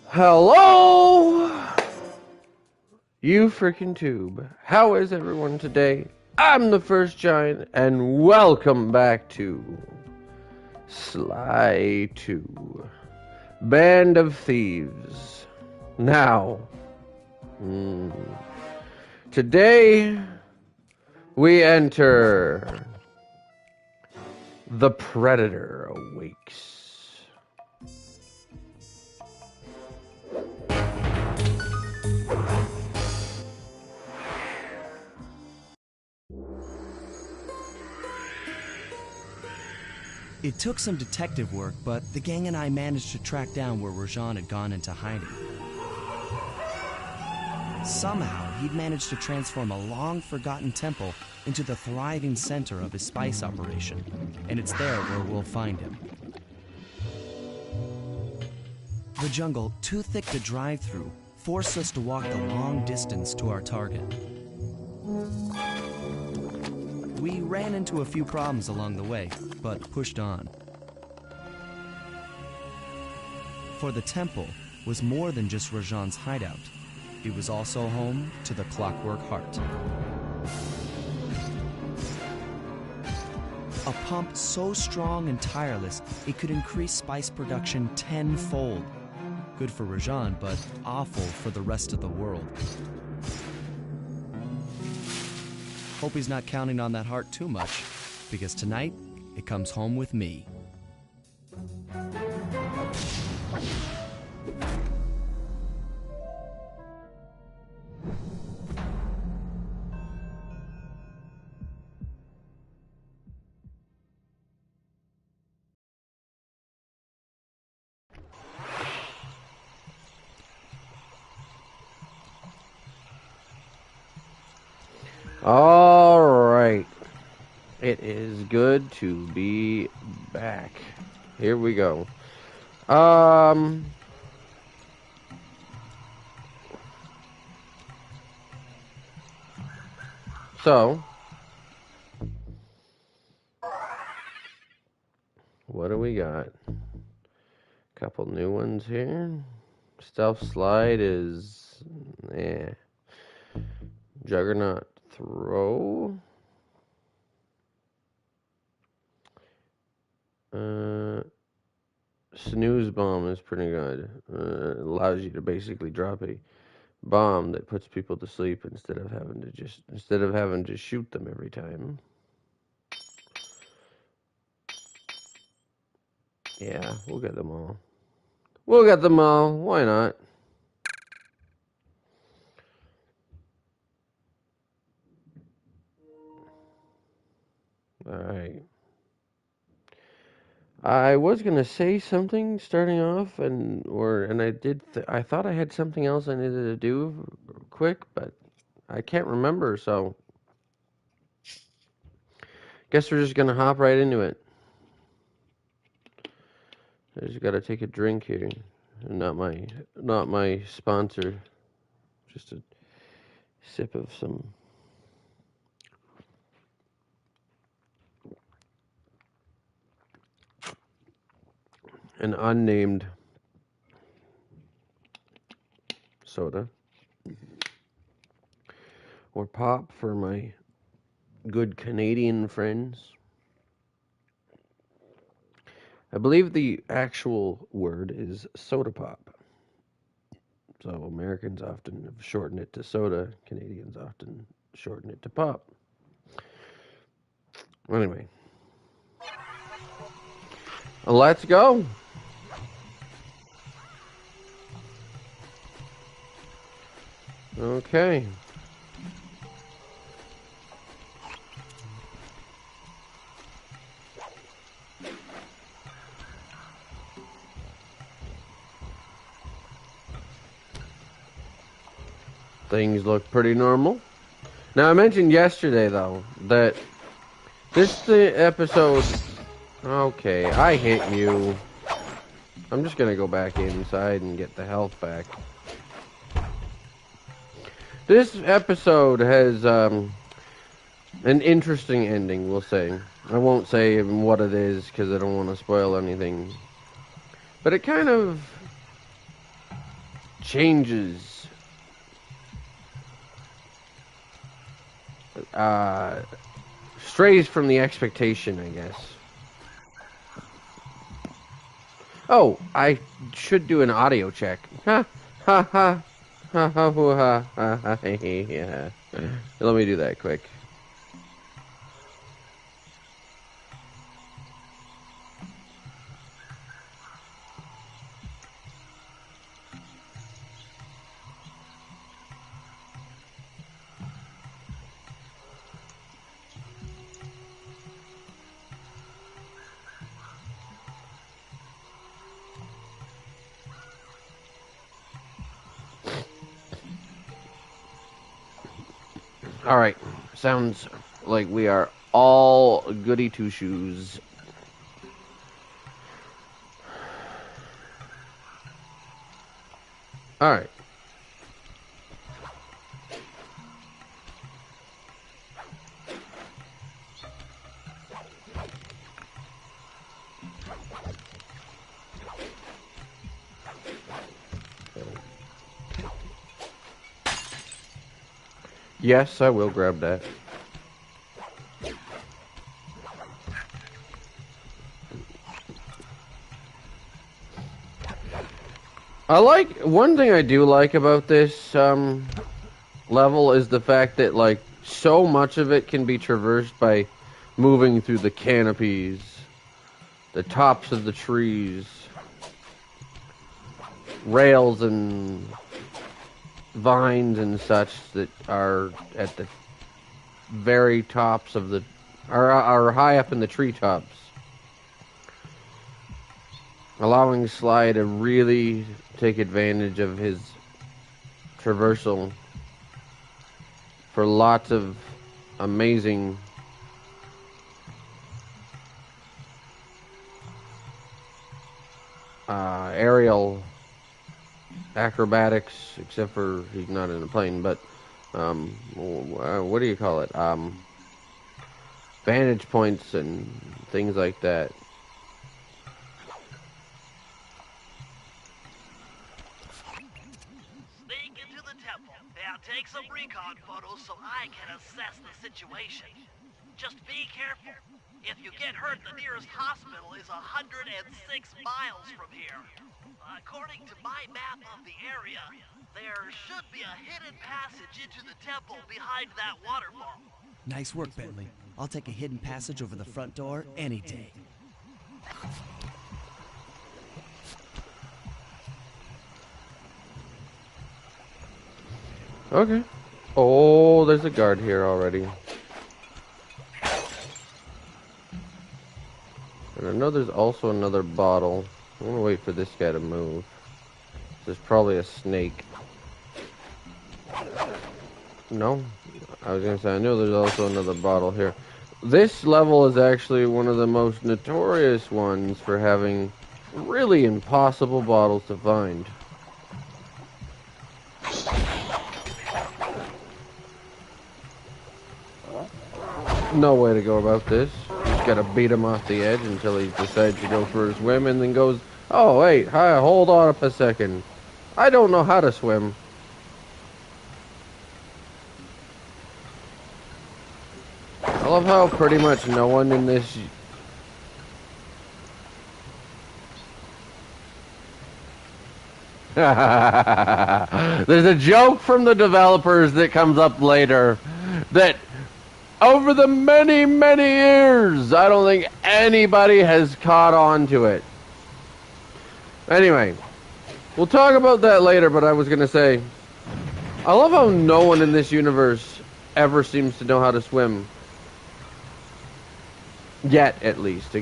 Hello, you freaking tube. How is everyone today? I'm the First Giant, and welcome back to Sly 2, Band of Thieves. Now, today we enter The Predator Awakes. It took some detective work, but the gang and I managed to track down where Rajan had gone into hiding. Somehow, he'd managed to transform a long-forgotten temple into the thriving center of his spice operation, and it's there where we'll find him. The jungle, too thick to drive through, forced us to walk the long distance to our target. We ran into a few problems along the way, but pushed on. For the temple was more than just Rajan's hideout. It was also home to the Clockwork Heart. A pump so strong and tireless, it could increase spice production tenfold. Good for Rajan, but awful for the rest of the world. Hope he's not counting on that heart too much, because tonight, it comes home with me. All right. It is good to be back. Here we go. So, what do we got? Couple new ones here. Stealth slide is, Juggernaut throw. Snooze bomb is pretty good. Allows you to basically drop a bomb that puts people to sleep instead of having to shoot them every time. Yeah, we'll get them all. We'll get them all. Why not? All right. I was gonna say something starting off, and I thought I had something else I needed to do quick, but I can't remember. So, guess we're just gonna hop right into it. I just gotta take a drink here, not my sponsor. Just a sip of some. An unnamed soda. Or pop for my good Canadian friends. I believe the actual word is soda pop. So Americans often have shortened it to soda. Canadians often shorten it to pop. Anyway. Let's go. Okay. Things look pretty normal. Now, I mentioned yesterday, though, that this episode... Okay, I hit you. I'm just gonna go back inside and get the health back. This episode has an interesting ending, we'll say. I won't say what it is because I don't want to spoil anything. But it kind of changes. Strays from the expectation, I guess. Oh, I should do an audio check. Ha ha ha. Ha ha ha ha. Yeah. Let me do that quick. All right, sounds like we are all goody two shoes. All right. Yes, I will grab that. One thing I do like about this level is the fact that like so much of it can be traversed by moving through the canopies, the tops of the trees, rails and vines and such that are at the very tops of the are high up in the treetops, allowing Sly to really take advantage of his traversal for lots of amazing aerial acrobatics, except for he's not in a plane, but what do you call it? Vantage points and things like that. Sneak into the temple and take some recon photos so I can assess the situation. Just be careful. If you get hurt, the nearest hospital is 106 miles from here. According to my map of the area, there should be a hidden passage into the temple behind that waterfall. Nice work, Bentley. I'll take a hidden passage over the front door any day. Okay. Oh, there's a guard here already. And I know there's also another bottle. I'm gonna wait for this guy to move. There's probably a snake. No? I was gonna say, I know there's also another bottle here. This level is actually one of the most notorious ones for having really impossible bottles to find. No way to go about this. Just gotta beat him off the edge until he decides to go for a swim and then goes, oh wait, hi, hold on up a second. I don't know how to swim. I love how pretty much no one in this... There's a joke from the developers that comes up later that over the many, many years, I don't think anybody has caught on to it. Anyway, we'll talk about that later, but I was going to say, I love how no one in this universe ever seems to know how to swim. Yet, at least.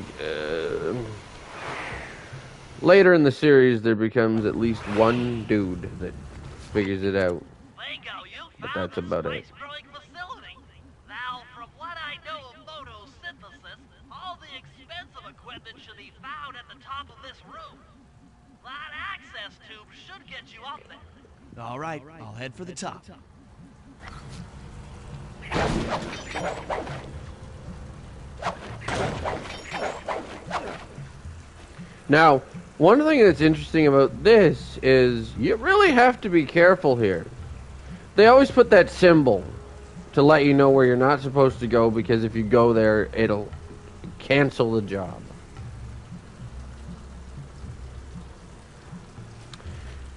Later in the series, there becomes at least one dude that figures it out. But that's about it. Now, from what I know of photosynthesis, all the expensive equipment should be found at the top of this room. That access tube should get you up there. All right, I'll head for the top. Now, one thing that's interesting about this is you really have to be careful here. They always put that symbol to let you know where you're not supposed to go, because if you go there, it'll cancel the job.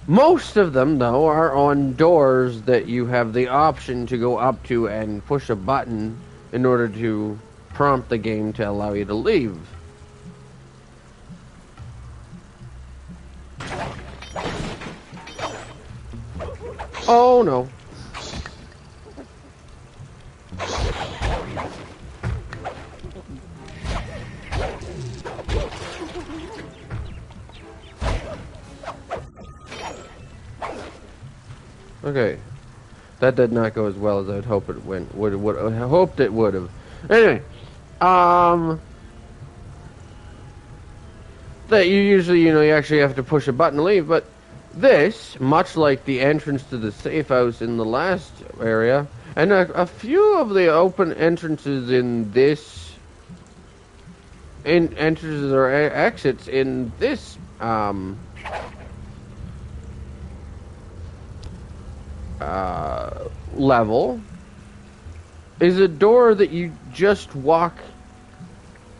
Most of them, though, are on doors that you have the option to go up to and push a button in order to prompt the game to allow you to leave. Oh no. Okay, that did not go as well as I'd hope it went. I hoped it would have. Anyway, that you usually, you actually have to push a button to leave, but this, much like the entrance to the safe house in the last area, and a few of the open entrances in this, entrances or exits in this, level, is a door that you just walk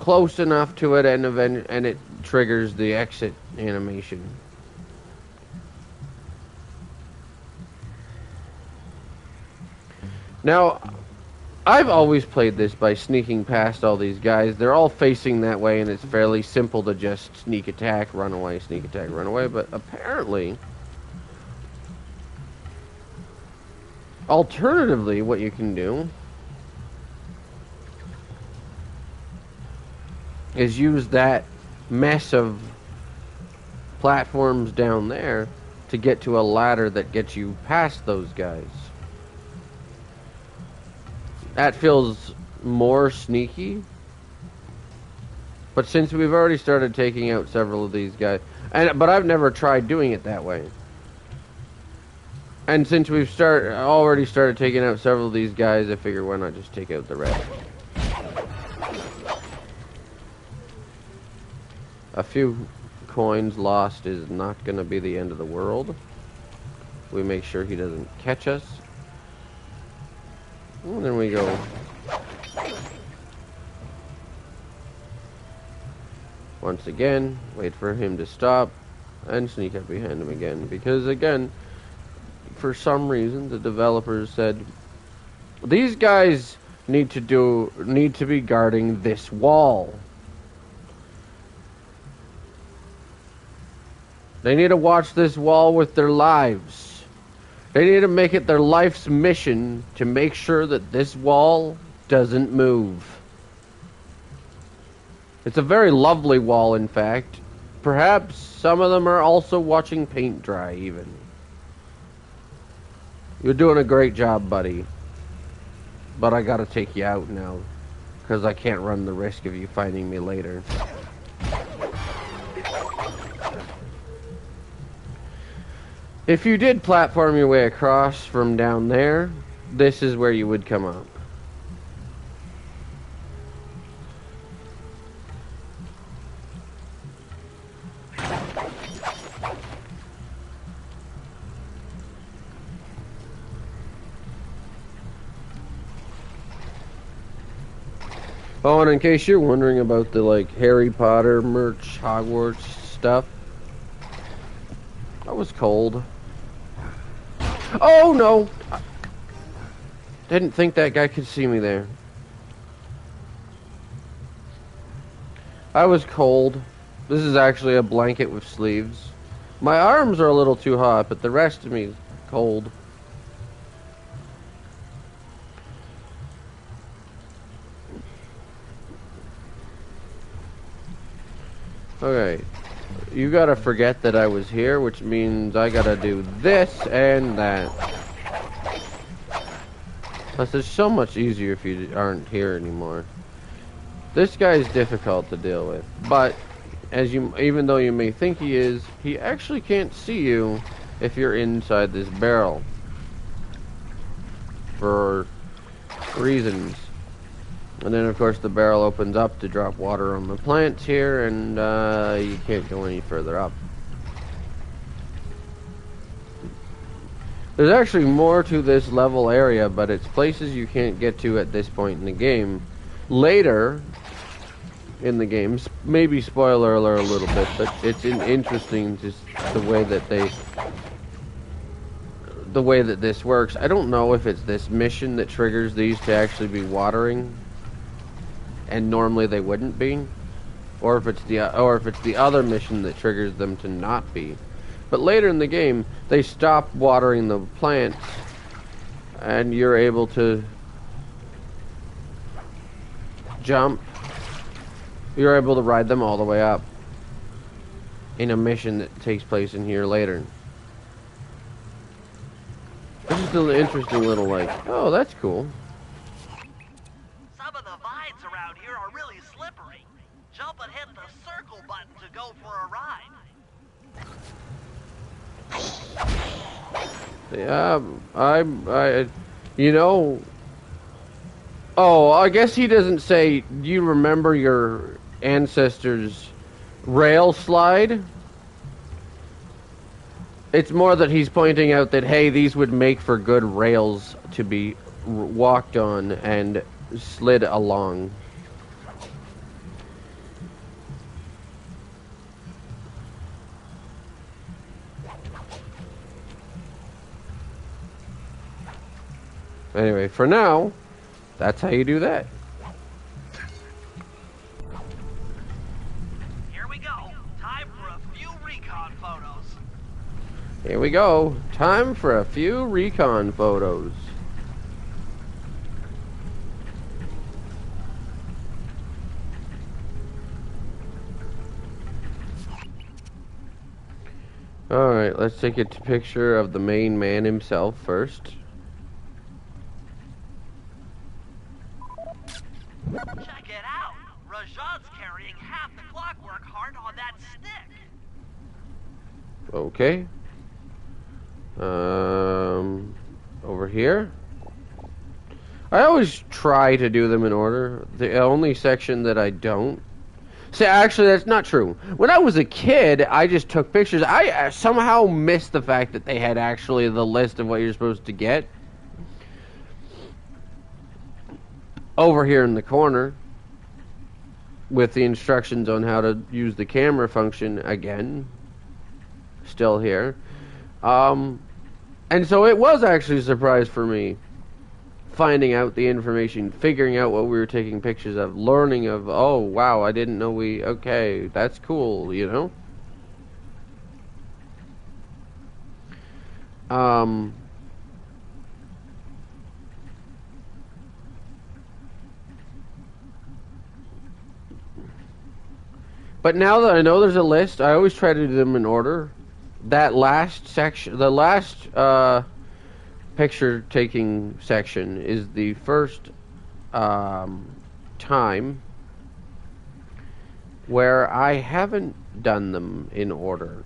close enough to it and it triggers the exit animation. Now, I've always played this by sneaking past all these guys. They're all facing that way, and it's fairly simple to just sneak attack, run away, sneak attack, run away. But apparently, alternatively, what you can do is use that mess of platforms down there to get to a ladder that gets you past those guys. That feels more sneaky. But since we've already started taking out several of these guys, but I've never tried doing it that way. And since we've already started taking out several of these guys, I figure why not just take out the rest. A few coins lost is not going to be the end of the world. We make sure he doesn't catch us. And then we go. Once again, wait for him to stop and sneak up behind him again. Because again, for some reason, the developers said these guys need to be guarding this wall. They need to watch this wall with their lives. They need to make it their life's mission to make sure that this wall doesn't move. It's a very lovely wall, in fact. Perhaps some of them are also watching paint dry, even. You're doing a great job, buddy. But I gotta take you out now, because I can't run the risk of you finding me later. If you did platform your way across from down there, this is where you would come up. Oh, and in case you're wondering about the, like, Harry Potter merch, Hogwarts stuff, I was cold. Oh, no! Didn't think that guy could see me there. I was cold. This is actually a blanket with sleeves. My arms are a little too hot, but the rest of me is cold. Okay. You gotta forget that I was here, which means I gotta do this and that. Plus, it's so much easier if you aren't here anymore. This guy is difficult to deal with, but even though you may think he is, he actually can't see you if you're inside this barrel. For reasons. And then, of course, the barrel opens up to drop water on the plants here, and you can't go any further up. There's actually more to this level area, but it's places you can't get to at this point in the game. Later in the game, maybe spoiler alert a little bit, but it's interesting just the way that this works. I don't know if it's this mission that triggers these to actually be watering, and normally they wouldn't be, or if it's the other mission that triggers them to not be. But later in the game, they stop watering the plants, and you're able to jump. You're able to ride them all the way up in a mission that takes place in here later. This is still an interesting little, like, oh, that's cool. Some of the vines around here are really slippery. Jump and hit the circle button to go for a ride. Yeah, you know, oh, I guess he doesn't say, do you remember your ancestors' rail slide? It's more that he's pointing out that, hey, these would make for good rails to be walked on and slid along. Anyway, for now, that's how you do that. Here we go. Time for a few recon photos. Here we go. Time for a few recon photos. Alright, let's take a picture of the main man himself first. Check it out. Rajad's carrying half the clockwork heart on that stick. Okay. Over here. I always try to do them in order. The only section that I don't. See, actually, that's not true. When I was a kid, I just took pictures. I somehow missed the fact that they had actually the list of what you're supposed to get. Over here in the corner. With the instructions on how to use the camera function again. Still here. And so it was actually a surprise for me. Finding out the information, figuring out what we were taking pictures of, learning of, oh wow, I didn't know okay, that's cool, you know? But now that I know there's a list, I always try to do them in order. That last section, the last picture taking section is the first time where I haven't done them in order.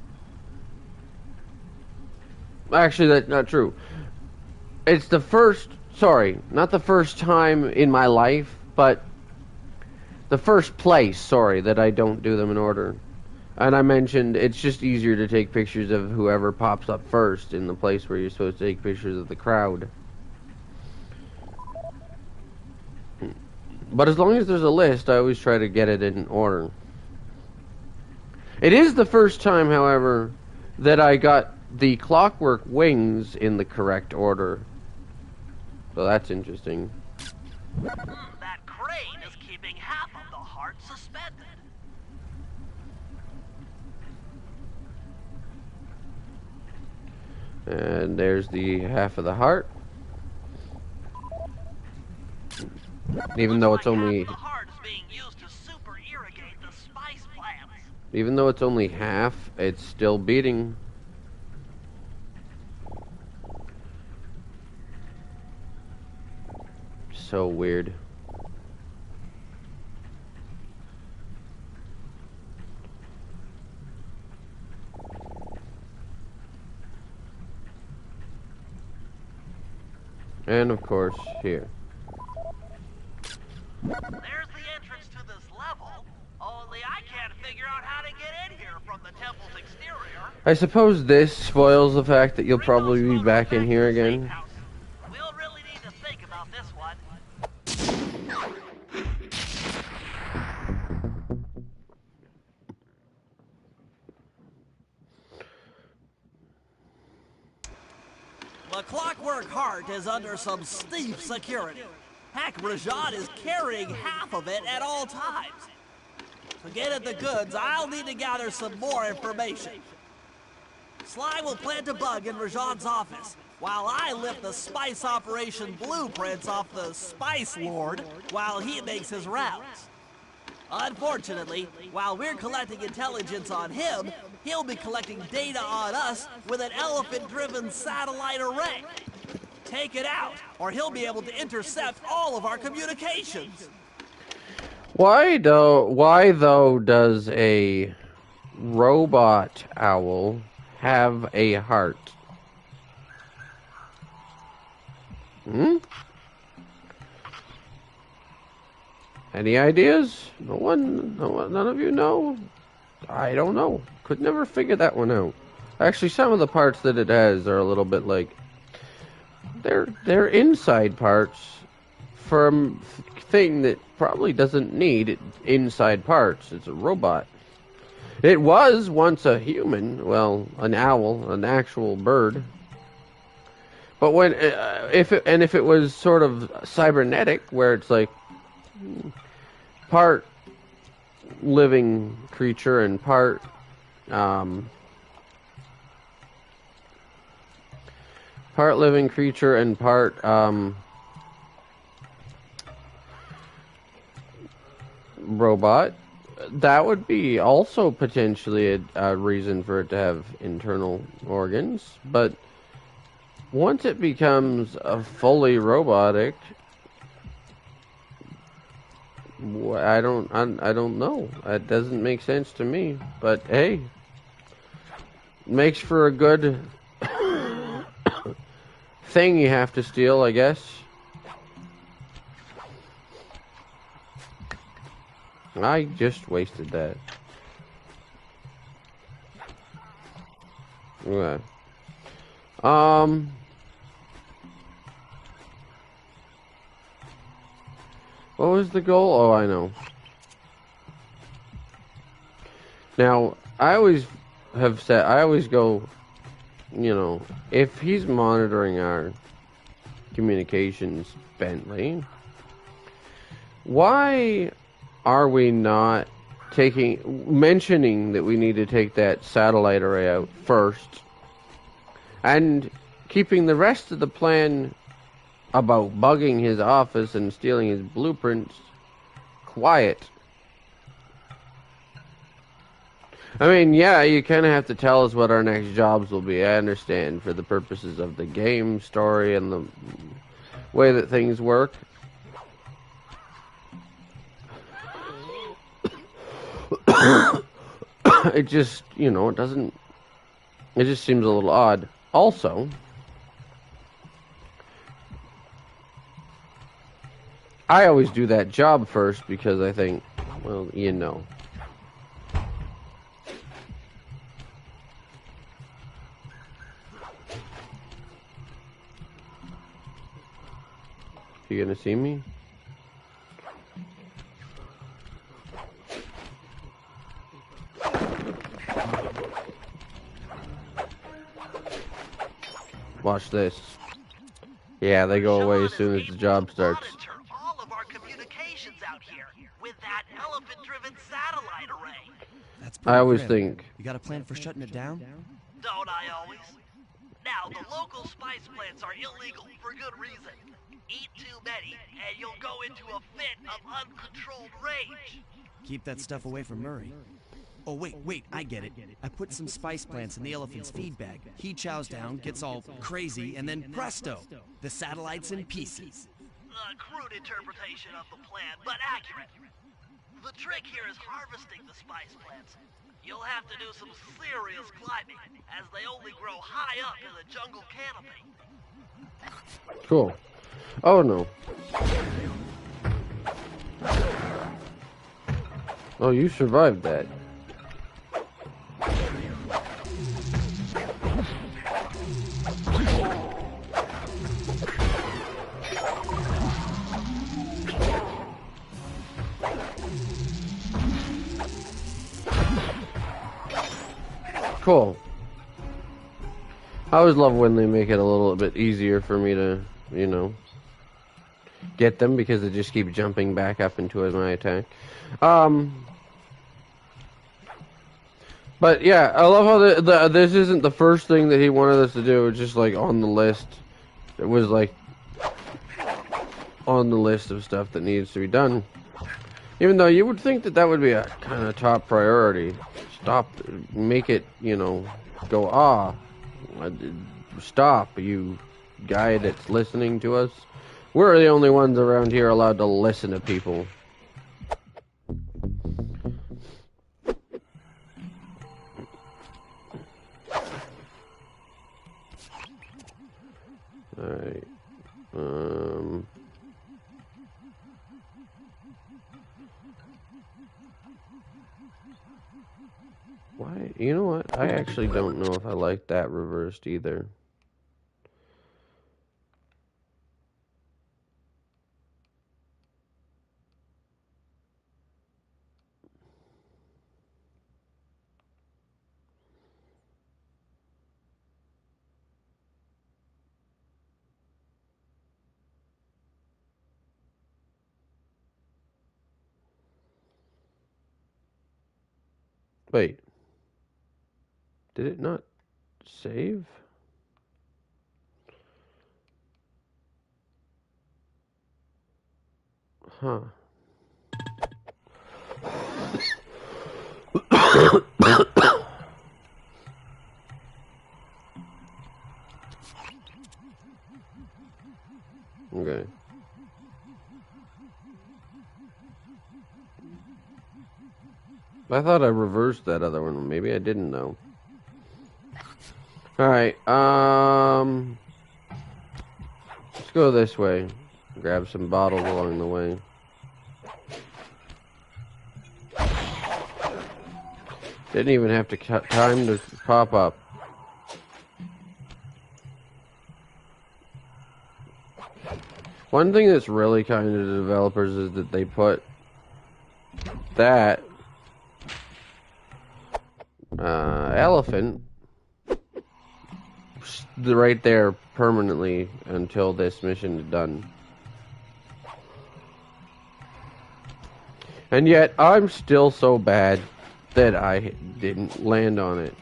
Actually, that's not true. It's the first, sorry, not the first time in my life, but the first place, sorry, that I don't do them in order. And I mentioned it's just easier to take pictures of whoever pops up first in the place where you're supposed to take pictures of the crowd. But as long as there's a list, I always try to get it in order. It is the first time, however, that I got the clockwork wings in the correct order. So that's interesting. That crane is keeping half of the heart suspended. And there's the half of the heart. Even though it's only... The heart is being used to super irrigate the spice plants. Even though it's only half, it's still beating. So weird. And of course, here. There's the entrance to this level, only I can't figure out how to get in here from the temple's exterior. I suppose this spoils the fact that you'll probably be back in here again. We'll really need to think about this one. The clockwork heart is under some steep security. Heck, Rajad is carrying half of it at all times. To get at the goods, I'll need to gather some more information. Sly will plant a bug in Rajad's office, while I lift the spice operation blueprints off the Spice Lord while he makes his rounds. Unfortunately, while we're collecting intelligence on him, he'll be collecting data on us with an elephant-driven satellite array. Take it out, or he'll be able to intercept all of our communications. Why though does a robot owl have a heart? Any ideas? None of you know? I don't know. Could never figure that one out. Actually, some of the parts that it has are a little bit like... They're inside parts from thing that probably doesn't need inside parts. It's a robot. It was once a human, well, an owl, an actual bird. But when if it was sort of cybernetic, where it's like part living creature and part part living creature and part robot, that would be also potentially a reason for it to have internal organs. But once it becomes a fully robotic, I don't know. It doesn't make sense to me. But hey, makes for a good thing you have to steal, I guess. I just wasted that. Okay. What was the goal? Oh, I know. Now, I always have said, I always go, you know, if he's monitoring our communications, Bentley, why are we not mentioning that we need to take that satellite array out first and keeping the rest of the plan about bugging his office and stealing his blueprints quiet? I mean, yeah, you kind of have to tell us what our next jobs will be. I understand, for the purposes of the game story and the way that things work. It just, you know, it just seems a little odd. Also, I always do that job first because I think, well, you know. You gonna see me? Watch this. Yeah, they go away as soon as the job starts. Monitor all of our communications out here with that elephant-driven satellite array. That's I always grim. think, You got a plan for shutting it down? Don't I always? Now, the local spice plants are illegal for good reason. Eat too many, and you'll go into a fit of uncontrolled rage. Keep that stuff away from Murray. Oh, wait, I get it. I put some spice plants in the elephant's feed bag. He chows down, gets all crazy, and then presto, the satellite's in pieces. A crude interpretation of the plan, but accurate. The trick here is harvesting the spice plants. You'll have to do some serious climbing, as they only grow high up in the jungle canopy. cool. Oh no. Oh, you survived that. Cool. I always love when they make it a little bit easier for me to, you know, get them, because they just keep jumping back up into my attack. But yeah, I love how this isn't the first thing that he wanted us to do. It's just like on the list. It was like on the list of stuff that needs to be done. Even though you would think that that would be a kind of top priority. Make it, you know, go, stop, you guy that's listening to us. We're the only ones around here allowed to listen to people. Alright. Why? You know what? I actually don't know if I like that reversed either. Wait. Did it not save? Huh. Okay. I thought I reversed that other one. Maybe I didn't though. Alright, let's go this way. Grab some bottles along the way. Didn't even have to cut time to pop up. One thing that's really kind of the developers is that they put that elephant right there permanently until this mission is done. And yet, I'm still so bad that I didn't land on it.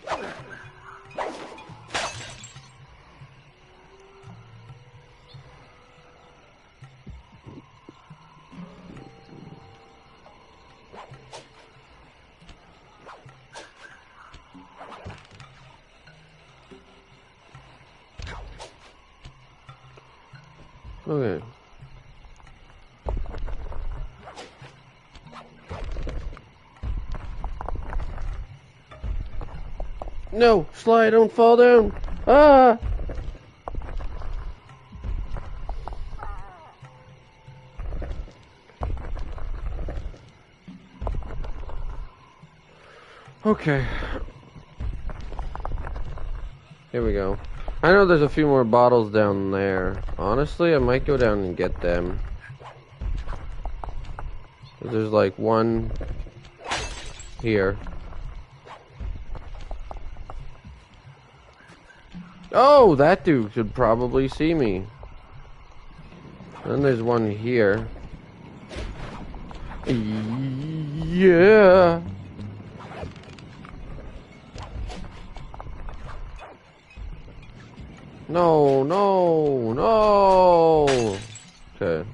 Okay. No, Sly, don't fall down. Ah! Okay. Here we go. I know there's a few more bottles down there. Honestly, I might go down and get them. There's like one here. Oh, that dude should probably see me. Then there's one here. Yeah. No, no, no. Okay.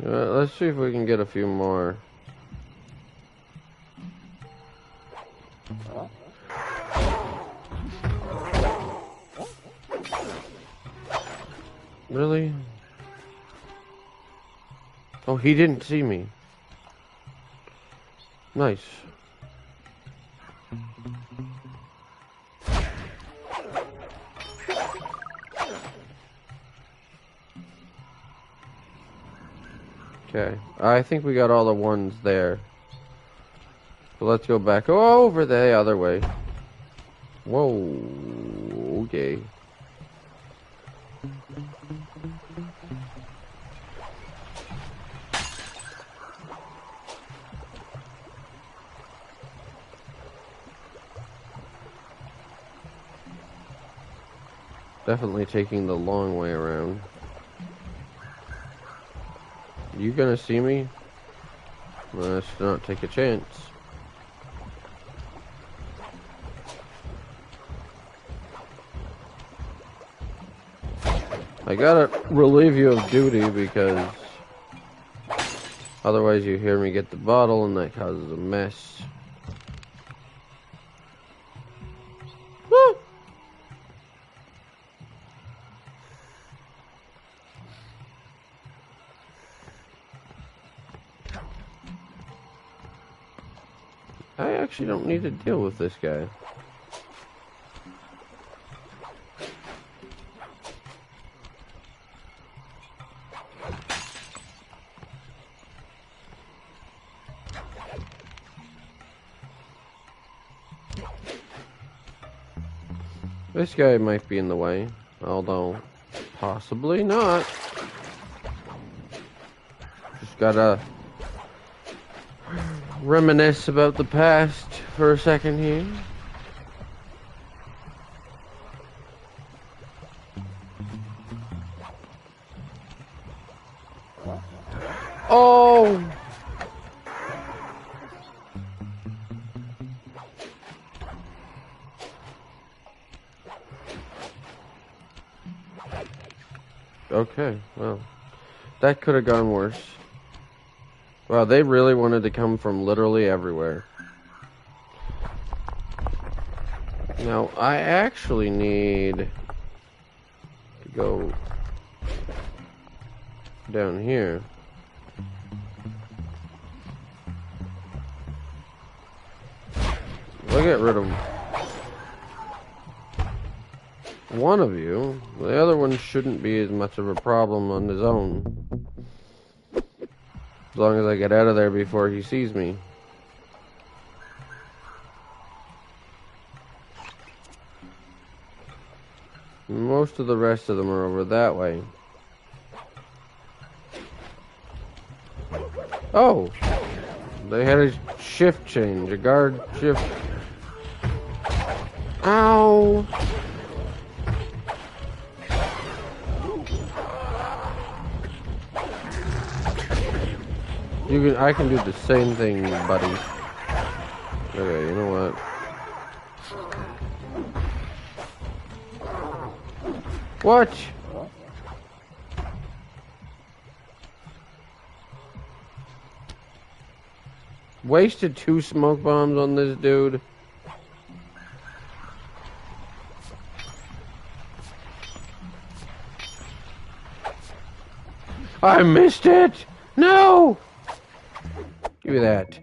Let's see if we can get a few more. Really? Oh, he didn't see me. Nice. Okay, I think we got all the ones there. So let's go back over the other way. Whoa, okay. Definitely taking the long way around. You gonna see me? Let's not take a chance. I gotta relieve you of duty because otherwise you hear me get the bottle and that causes a mess. Woo! I actually don't need to deal with this guy. This guy might be in the way, although possibly not. Just gotta reminisce about the past for a second here. Okay, well, that could have gone worse. Wow, they really wanted to come from literally everywhere. Now, I actually need to go down here. I'll get rid of one of you. The other one shouldn't be as much of a problem on his own. As long as I get out of there before he sees me. Most of the rest of them are over that way. Oh! They had a shift change, a guard shift. Ow! I can do the same thing, buddy. Okay, you know what? What? Wasted 2 smoke bombs on this dude. I missed it! No! Give me that.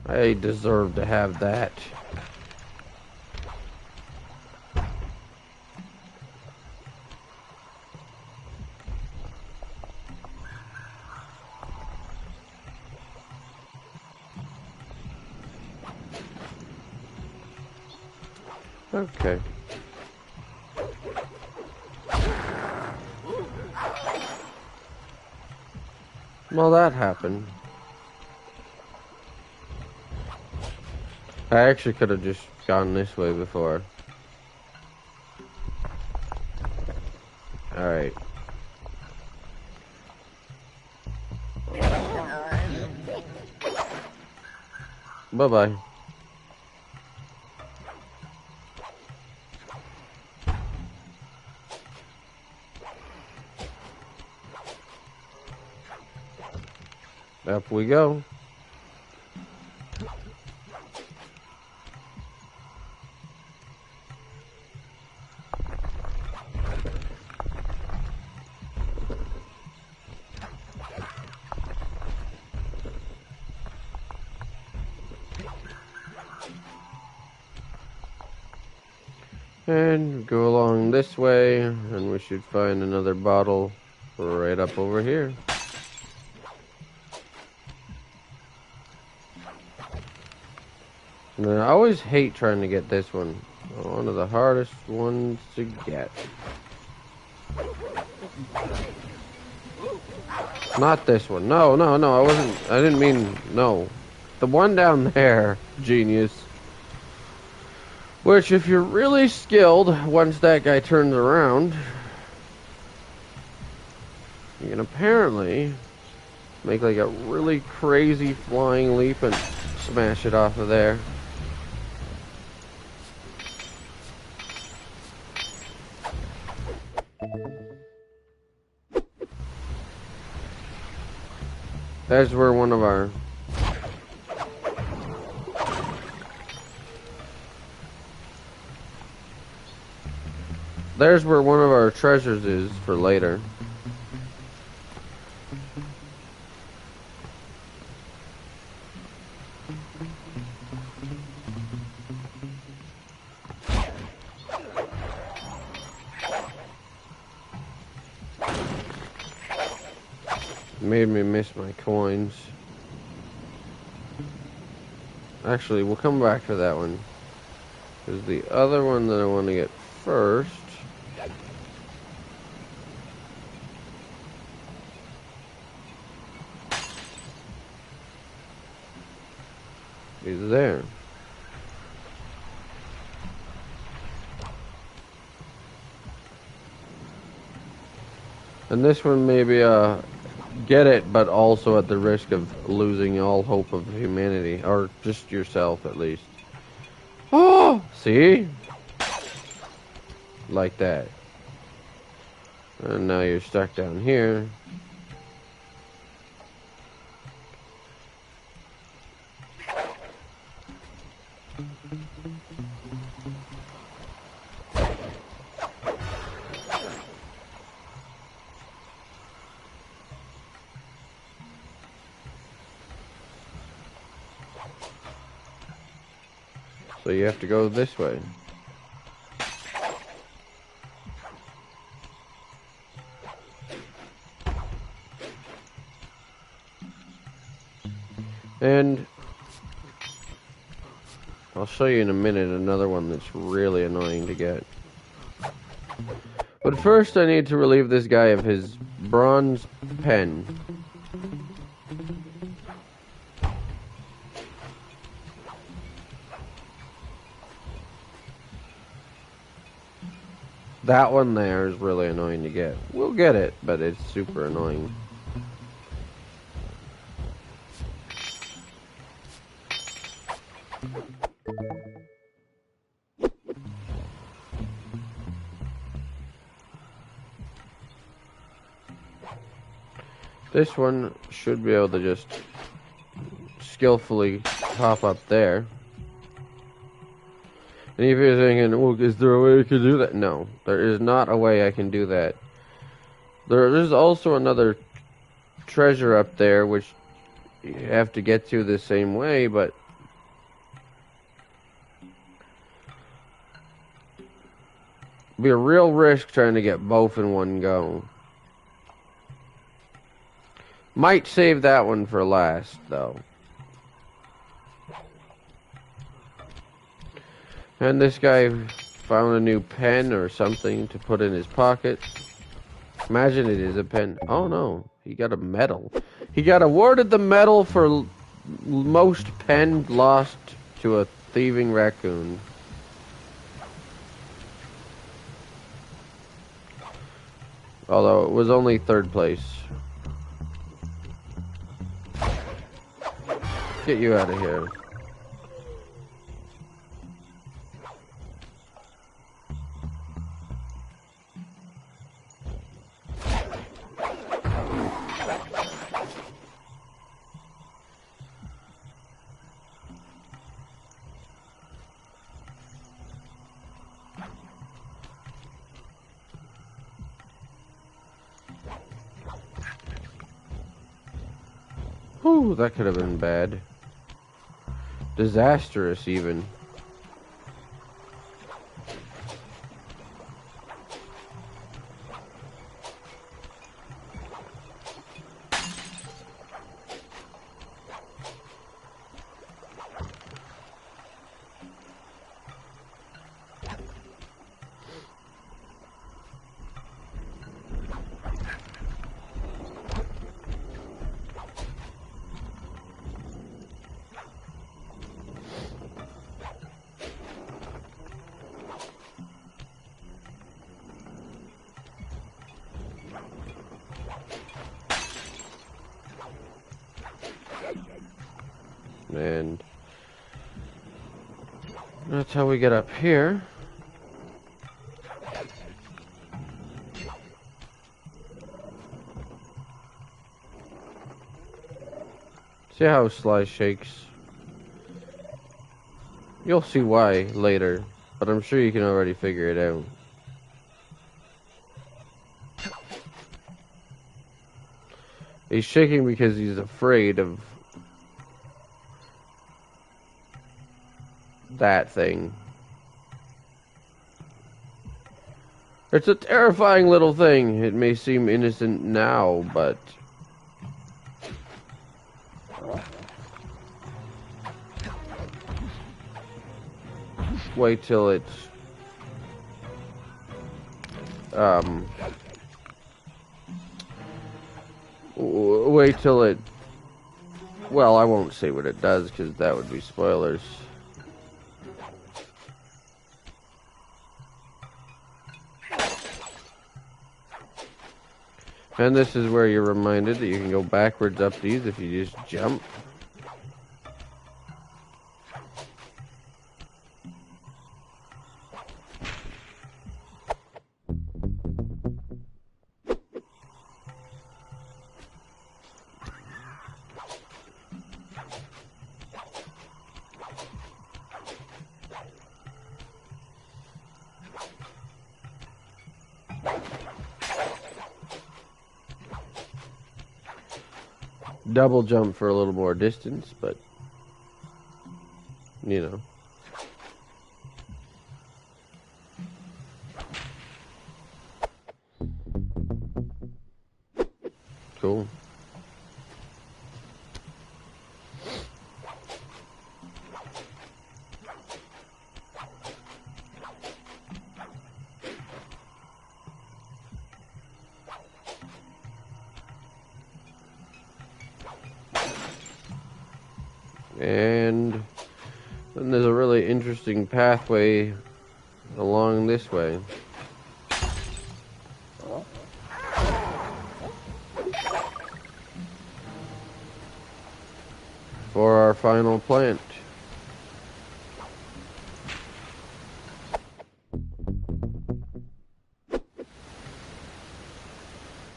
I deserve to have that. Okay. Well, that happened. I actually could have just gone this way before. Alright. Bye-bye. Up we go. And go along this way, and we should find another bottle right up over here. And I always hate trying to get this one. One of the hardest ones to get. Not this one. No, I didn't mean, no. The one down there, genius. Which, if you're really skilled, once that guy turns around, you can apparently make like a really crazy flying leap and smash it off of there. There's where one of our... There's where one of our treasures is for later. Made me miss my coins. Actually, we'll come back to that one. There's the other one that I want to get first. Is there. And this one maybe get it, but also at the risk of losing all hope of humanity, or just yourself at least. Oh, see? Like that. And now you're stuck down here. So you have to go this way. And I'll show you in a minute another one that's really annoying to get. But first I need to relieve this guy of his bronze pen. That one there is really annoying to get. We'll get it, but it's super annoying. This one should be able to just skillfully hop up there. And if you're thinking, well, is there a way I can do that? No, there is not a way I can do that. There is also another treasure up there, which you have to get to the same way, but it'd be a real risk trying to get both in one go. Might save that one for last, though. And this guy found a new pen or something to put in his pocket. Imagine it is a pen. Oh no, he got a medal. He got awarded the medal for most pen lost to a thieving raccoon. Although it was only third place. Get you out of here. Whew, that could have been bad. Disastrous, even. And that's how we get up here. See how Sly shakes? You'll see why later, but I'm sure you can already figure it out. He's shaking because he's afraid of that thing. It's a terrifying little thing. It may seem innocent now, but wait till it's wait till it, well, I won't say what it does because that would be spoilers. And this is where you're reminded that you can go backwards up these if you just jump. double jump for a little more distance, but you know. Cool. And then there's a really interesting pathway along this way. For our final plant.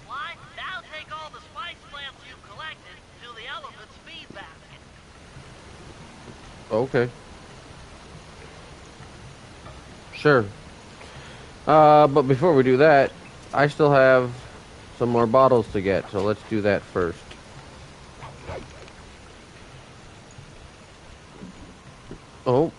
Why? Now take all the spice plants you've collected to the elephant's feed basket. Okay. Sure. But before we do that, I still have some more bottles to get, so let's do that first. Oh.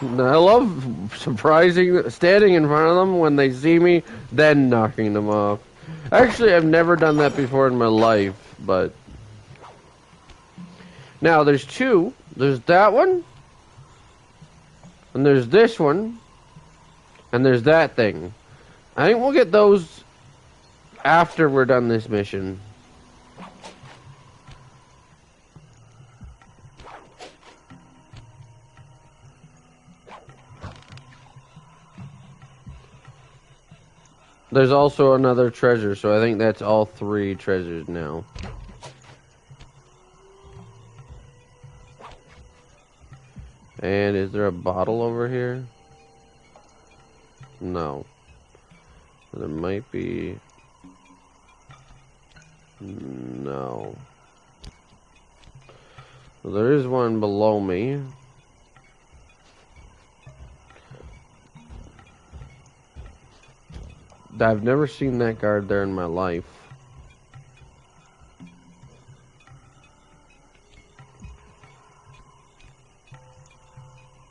I love standing in front of them when they see me, then knocking them off. Actually, I've never done that before in my life, but... Now, there's two. There's that one. And there's this one. And there's that thing. I think we'll get those after we're done this mission. There's also another treasure, so I think that's all 3 treasures now. And is there a bottle over here? No. There might be... No. Well, there is one below me. I've never seen that guard there in my life.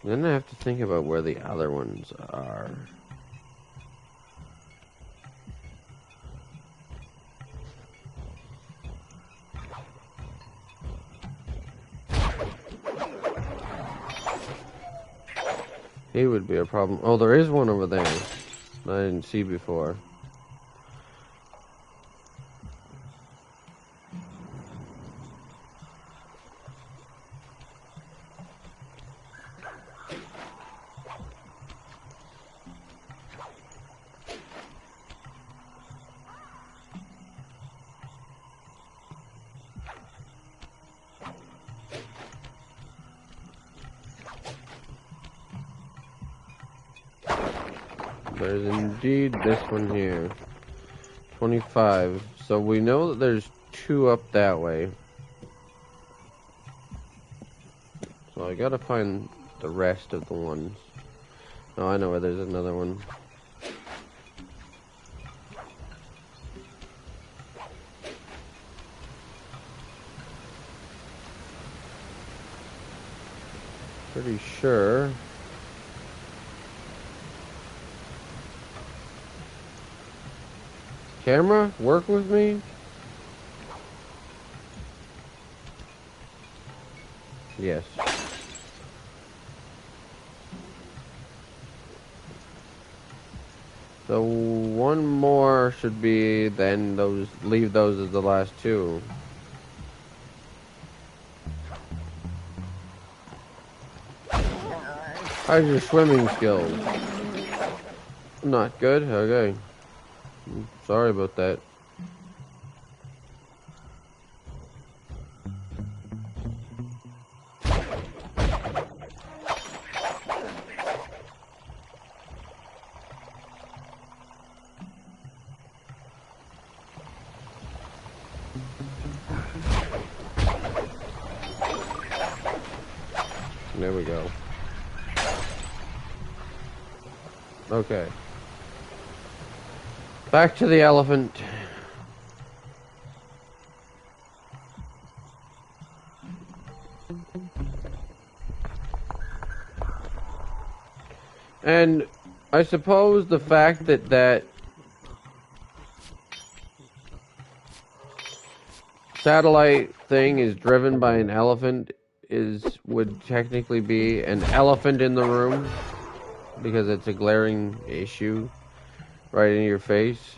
Then I have to think about where the other ones are. He would be a problem. Oh, there is one over there that I didn't see before. There's indeed this one here. 25. So we know that there's 2 up that way. So I gotta find the rest of the ones. Oh, I know where there's another one. Pretty sure. Camera, work with me? Yes. So one more should be then those, leave those as the last 2. How's your swimming skills? Not good? Okay. Sorry about that. There we go. Okay. Back to the elephant. And I suppose the fact that satellite thing is driven by an elephant would technically be an elephant in the room because it's a glaring issue right in your face.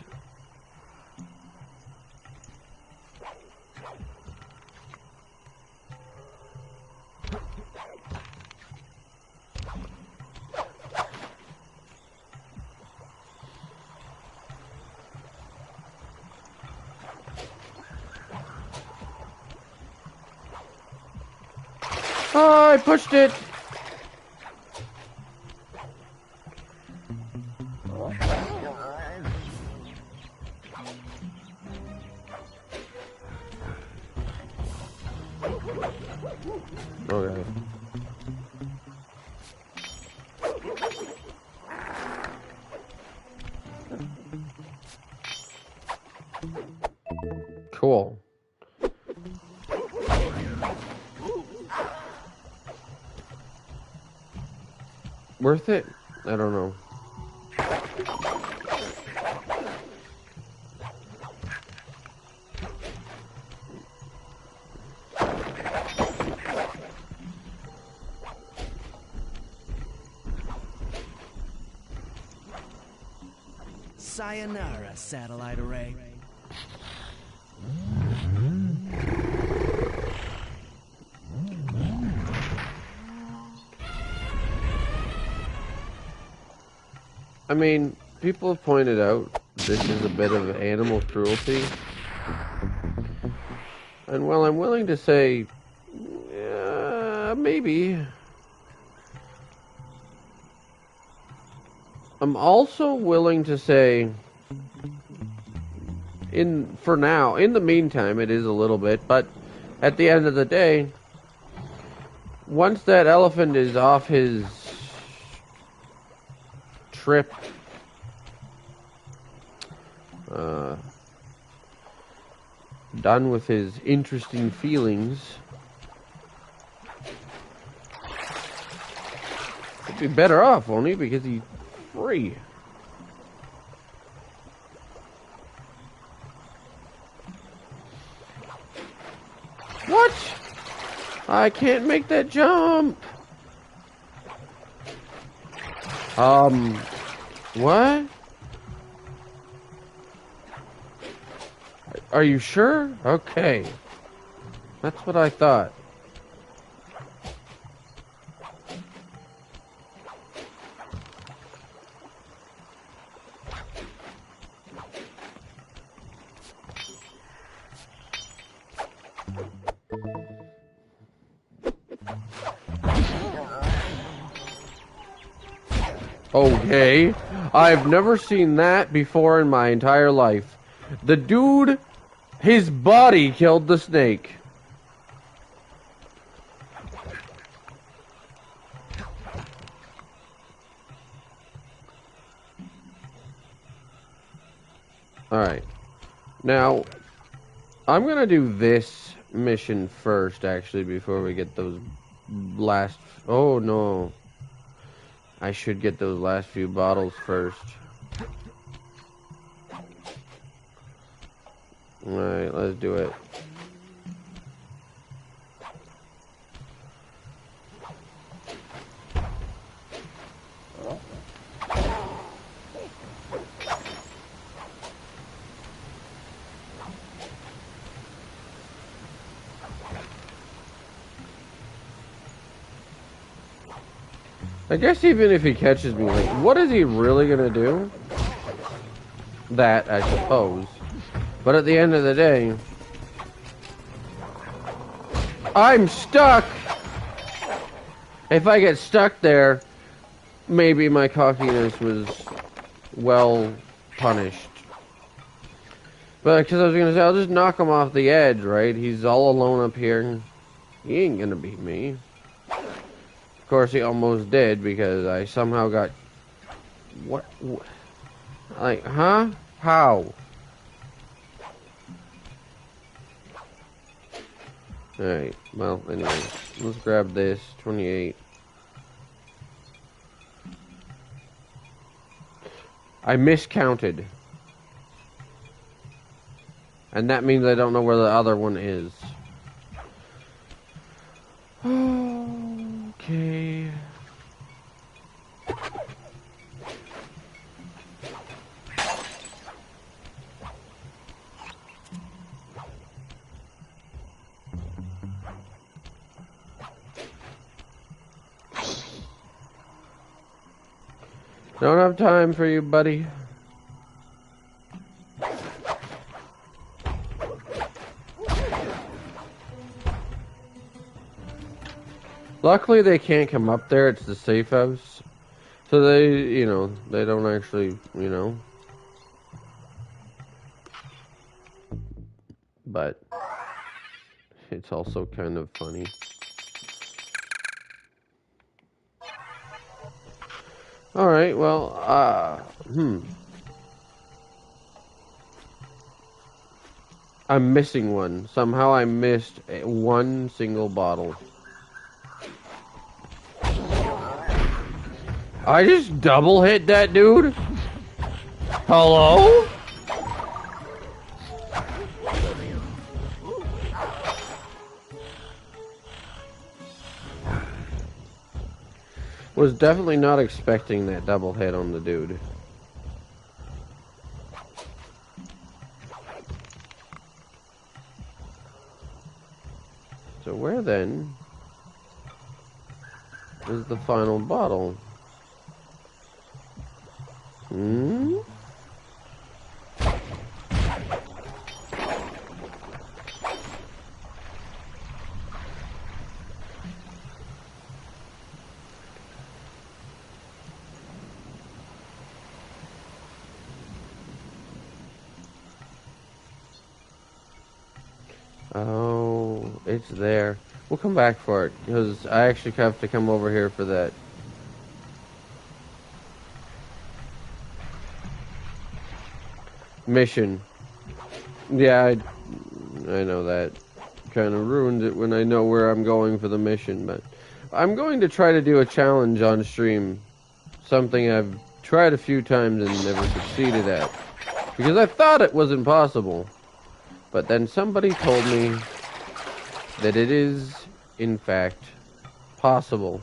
Oh, I pushed it. Okay. Cool. Worth it? I don't know. Sayonara, satellite array. I mean, people have pointed out this is a bit of animal cruelty. And while I'm willing to say, maybe, I'm also willing to say, for now, in the meantime, it is a little bit, but at the end of the day, once that elephant is off his trip, done with his interesting feelings, he'd be better off, won't he? Because he's free. What? I can't make that jump. What? Are you sure? Okay. That's what I thought. Okay. I've never seen that before in my entire life. The dude, his body killed the snake. Alright. Now, I'm gonna do this mission first, actually, before we get those last... Oh, no. I should get those last few bottles first. Alright, let's do it. I guess even if he catches me, like, what is he really gonna do? That, I suppose. But at the end of the day, I'm stuck! If I get stuck there, maybe my cockiness was well punished. But, because I was gonna say, I'll just knock him off the edge, right? He's all alone up here. He ain't gonna beat me. Of course, he almost did, because I somehow got What? Like, huh? How? Alright, well, anyway. Let's grab this. 28. I miscounted. And that means I don't know where the other one is. Okay. Don't have time for you, buddy. Luckily, they can't come up there. It's the safe house. So they, you know, they don't actually, you know. But it's also kind of funny. Alright, well, I'm missing one. Somehow I missed one single bottle. I just double hit that dude? Hello? Was definitely not expecting that double hit on the dude. So where then is the final bottle? Hmm? Oh, it's there. We'll come back for it, because I actually have to come over here for that. Mission. Yeah, I know that. Kind of ruined it when I know where I'm going for the mission, but I'm going to try to do a challenge on stream. Something I've tried a few times and never succeeded at. Because I thought it was impossible. But then somebody told me that it is, in fact, possible.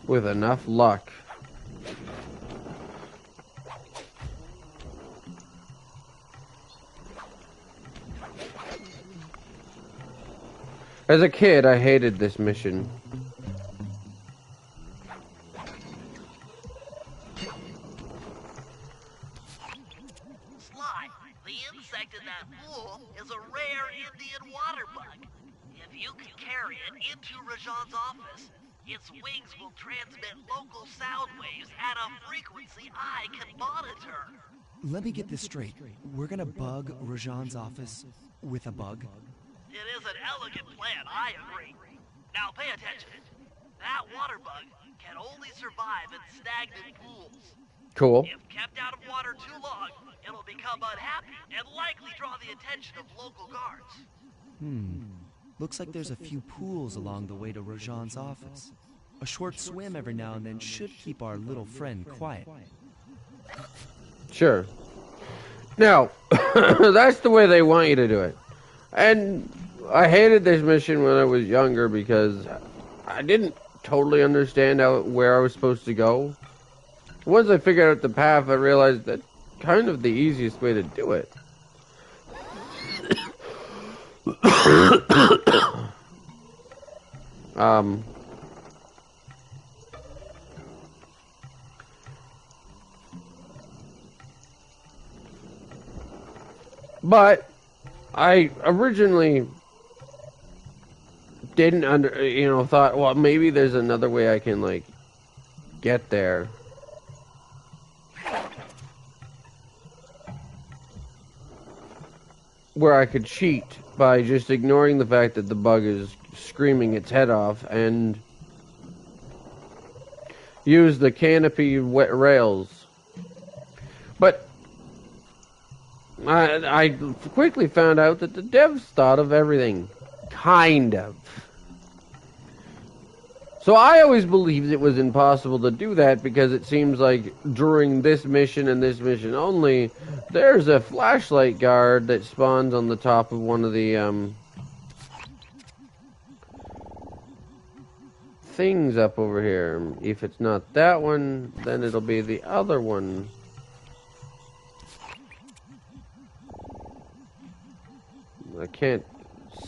With enough luck. As a kid, I hated this mission. Sly, the insect in that pool is a rare Indian water bug. If you can carry it into Rajan's office, its wings will transmit local sound waves at a frequency I can monitor. Let me get this straight. We're gonna bug Rajan's office with a bug? It is an elegant plan, I agree. Now pay attention. That water bug can only survive in stagnant pools. Cool. If kept out of water too long, it'll become unhappy and likely draw the attention of local guards. Looks like there's a few pools along the way to Rajan's office. A short swim every now and then should keep our little friend quiet. Sure. Now, that's the way they want you to do it. And I hated this mission when I was younger because I didn't totally understand where I was supposed to go. Once I figured out the path, I realized that kind of the easiest way to do it. But I originally didn't thought, well, maybe there's another way I can, like, get there. Where I could cheat by just ignoring the fact that the bug is screaming its head off, and use the canopy rails. But I quickly found out that the devs thought of everything. Kind of. So I always believed it was impossible to do that because it seems like during this mission and this mission only, there's a flashlight guard that spawns on the top of one of the things up over here. If it's not that one, then it'll be the other one. I can't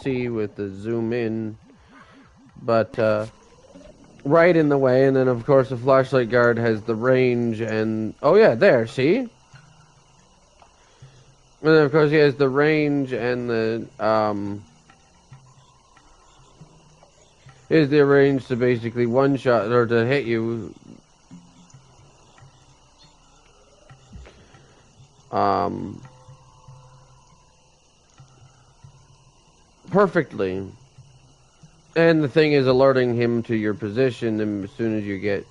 see with the zoom in, but right in the way, and then of course the flashlight guard has the range and oh yeah, there, see? And then of course he has the range and the is the range to basically one shot or to hit you perfectly. And the thing is alerting him to your position and as soon as you get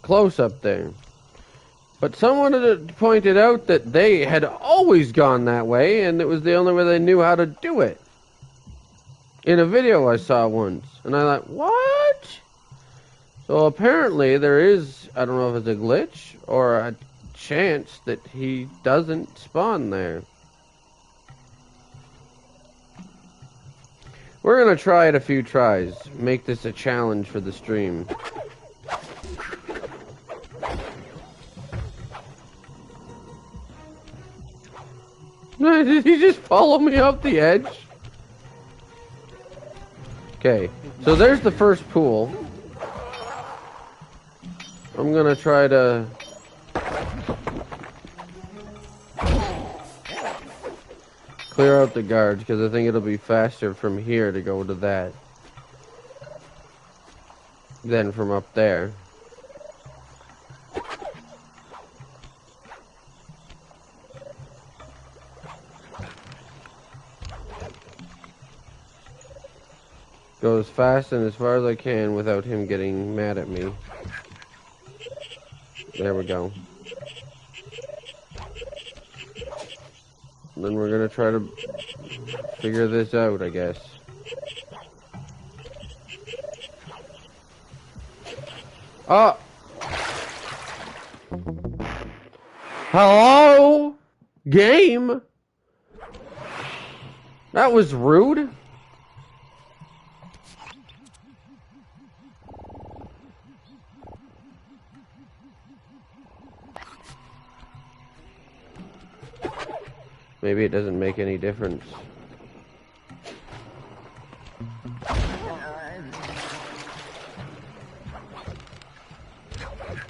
close up there. But someone had pointed out that they had always gone that way and it was the only way they knew how to do it. In a video I saw once. And I thought, what? So apparently there is, I don't know if it's a glitch or a chance that he doesn't spawn there. We're going to try it a few tries. Make this a challenge for the stream. Did he just follow me off the edge? Okay, so there's the first pool. I'm going to try to clear out the guards because I think it'll be faster from here to go to that than from up there. Go as fast and as far as I can without him getting mad at me. There we go. Then we're gonna try to figure this out, I guess. Oh! Hello? Game? That was rude. Maybe it doesn't make any difference.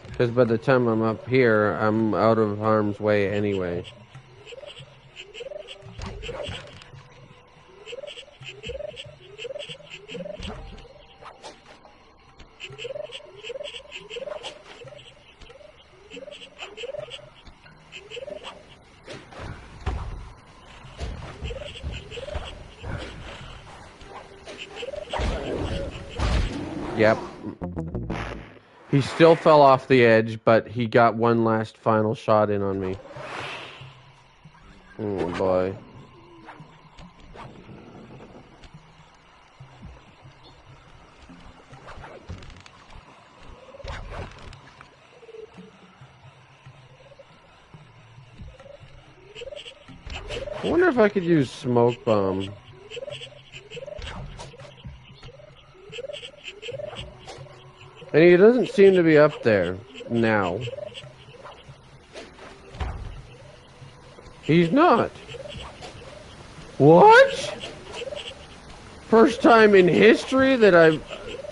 Because by the time I'm up here, I'm out of harm's way anyway. Yep. He still fell off the edge, but he got one last final shot in on me. Oh boy. I wonder if I could use smoke bomb. And he doesn't seem to be up there now. He's not. What? First time in history that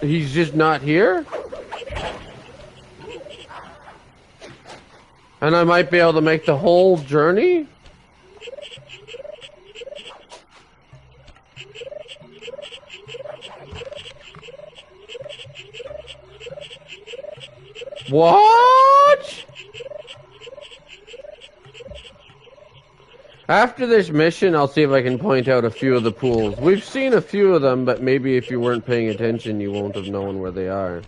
he's just not here? And I might be able to make the whole journey? What? After this mission, I'll see if I can point out a few of the pools. We've seen a few of them, but maybe if you weren't paying attention, you won't have known where they are.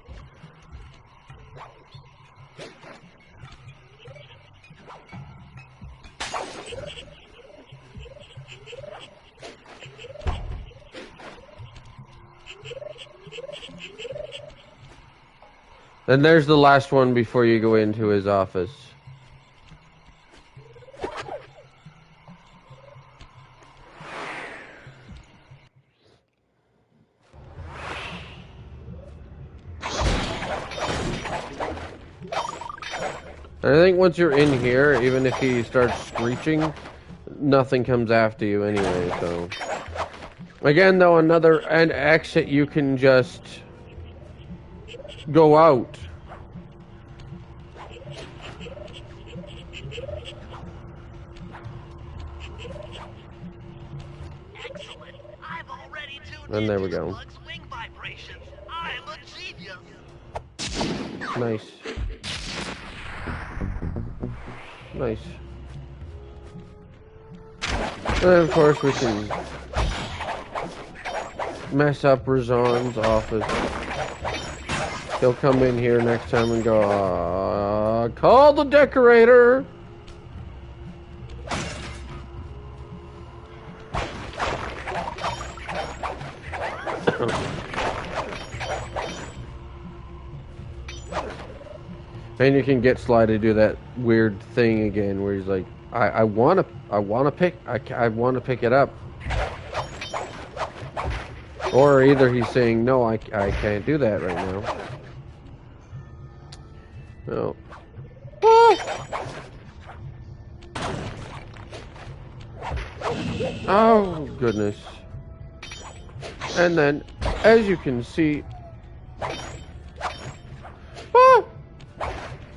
And there's the last one before you go into his office. And I think once you're in here, even if he starts screeching, nothing comes after you anyway, so... Again, though, an exit, you can just go out. Excellent. I've already tuned And there into we go. Slug's wing vibrations. I'm a genius. Nice. Nice. And of course we can mess up Razan's office. He'll come in here next time and go, call the decorator! And you can get Sly to do that weird thing again, where he's like, "I want to pick it up," or either he's saying, "No, I can't do that right now." No. Oh goodness! And then, as you can see.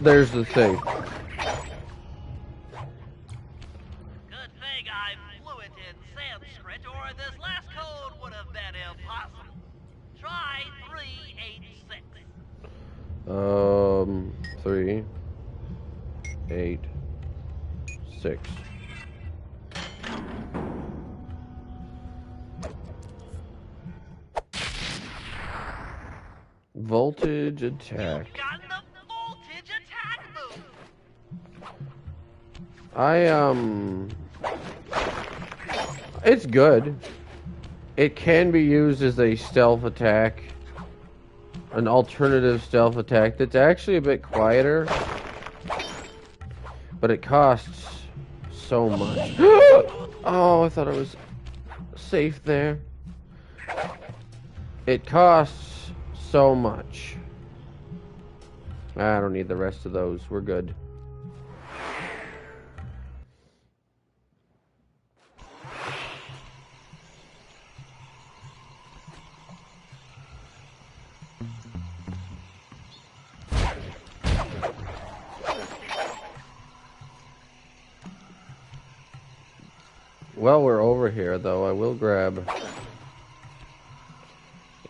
There's the thing. Good thing I'm fluent in Sanskrit, or this last code would have been impossible. Try 386. 3, 8, 6. Voltage attack. You've gotten the voltage attack move. It's good. It can be used as a stealth attack. An alternative stealth attack that's actually a bit quieter. But it costs so much. Oh, I thought I was safe there. It costs so much. I don't need the rest of those. We're good. While we're over here, though, I will grab,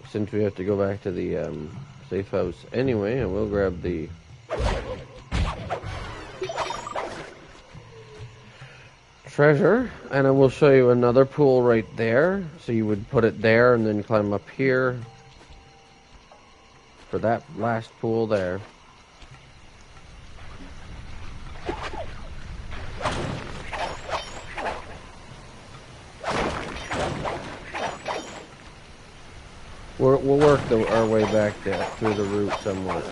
since we have to go back to the safe house anyway, I will grab the treasure, and I will show you another pool right there. So you would put it there and then climb up here for that last pool there. We'll work our way back there through the route somewhere.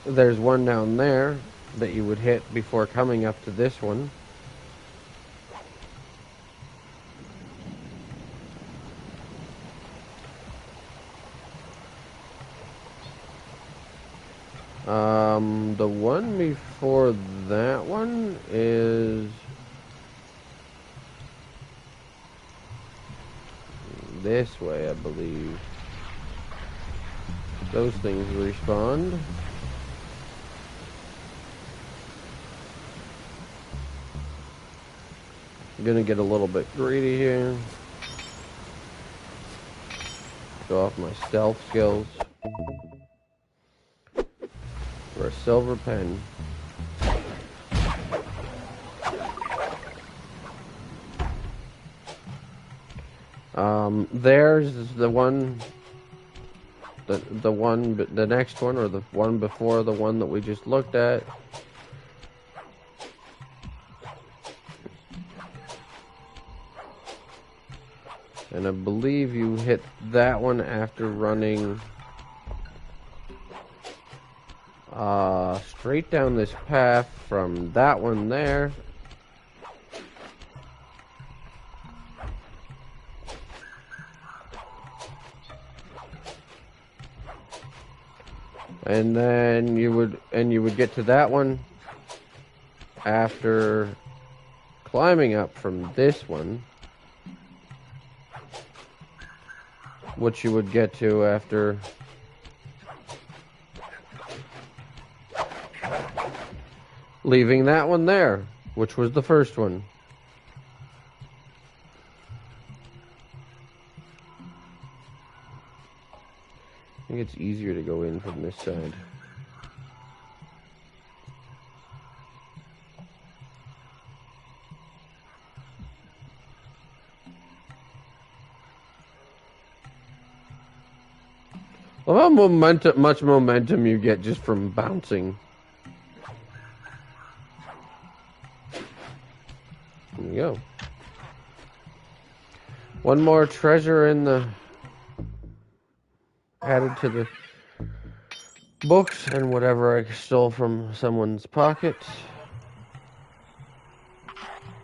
There's one down there that you would hit before coming up to this one. The one before that one is this way, I believe. Those things respawn. I'm gonna get a little bit greedy here. Go off my stealth skills. For a silver pen. There's the one, the next one, or the one before the one that we just looked at. And I believe you hit that one after running straight down this path from that one there. And then you would get to that one after climbing up from this one, which you would get to after leaving that one there, which was the first one. I think it's easier to go in from this side. Well, how much momentum you get just from bouncing. There you go. One more treasure in the... added to the books and whatever I stole from someone's pocket.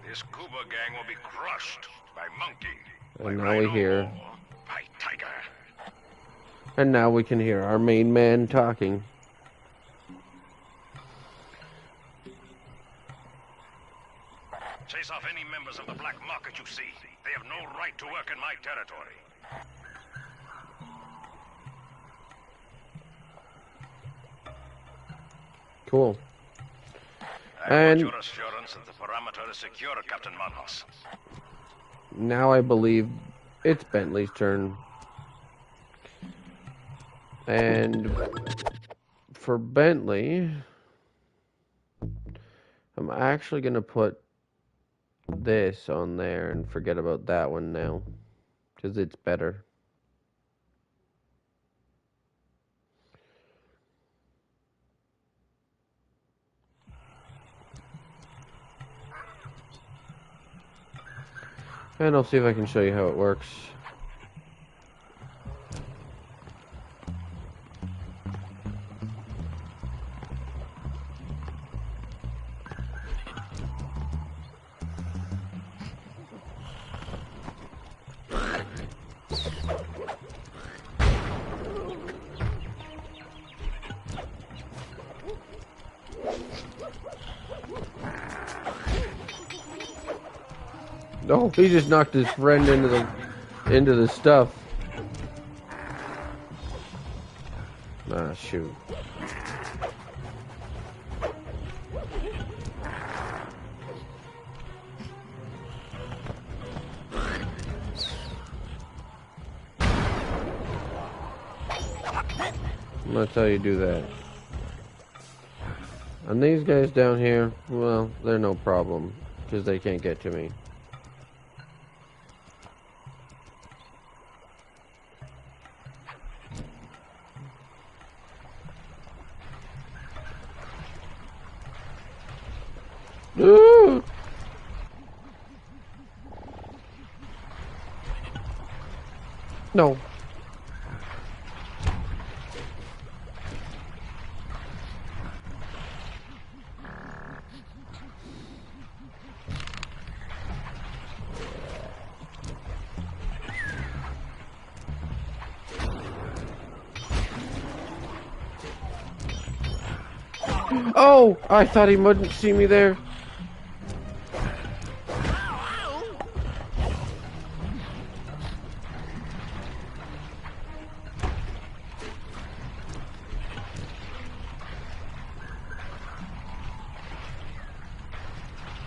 This scuba gang will be crushed by monkey. And now we hear... by tiger. And now we can hear our main man talking. Chase off any members of the black market you see. They have no right to work in my territory. Cool. I want And your assurance that the parameter is secure, Captain Manhos. now I believe it's Bentley's turn. And for Bentley, I'm actually going to put this on there and forget about that one now, because it's better. And I'll see if I can show you how it works. Oh, he just knocked his friend into the stuff. Ah, shoot. I'm gonna tell you to do that. And these guys down here, well, they're no problem, because they can't get to me. Ooh. No. Oh, I thought he wouldn't see me there.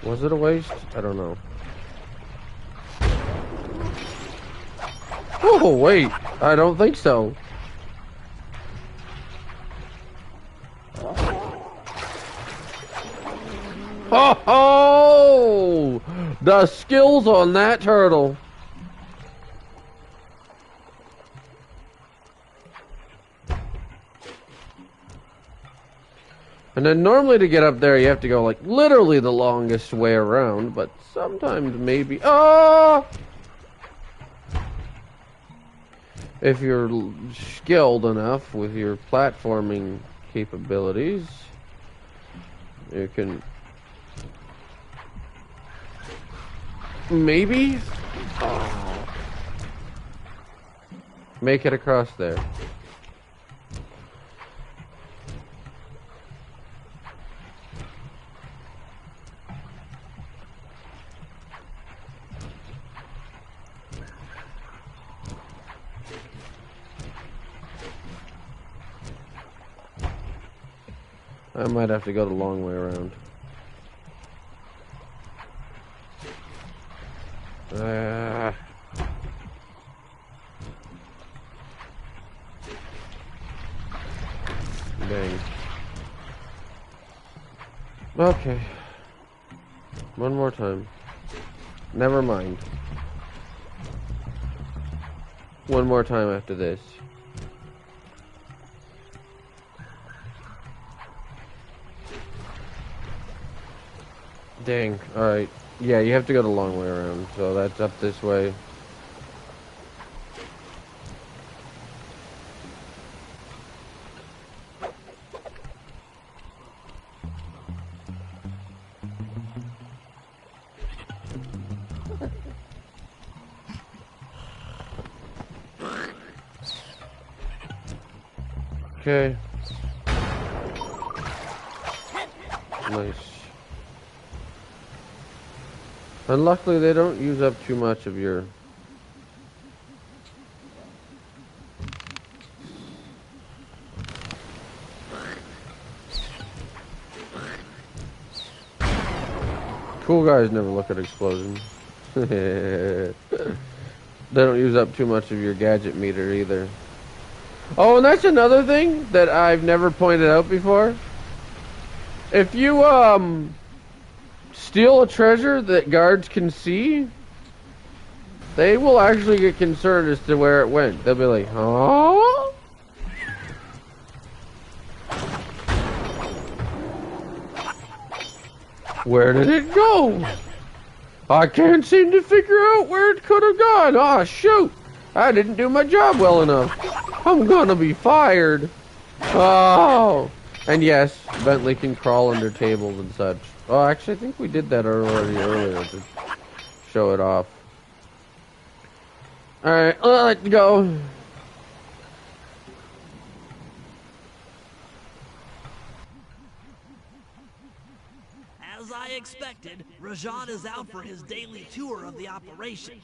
Was it a waste? I don't know. Oh, wait. I don't think so. ho ho! The skills on that turtle. And then normally to get up there you have to go like literally the longest way around, but sometimes maybe if you're skilled enough with your platforming capabilities, you can maybe make it across there. I might have to go the long way around. Dang. Okay. One more time. Never mind. One more time after this. Dang. Alright. Yeah, you have to go the long way around. So that's up this way. Okay. Nice. And luckily they don't use up too much of your... Cool guys never look at explosions. They don't use up too much of your gadget meter either. Oh, and that's another thing that I've never pointed out before. If you, steal a treasure that guards can see, they will actually get concerned as to where it went. They'll be like, huh? Where did it go? I can't seem to figure out where it could have gone. Oh, shoot. I didn't do my job well enough. I'm gonna be fired. Oh. And yes, Bentley can crawl under tables and such. Oh, actually, I think we did that already earlier to show it off. Alright, let's go. As I expected, Rajat is out for his daily tour of the operation.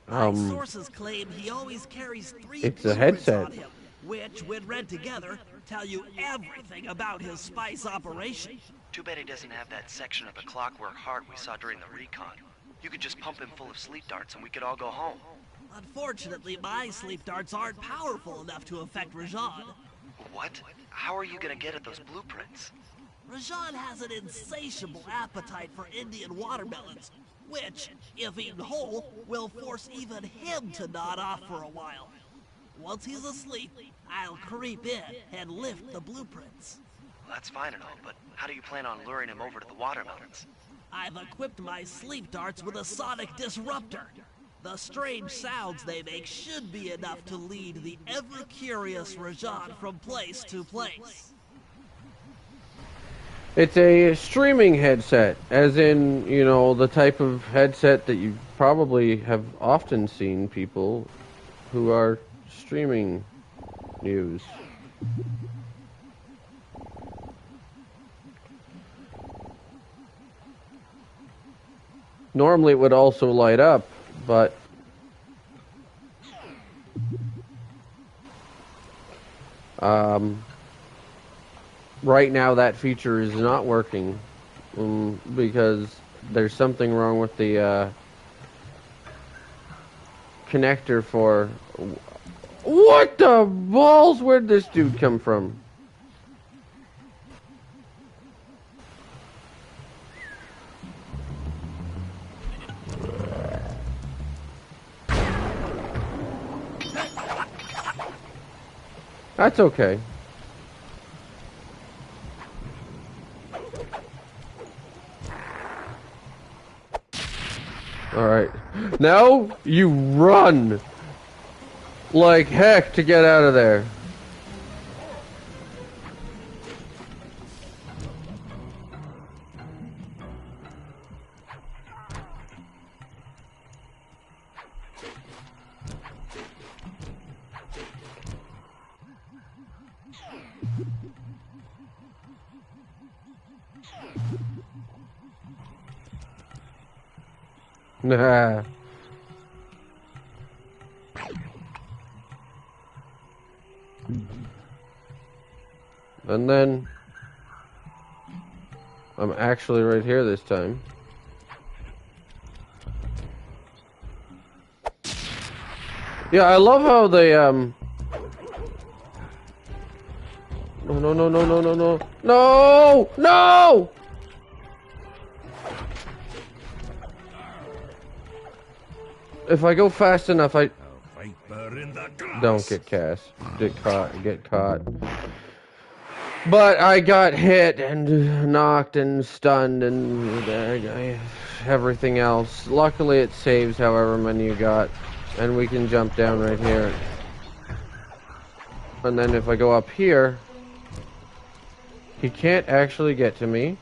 Sources claim he always carries 3 it's a blueprints headset. on him, which, when read together, tell you everything about his spice operation. Too bad he doesn't have that section of the clockwork heart we saw during the recon. You could just pump him full of sleep darts and we could all go home. Unfortunately, my sleep darts aren't powerful enough to affect Rajat. What? How are you gonna get at those blueprints? Rajat has an insatiable appetite for Indian watermelons, which, if eaten whole, will force even him to nod off for a while. Once he's asleep, I'll creep in and lift the blueprints. Well, that's fine and all, but how do you plan on luring him over to the watermelons? I've equipped my sleep darts with a sonic disruptor. The strange sounds they make should be enough to lead the ever-curious Rajat from place to place. It's a streaming headset, as in, you know, the type of headset that you probably have often seen people who are streaming use. Normally it would also light up, but right now that feature is not working because there's something wrong with the connector for... What the balls? Where'd this dude come from? That's okay. Alright. Now you run like heck to get out of there. Nah. And then I'm actually right here this time. Yeah, I love how they No, no, no, no, no, no, no. No! No! If I go fast enough, I don't get cast. Get caught. But I got hit and knocked and stunned and everything else. Luckily it saves however many you got. And we can jump down right here. And then if I go up here, he can't actually get to me.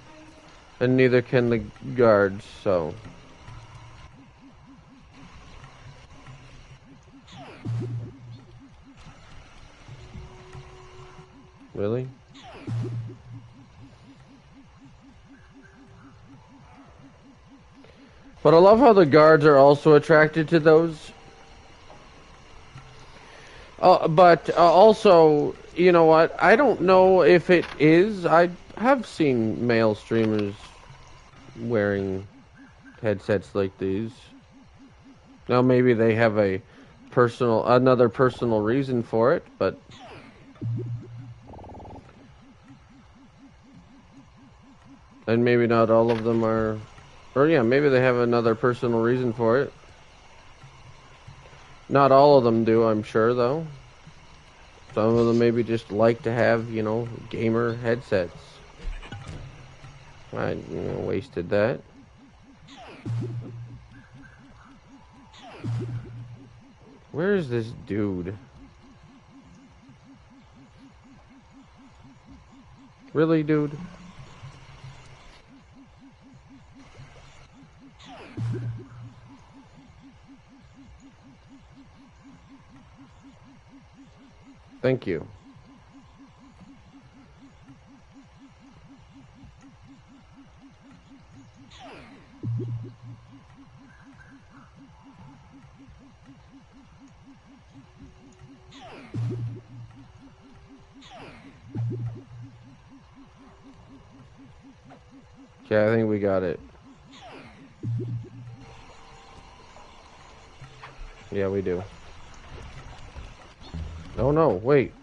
And neither can the guards, so... Really? But I love how the guards are also attracted to those. But also, you know what? I don't know if it is. I have seen male streamers wearing headsets like these. Now maybe they have another personal reason for it, but... And maybe not all of them are... Or yeah, maybe they have another personal reason for it. Not all of them do, I'm sure, though. Some of them maybe just like to have, you know, gamer headsets. I, wasted that. Where is this dude? Really, dude? Thank you. Okay, I think we got it. Yeah, we do. Oh no, wait.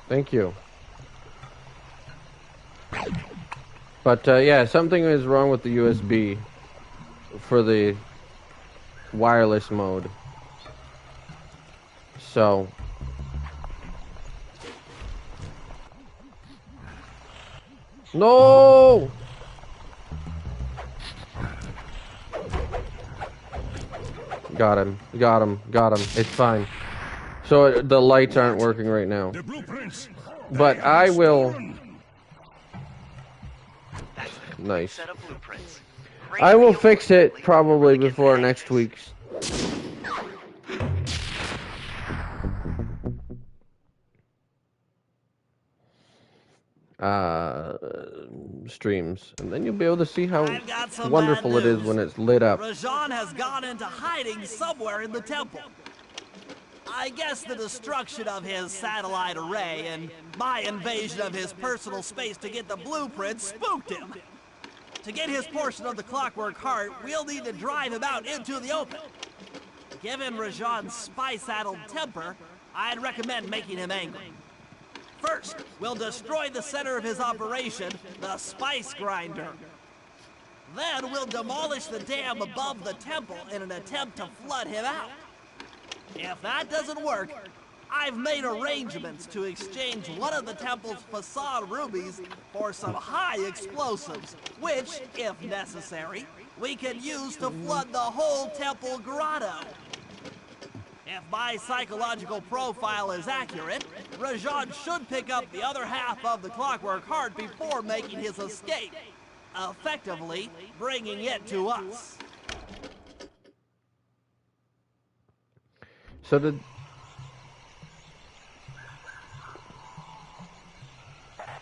Thank you. But yeah, something is wrong with the USB for the wireless mode. So no! Got him. Got him. Got him. It's fine. So the lights aren't working right now. But I will... Nice. Set of blueprints. I will fix it probably before next week's streams, and then you'll be able to see how wonderful it is when it's lit up. Rajan has gone into hiding somewhere in the temple. I guess the destruction of his satellite array and my invasion of his personal space to get the blueprints spooked him. To get his portion of the Clockwork Heart, we'll need to drive him out into the open. Given Rajan's spy-saddled temper, I'd recommend making him angry. First, we'll destroy the center of his operation, the spice grinder. Then we'll demolish the dam above the temple in an attempt to flood him out. If that doesn't work, I've made arrangements to exchange one of the temple's facade rubies for some high explosives, which, if necessary, we can use to flood the whole temple grotto. If my psychological profile is accurate, Rajad should pick up the other half of the Clockwork Heart before making his escape, effectively bringing it to us. So did...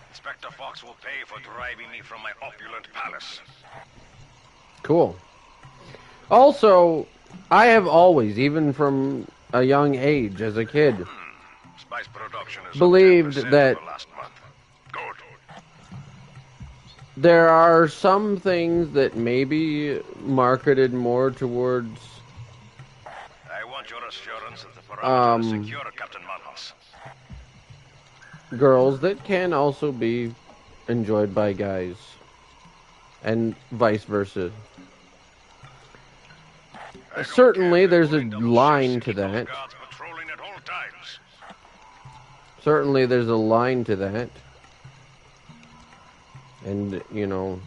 Inspector Fox will pay for driving me from my opulent palace. Cool. Also, I have always, even from a young age as a kid, Spice production is believed up 10% that over last month. Good. there are some things that may be marketed more towards I want your assurance that the perimeter is secure, Captain Manhos. girls that can also be enjoyed by guys, and vice versa. I don't Certainly, care there's a if double line shifts to keep those that. guards patrolling at all times. Certainly, there's a line to that. And, you know,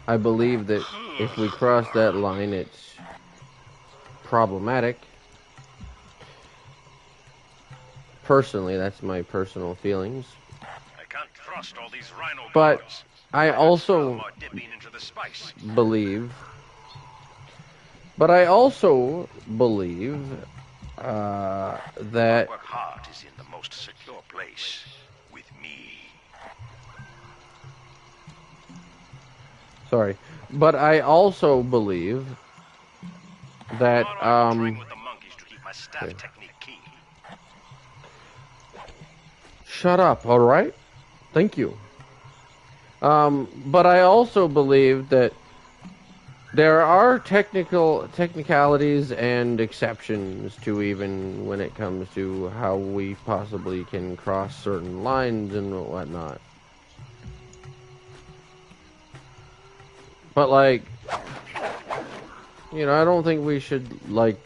I believe that if we cross that line, it's problematic. Personally, that's my personal feelings. I can't trust all these rhino But guards. I Some also are dipping into the spice. believe... But I also believe that... Clockwork Heart is in the most secure place with me. Sorry. But I also believe that, Tomorrow I train with the monkeys to keep my staff okay. technique keen. Shut up, alright? Thank you. But I also believe that there are technicalities and exceptions to even when it comes to how we possibly can cross certain lines and whatnot. But, like, you know, I don't think we should, like...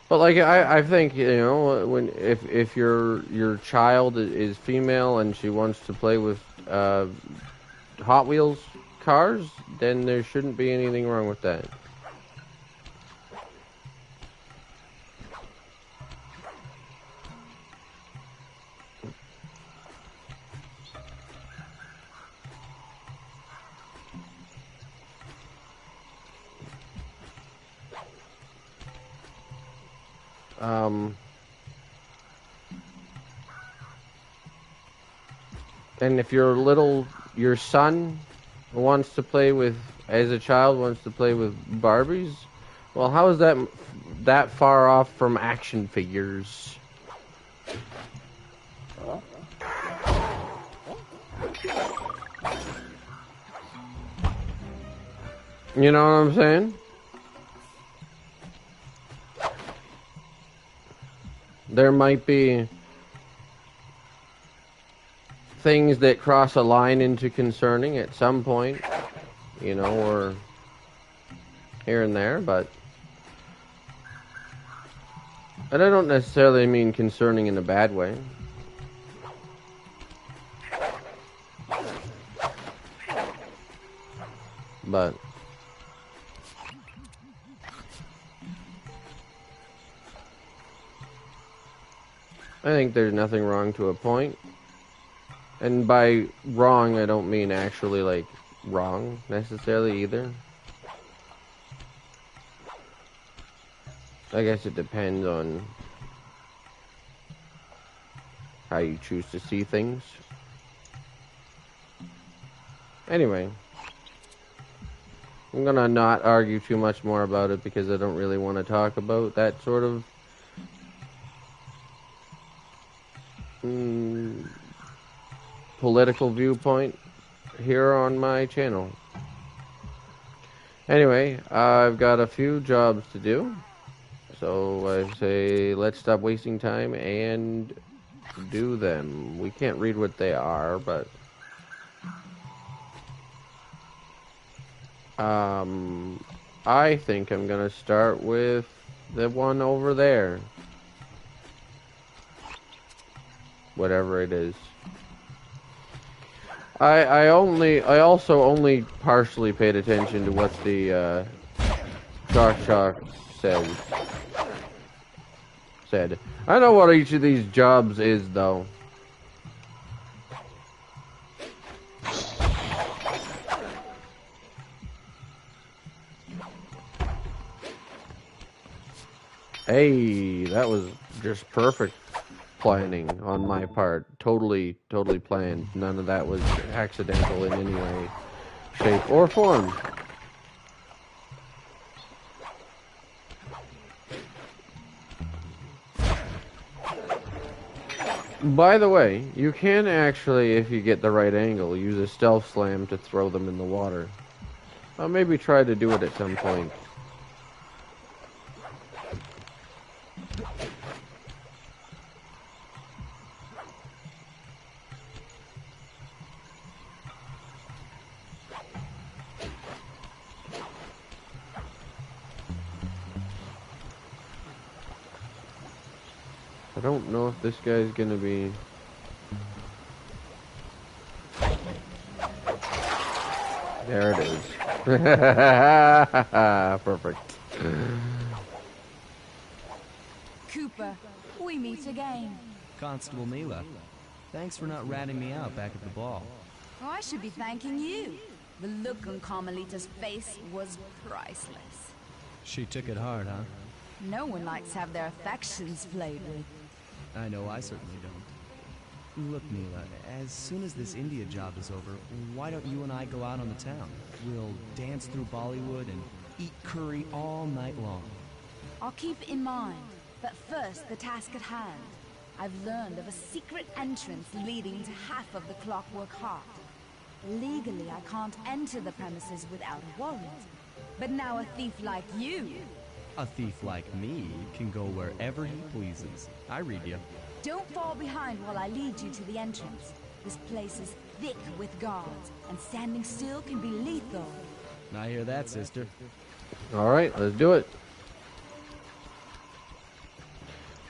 But, like, I think, you know, when if your child is female and she wants to play with Hot Wheels cars, then there shouldn't be anything wrong with that. And if your son wants to play with, as a child, wants to play with Barbies, well, how is that far off from action figures? You know what I'm saying? There might be things that cross a line into concerning at some point, you know, or here and there, but... And I don't necessarily mean concerning in a bad way. But... I think there's nothing wrong to a point. And by wrong, I don't mean actually, like, wrong, necessarily, either. I guess it depends on how you choose to see things. Anyway. I'm gonna not argue too much more about it because I don't really want to talk about that sort of... political viewpoint here on my channel. Anyway, I've got a few jobs to do, so I say let's stop wasting time and do them. We can't read what they are, but I think I'm gonna start with The one over there. Whatever it is. I also only partially paid attention to what the Shock said. I know what each of these jobs is though. Hey, that was just perfect planning on my part. Totally planned. None of that was accidental in any way, shape, or form. By the way, you can actually, if you get the right angle, use a stealth slam to throw them in the water. I'll maybe try to do it at some point. I don't know if this guy's gonna be... There it is. Perfect. Cooper, we meet again. Constable Mila, thanks for not ratting me out back at the ball. Oh, I should be thanking you. The look on Carmelita's face was priceless. She took it hard, huh? No one likes to have their affections played with. I know I certainly don't. Look, Mila, as soon as this India job is over, why don't you and I go out on the town? We'll dance through Bollywood and eat curry all night long. I'll keep it in mind. But first, the task at hand. I've learned of a secret entrance leading to half of the Clockwork Heart. Legally, I can't enter the premises without a warrant. But now a thief like you... A thief like me can go wherever he pleases. I read you. Don't fall behind while I lead you to the entrance. This place is thick with guards, and standing still can be lethal. I hear that, sister. Alright, let's do it.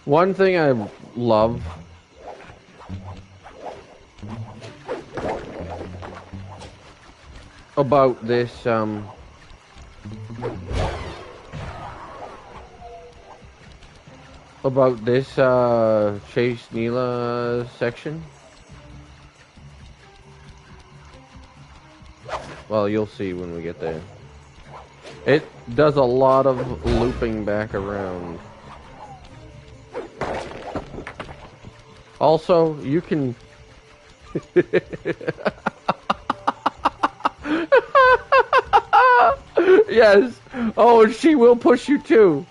One thing I love about this, Chase Neela section. Well, you'll see when we get there. It does a lot of looping back around. Also, you can... Yes! Oh, and she will push you too!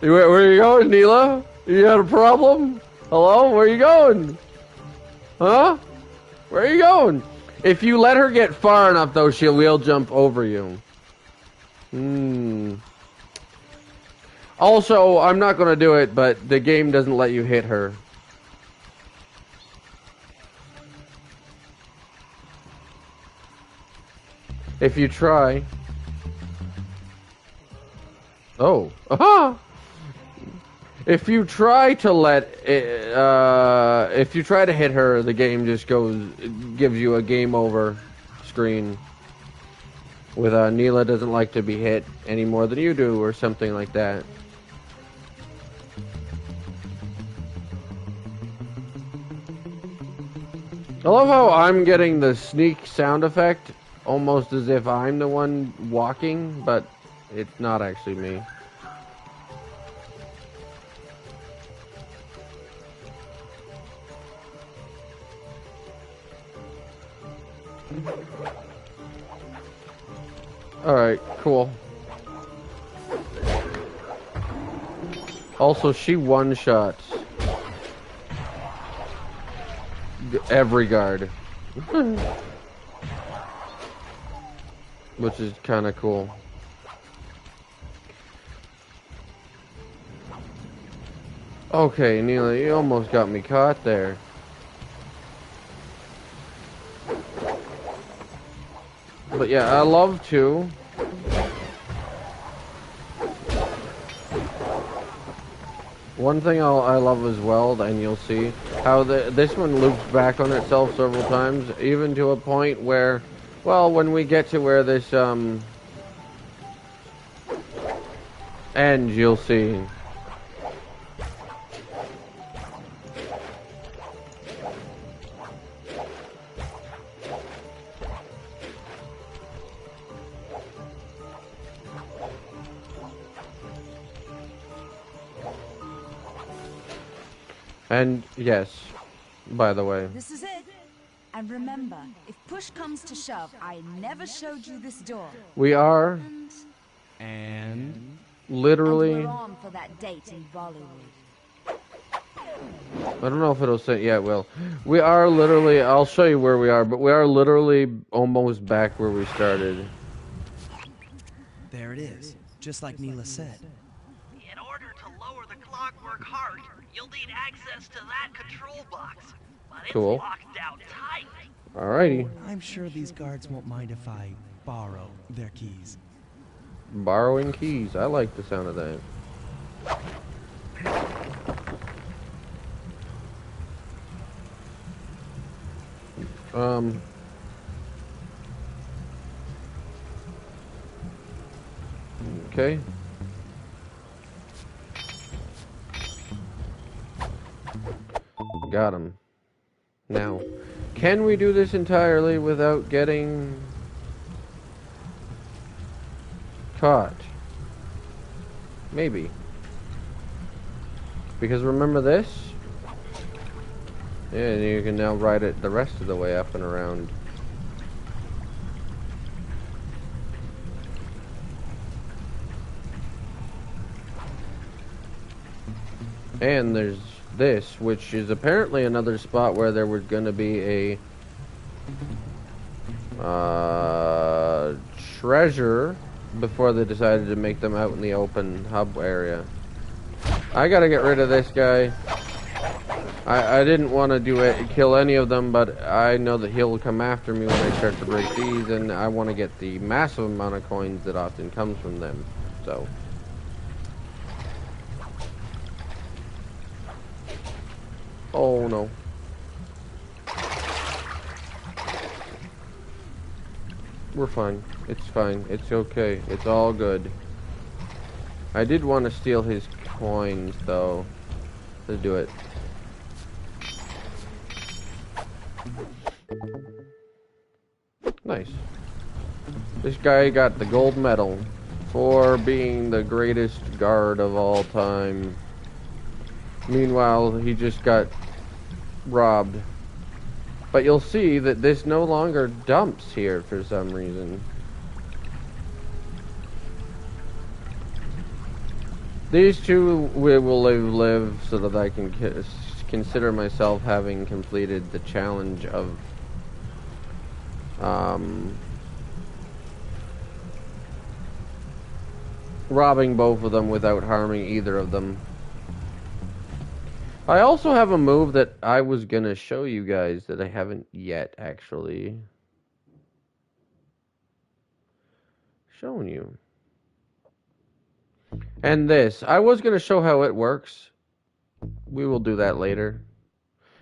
Where are you going, Neela? You got a problem? Hello? Where are you going? Huh? Where are you going? If you let her get far enough, though, she will jump over you. Also, I'm not going to do it, but the game doesn't let you hit her. If you try... Oh. Aha! If you try to if you try to hit her, the game just gives you a game over screen. With Neela doesn't like to be hit any more than you do, or something like that. I love how I'm getting the sneak sound effect, almost as if I'm the one walking, but it's not actually me. Alright, cool. Also, she one-shots every guard. Which is kind of cool. Okay, Neela, you almost got me caught there. But yeah, I love to. One thing I love as well, and you'll see how this one loops back on itself several times, even to a point where, well, when we get to where this ends, you'll see. And yes, by the way. This is it. And remember, if push comes to shove, I never showed you this door. We are And literally. And we're on for that date in Bollywood. I don't know if it'll say. Yeah, it will. We are literally. I'll show you where we are, but we are literally almost back where we started. there it is, just like Neela said. In order to lower the clockwork heart, you'll need access to that control box. But it's Cool. locked down tight. Alrighty. I'm sure these guards won't mind if I borrow their keys. Borrowing keys. I like the sound of that. Okay. Got him. Now, can we do this entirely without getting caught? Maybe. Because remember this? Yeah, and you can now ride it the rest of the way up and around. And there's this, which is apparently another spot where there was going to be a treasure before they decided to make them out in the open hub area. I gotta get rid of this guy. I didn't want to do it, kill any of them, but I know that he'll come after me when I start to break these, and I want to get the massive amount of coins that often comes from them. So. Oh no. We're fine. It's fine. It's okay. It's all good. I did want to steal his coins, though. Let's do it. Nice. This guy got the gold medal for being the greatest guard of all time. Meanwhile, he just got robbed. But you'll see that this no longer dumps here for some reason. These two will live so that I can consider myself having completed the challenge of robbing both of them without harming either of them. I also have a move that I was gonna show you guys that I haven't yet actually shown you. And this, I was gonna show how it works. We will do that later.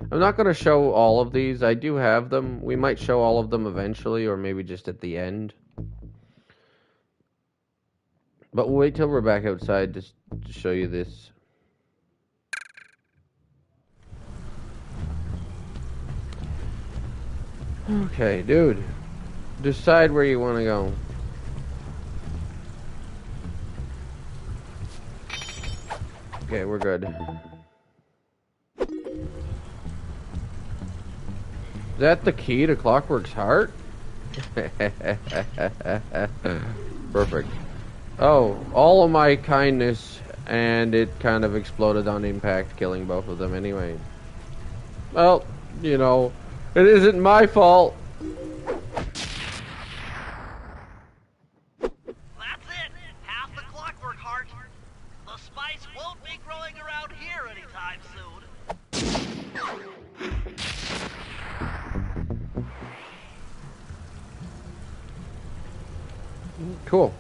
I'm not gonna show all of these. I do have them. We might show all of them eventually, or maybe just at the end. But we'll wait till we're back outside to show you this. Okay, dude. Decide where you want to go. Okay, we're good. Is that the key to Clockwork's heart? Perfect. Oh, all of my kindness, and it kind of exploded on impact, killing both of them anyway. Well, you know, it isn't my fault. That's it. Half the clockwork heart. The spice won't be growing around here anytime soon. Cool.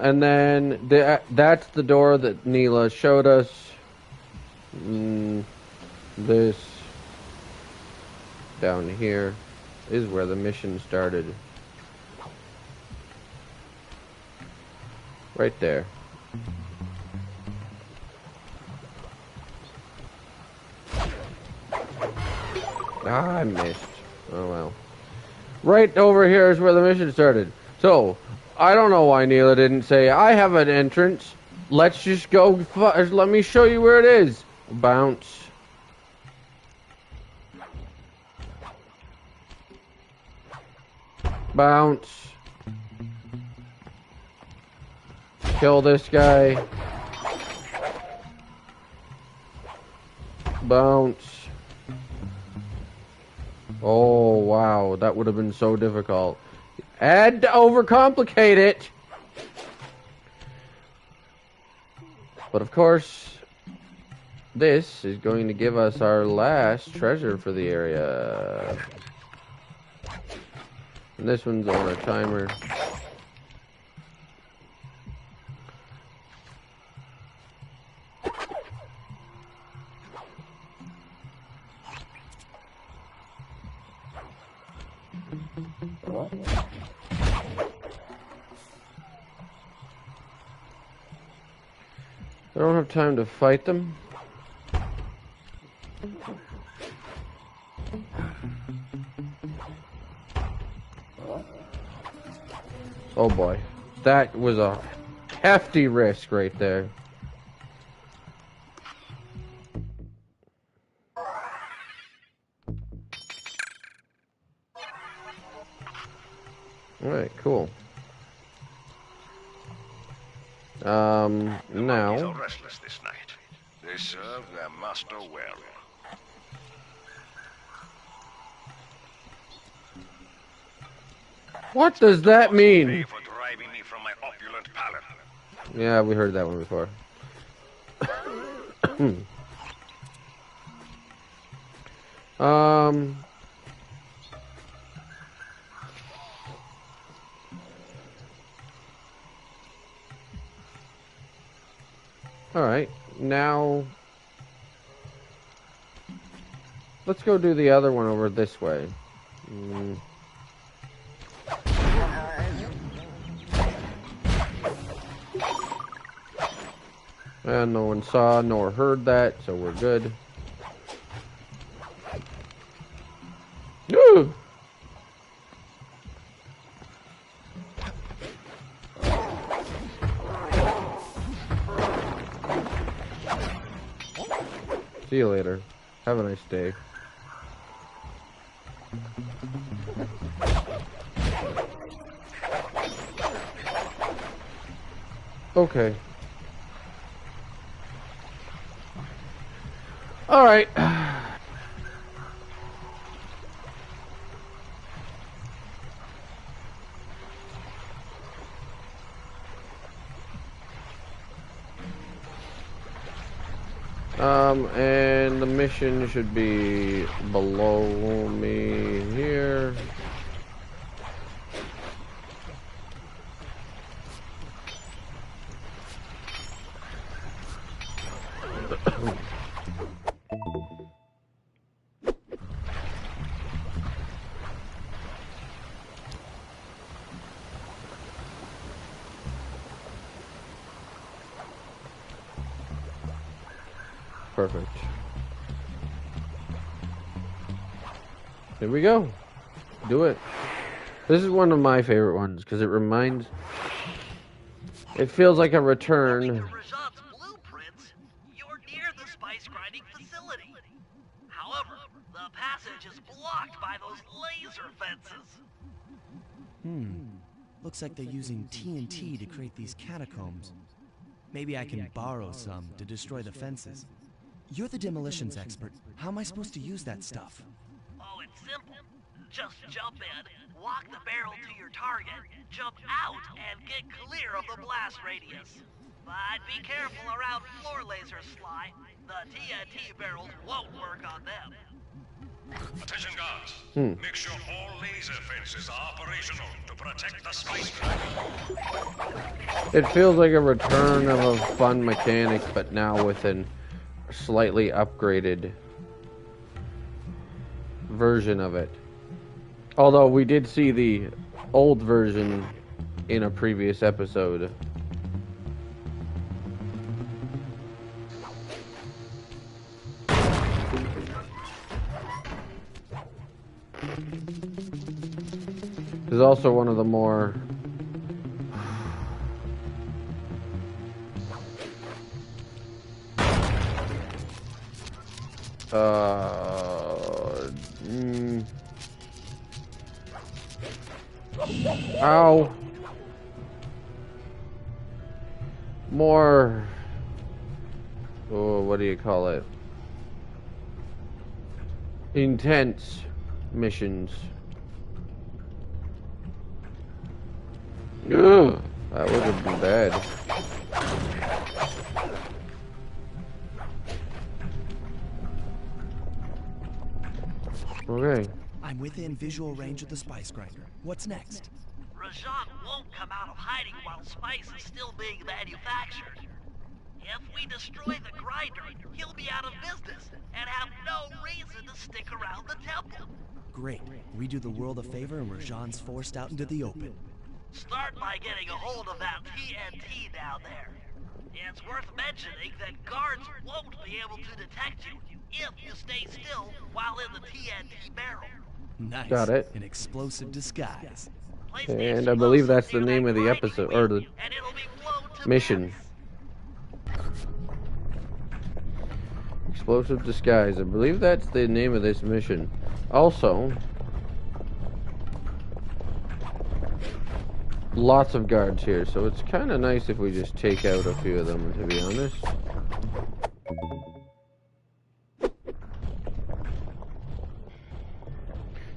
And then that's the door that Neela showed us. This down here is where the mission started. Right there. Ah, I missed. Oh well. Right over here is where the mission started. So, I don't know why Neela didn't say, I have an entrance. Let's just go. Let me show you where it is. Bounce. Bounce. Kill this guy. Bounce. Oh, wow. That would have been so difficult. And to overcomplicate it. But of course, this is going to give us our last treasure for the area. And this one's on a timer. I don't have time to fight them. Oh boy. That was a hefty risk right there. Alright, cool. Now. Are restless this night. They serve their master well. What does that Pay mean? for driving me from my opulent palate. Yeah, we heard that one before. Alright, now let's go do the other one over this way. And no one saw nor heard that, so we're good. Woo! See you later. Have a nice day. Okay. All right. And the mission should be below me here. Perfect. Here we go. Do it. This is one of my favorite ones because it feels like a return. According to Rajat's blueprints, you're near the spice grinding facility. However, the passage is blocked by those laser fences. Looks like they're using TNT to create these catacombs. Maybe I can borrow some to destroy the fences. You're the demolitions expert. How am I supposed to use that stuff? Oh, it's simple. Just jump in, walk the barrel to your target, jump out, and get clear of the blast radius. But be careful around floor lasers, Sly. The TNT barrels won't work on them. Attention guards. Make sure all laser fences are operational to protect the spice dragon. It feels like a return of a fun mechanic, but now with an slightly upgraded version of it. Although we did see the old version in a previous episode. This is also one of the more ow. More, oh, what do you call it? Intense missions. Ugh, that would have been bad. Okay. I'm within visual range of the spice grinder. What's next? Rajan won't come out of hiding while spice is still being manufactured. If we destroy the grinder, he'll be out of business and have no reason to stick around the temple. Great. We do the world a favor and Rajan's forced out into the open. Start by getting a hold of that TNT down there. It's worth mentioning that guards won't be able to detect you if you stay still while in the TNT barrel. Nice. Got it. An explosive disguise. Place the And I believe that's the explosive name near of the that episode, grinding or the wheel, and it'll be blown to mission. bits. Explosive disguise. I believe that's the name of this mission. Also, lots of guards here, so it's kind of nice if we just take out a few of them, to be honest.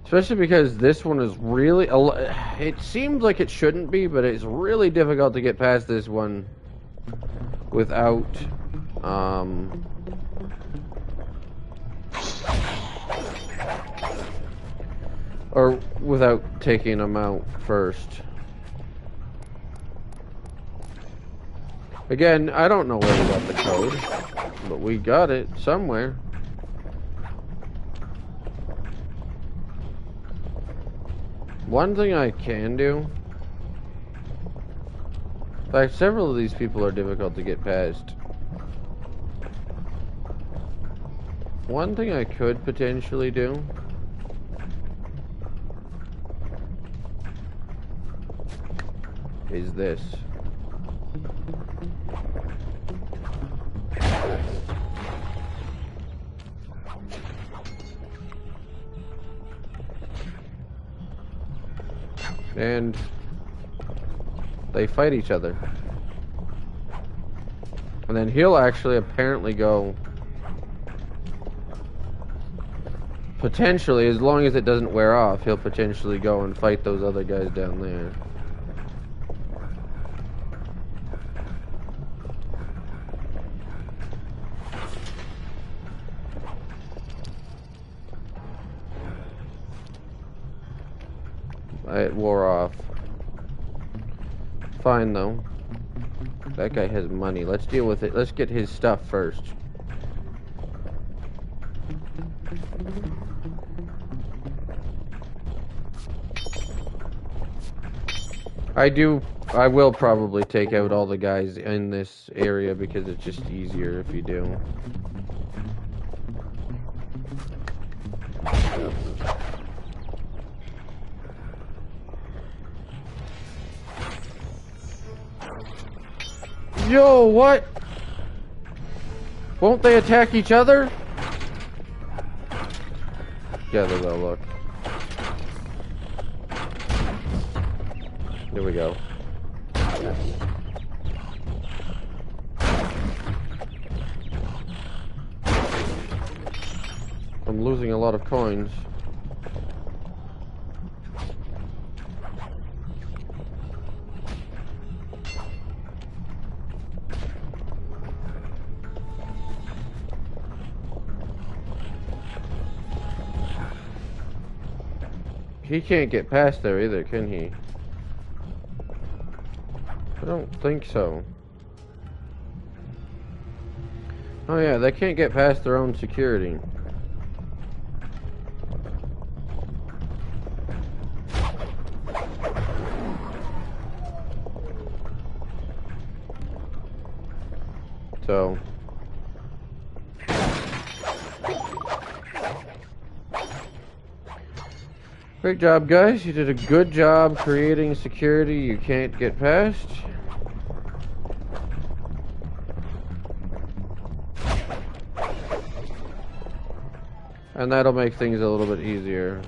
Especially because this one is really, it seems like it shouldn't be, but it's really difficult to get past this one without, or without taking them out first. Again, I don't know where we got the code, but we got it somewhere. One thing I can do, in fact, several of these people are difficult to get past. One thing I could potentially do is this. And they fight each other. And then he'll actually apparently go, potentially, as long as it doesn't wear off, he'll potentially go and fight those other guys down there. It wore off. Fine though. That guy has money. Let's deal with it. Let's get his stuff first. I will probably take out all the guys in this area because it's just easier if you do. Yo, what? Won't they attack each other? Yeah, they will, look. There we go. I'm losing a lot of coins. he can't get past there either, can he? I don't think so. Oh yeah, they can't get past their own security. So... Great job, guys. You did a good job creating security you can't get past. And that'll make things a little bit easier.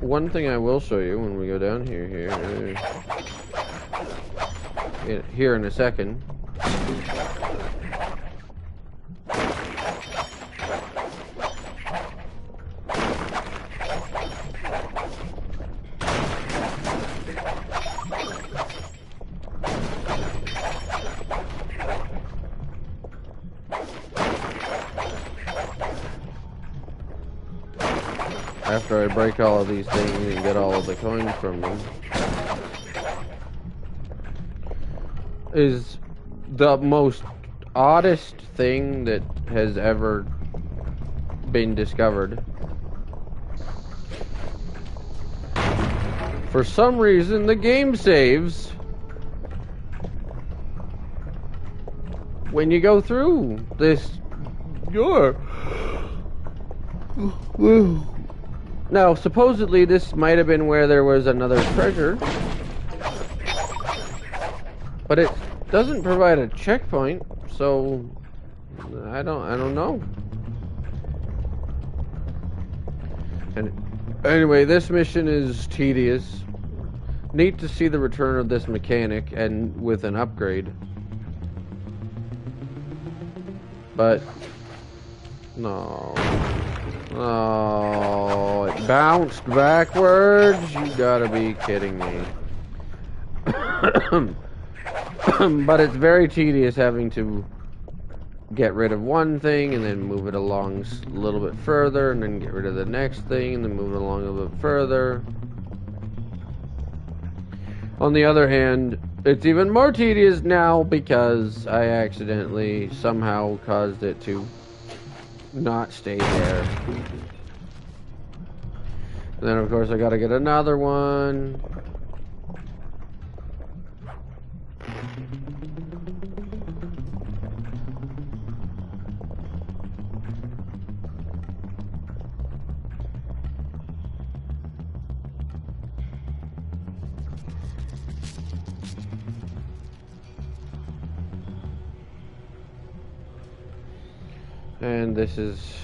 One thing I will show you when we go down here in a second. After I break all of these things and get all of the coins from them, is the most oddest thing that has ever been discovered. For some reason, the game saves when you go through this door. Now, supposedly this might have been where there was another treasure, but it doesn't provide a checkpoint, so I don't know. And anyway, this mission is tedious. Neat to see the return of this mechanic and with an upgrade. But no. Oh, it bounced backwards? You gotta be kidding me. But it's very tedious having to get rid of one thing and then move it along a little bit further and then get rid of the next thing and then move it along a little bit further. On the other hand, it's even more tedious now because I accidentally somehow caused it to not stay there. And then of course I gotta get another one. And this is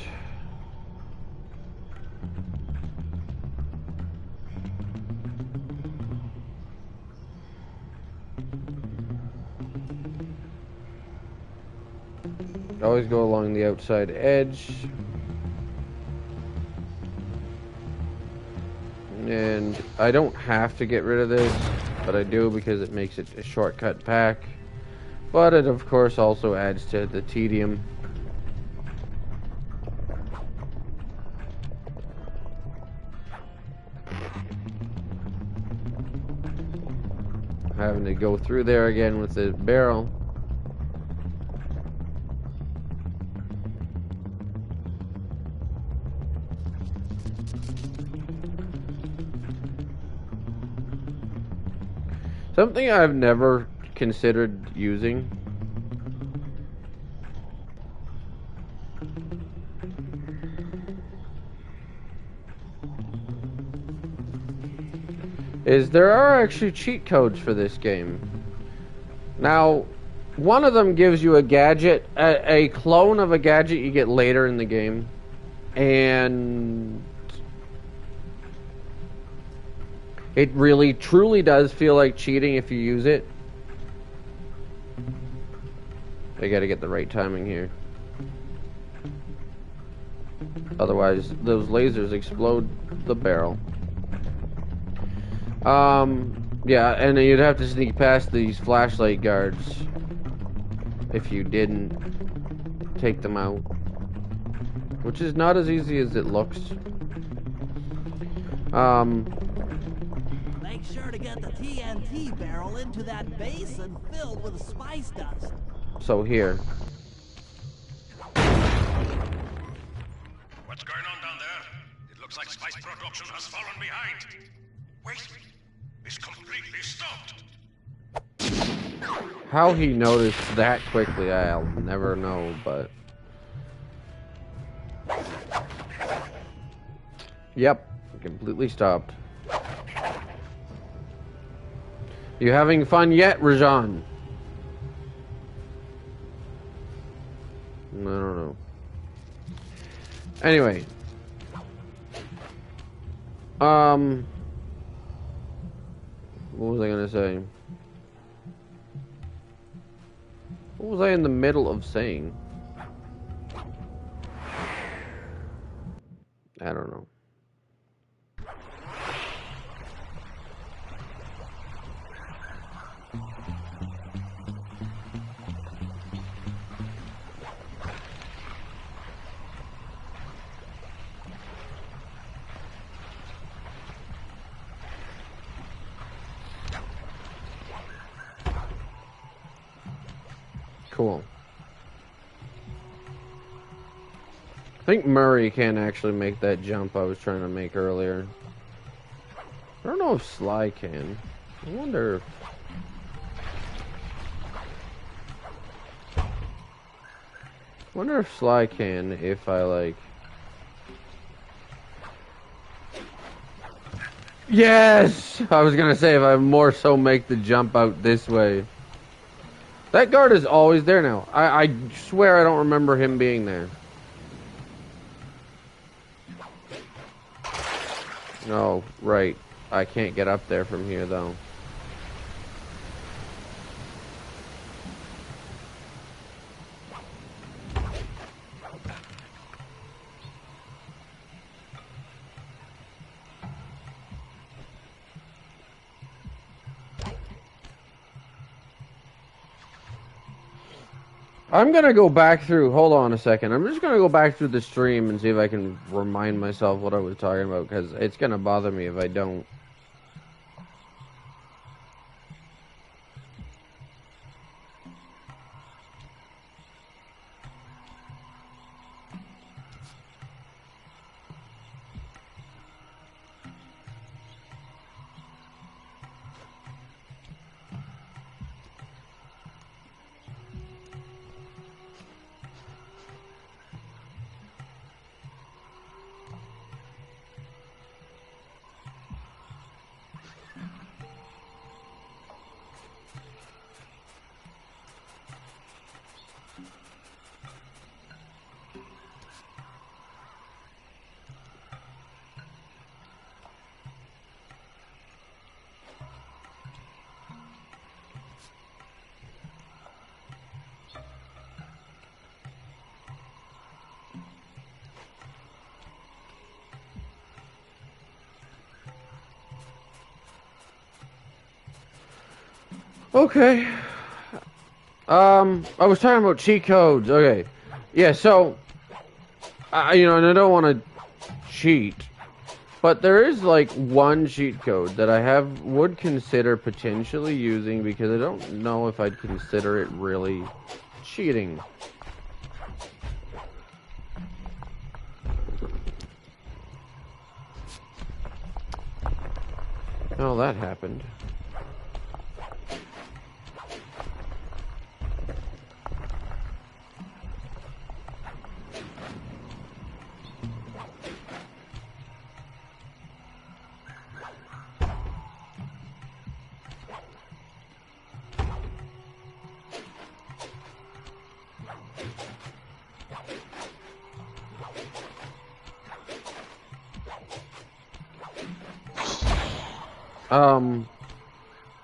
always go along the outside edge, and I don't have to get rid of this, but I do because it makes it a shortcut pack, but it of course also adds to the tedium. Having to go through there again with the barrel. Something I've never considered using is there are actually cheat codes for this game. Now, one of them gives you a gadget, a clone of a gadget you get later in the game, and it really truly does feel like cheating if you use it. I gotta get the right timing here. Otherwise, those lasers explode the barrel. Yeah, and you'd have to sneak past these flashlight guards if you didn't take them out, which is not as easy as it looks. Make sure to get the TNT barrel into that basin filled with spice dust. So here. What's going on down there? It looks like spice production has fallen behind. Wait, it's completely stopped. How he noticed that quickly, I'll never know, but... Yep, completely stopped. You having fun yet, Rajan? I don't know. Anyway. What was I gonna say? What was I in the middle of saying? I don't know. Cool. I think Murray can actually make that jump I was trying to make earlier. I don't know if Sly can. I wonder if... Sly can if I, like... Yes! I was gonna say if I more so make the jump out this way. That guard is always there now. I swear I don't remember him being there. No, right. I can't get up there from here, though. I'm gonna go back through, hold on a second, I'm just gonna go back through the stream and see if I can remind myself what I was talking about, because it's gonna bother me if I don't. Okay. I was talking about cheat codes. Okay. Yeah, so, you know, and I don't want to cheat, but there is, like, one cheat code that I would consider potentially using because I don't know if I'd consider it really cheating. Oh, that happened.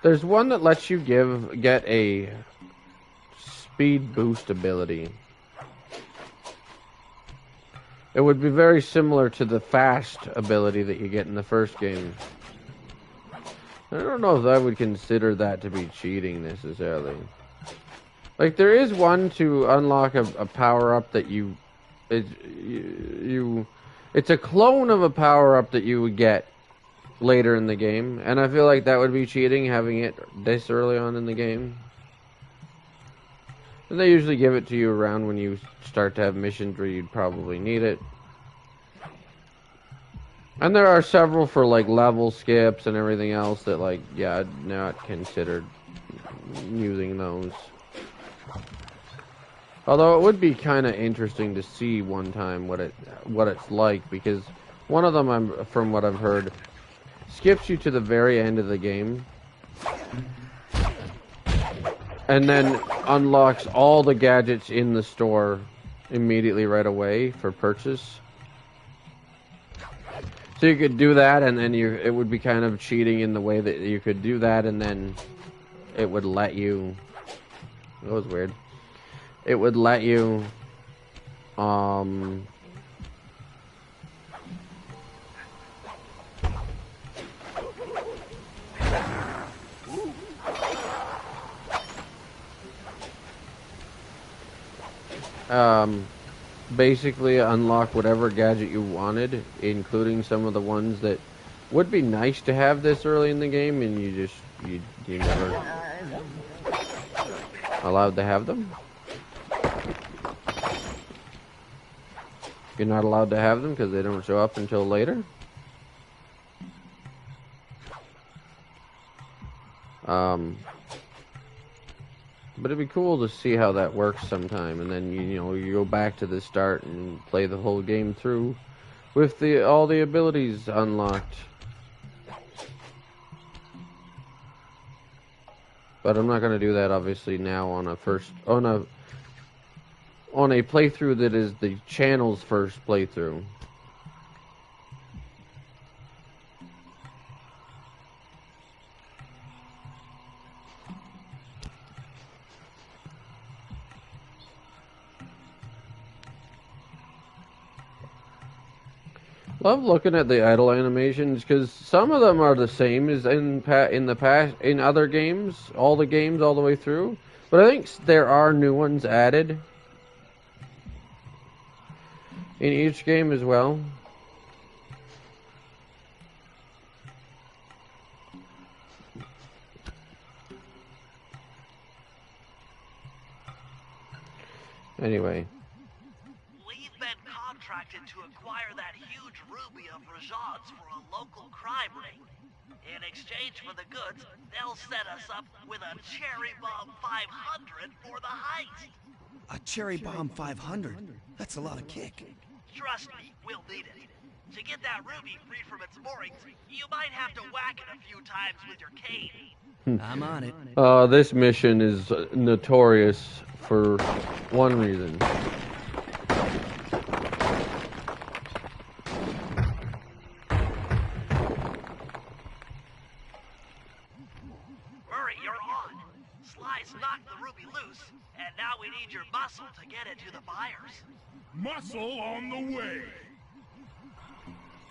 There's one that lets you get a speed boost ability. It would be very similar to the fast ability that you get in the first game. I don't know if I would consider that to be cheating necessarily. Like, there is one to unlock a power-up that it's a clone of a power-up that you would get later in the game, and I feel like that would be cheating, having it this early on in the game. And they usually give it to you around when you start to have missions where you'd probably need it. And there are several for, like, level skips and everything else that, like, yeah, I'd not considered using those. Although it would be kind of interesting to see one time what it's like, because one of them, from what I've heard, skips you to the very end of the game, and then unlocks all the gadgets in the store immediately right away for purchase. So you could do that, and then it would be kind of cheating in the way that you could do that, and then it would let you. That was weird. It would let you, basically unlock whatever gadget you wanted, including some of the ones that would be nice to have this early in the game, and you never allowed to have them. You're not allowed to have them because they don't show up until later. But it'd be cool to see how that works sometime, and then you go back to the start and play the whole game through with all the abilities unlocked. But I'm not going to do that obviously now on a playthrough that is the channel's first playthrough. Love looking at the idle animations because some of them are the same as in the past in other games, all the games all the way through. But I think there are new ones added in each game as well. Anyway. We've been contracted to acquire that huge ruby of Rajad's for a local crime ring. In exchange for the goods, they'll set us up with a cherry bomb 500 for the heist. A cherry bomb 500? That's a lot of kick. Trust me, we'll need it. To get that ruby free from its moorings, you might have to whack it a few times with your cane. I'm on it. This mission is notorious for one reason. Murray, you're on. Sly's knocked the ruby loose, and now we need your muscle to get it to the buyers. Muscle on the way.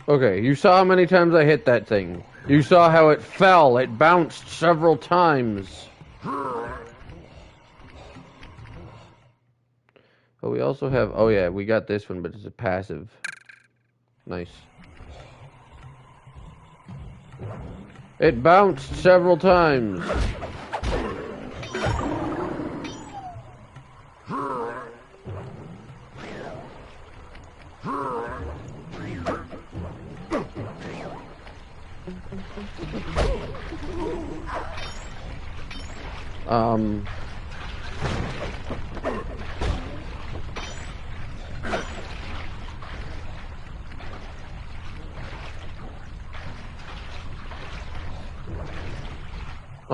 Okay, you saw how many times I hit that thing. You saw how it fell. It bounced several times. But we also have... Oh yeah, we got this one, but it's a passive. Nice. It bounced several times.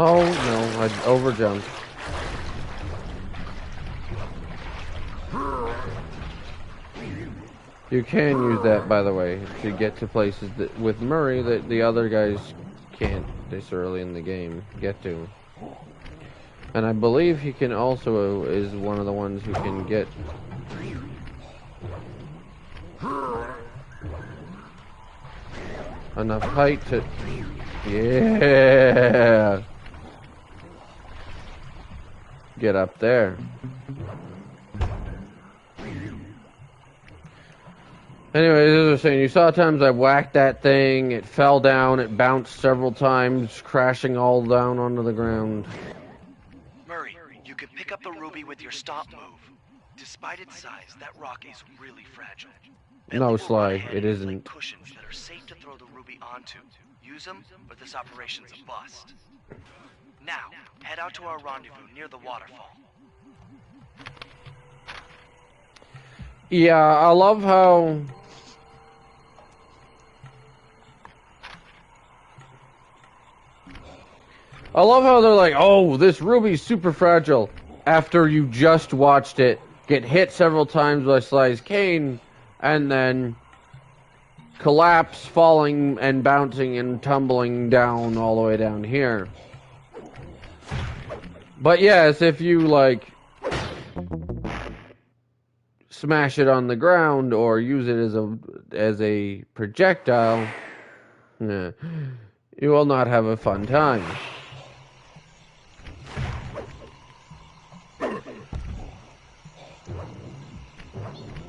Oh no, I overjumped. You can use that, by the way, to get to places that with Murray that the other guys can't this early in the game get to. And I believe he can also is one of the ones who can get enough height to Yeah. Get up there. Anyways, as I was saying, you saw times I whacked that thing, it fell down, it bounced several times, crashing all down onto the ground. Murray, you can pick up the ruby with your stomp move. Despite its size, that rock is really fragile. No, Sly, it Like isn't. cushions that are safe to throw the ruby onto. Use them, or this operation's a bust. Now, head out to our rendezvous near the waterfall. Yeah, I love how... they're like, oh, this ruby's super fragile. After you just watched it get hit several times by Sly's cane, and then collapse, falling and bouncing and tumbling down all the way down here. But yes, if you, like, smash it on the ground or use it as a projectile, you will not have a fun time.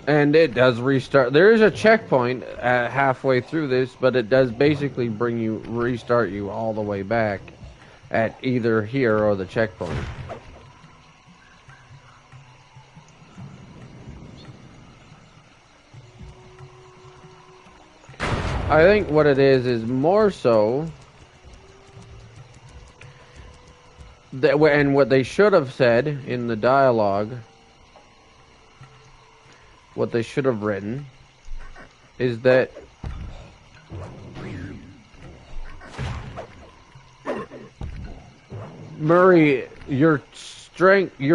And it does restart. There is a checkpoint at halfway through this, but it does basically restart you all the way back at either here or the checkpoint. I think what it is more so that, and what they should have said in the dialogue, what they should have written, is that Murray, you're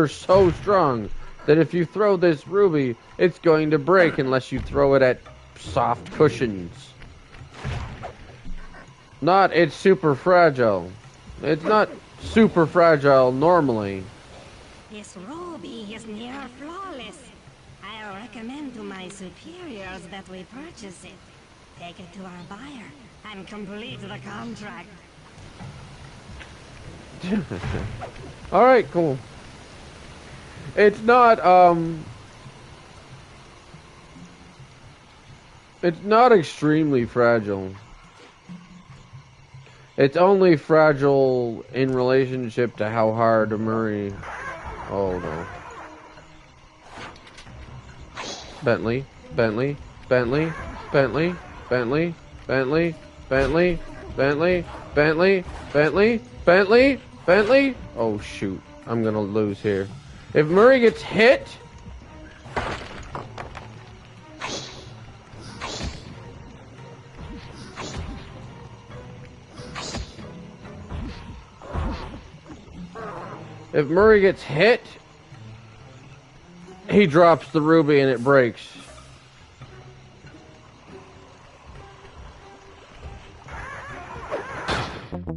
so strong that if you throw this ruby, it's going to break unless you throw it at soft cushions. Not, it's super fragile. It's not super fragile normally. This ruby is near flawless. I recommend to my superiors that we purchase it. Take it to our buyer and complete the contract. Alright, cool. It's not extremely fragile. It's only fragile in relationship to how hard Murray... Oh no. Bentley, Bentley, Bentley, Bentley, Bentley, Bentley, Bentley, Bentley, Bentley, Bentley, Bentley, Bentley. Oh shoot, I'm gonna lose here. If Murray gets hit... If Murray gets hit, he drops the ruby and it breaks.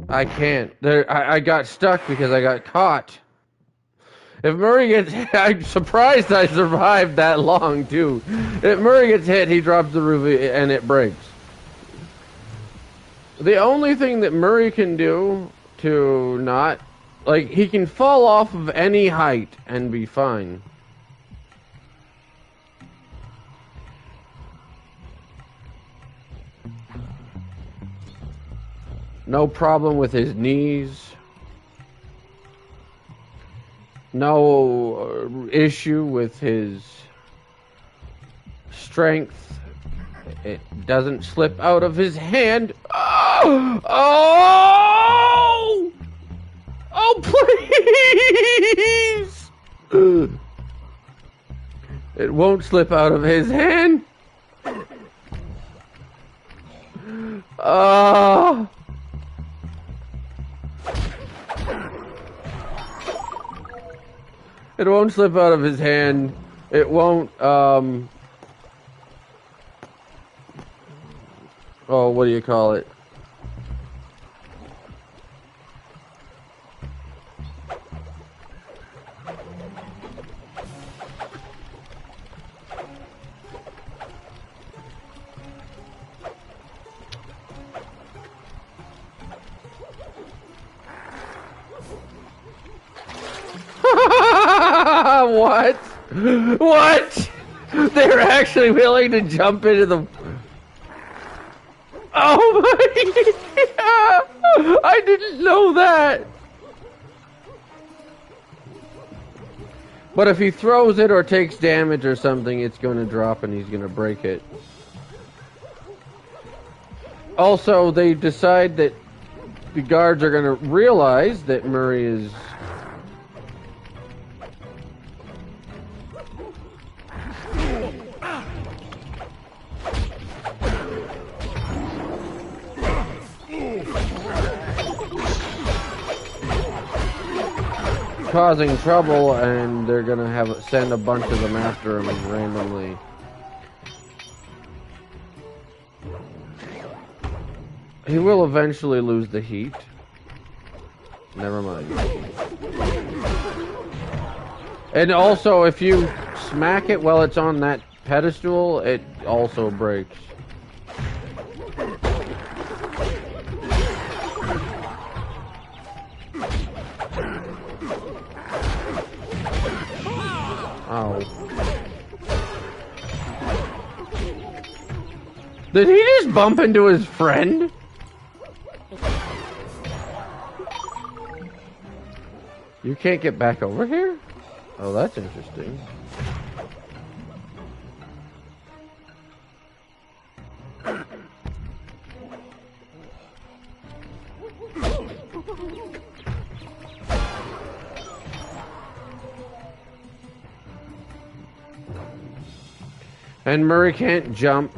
I can't. I got stuck because I got caught. If Murray gets hit, I'm surprised I survived that long, too. If Murray gets hit, he drops the ruby and it breaks. The only thing that Murray can do to not... Like, he can fall off of any height and be fine. No problem with his knees. No issue with his strength. It doesn't slip out of his hand. Oh! Oh! Oh, please! It won't slip out of his hand. It won't slip out of his hand. It won't, oh, what do you call it? What? What? They're actually willing to jump into the... Oh my... I didn't know that. But if he throws it or takes damage or something, it's going to drop and he's going to break it. Also, they decide that the guards are going to realize that Murray is... causing trouble, and they're gonna send a bunch of them after him randomly. He will eventually lose the heat. Never mind. And also, if you smack it while it's on that pedestal, it also breaks. Oh. Did he just bump into his friend? You can't get back over here? Oh, that's interesting. And Murray can't jump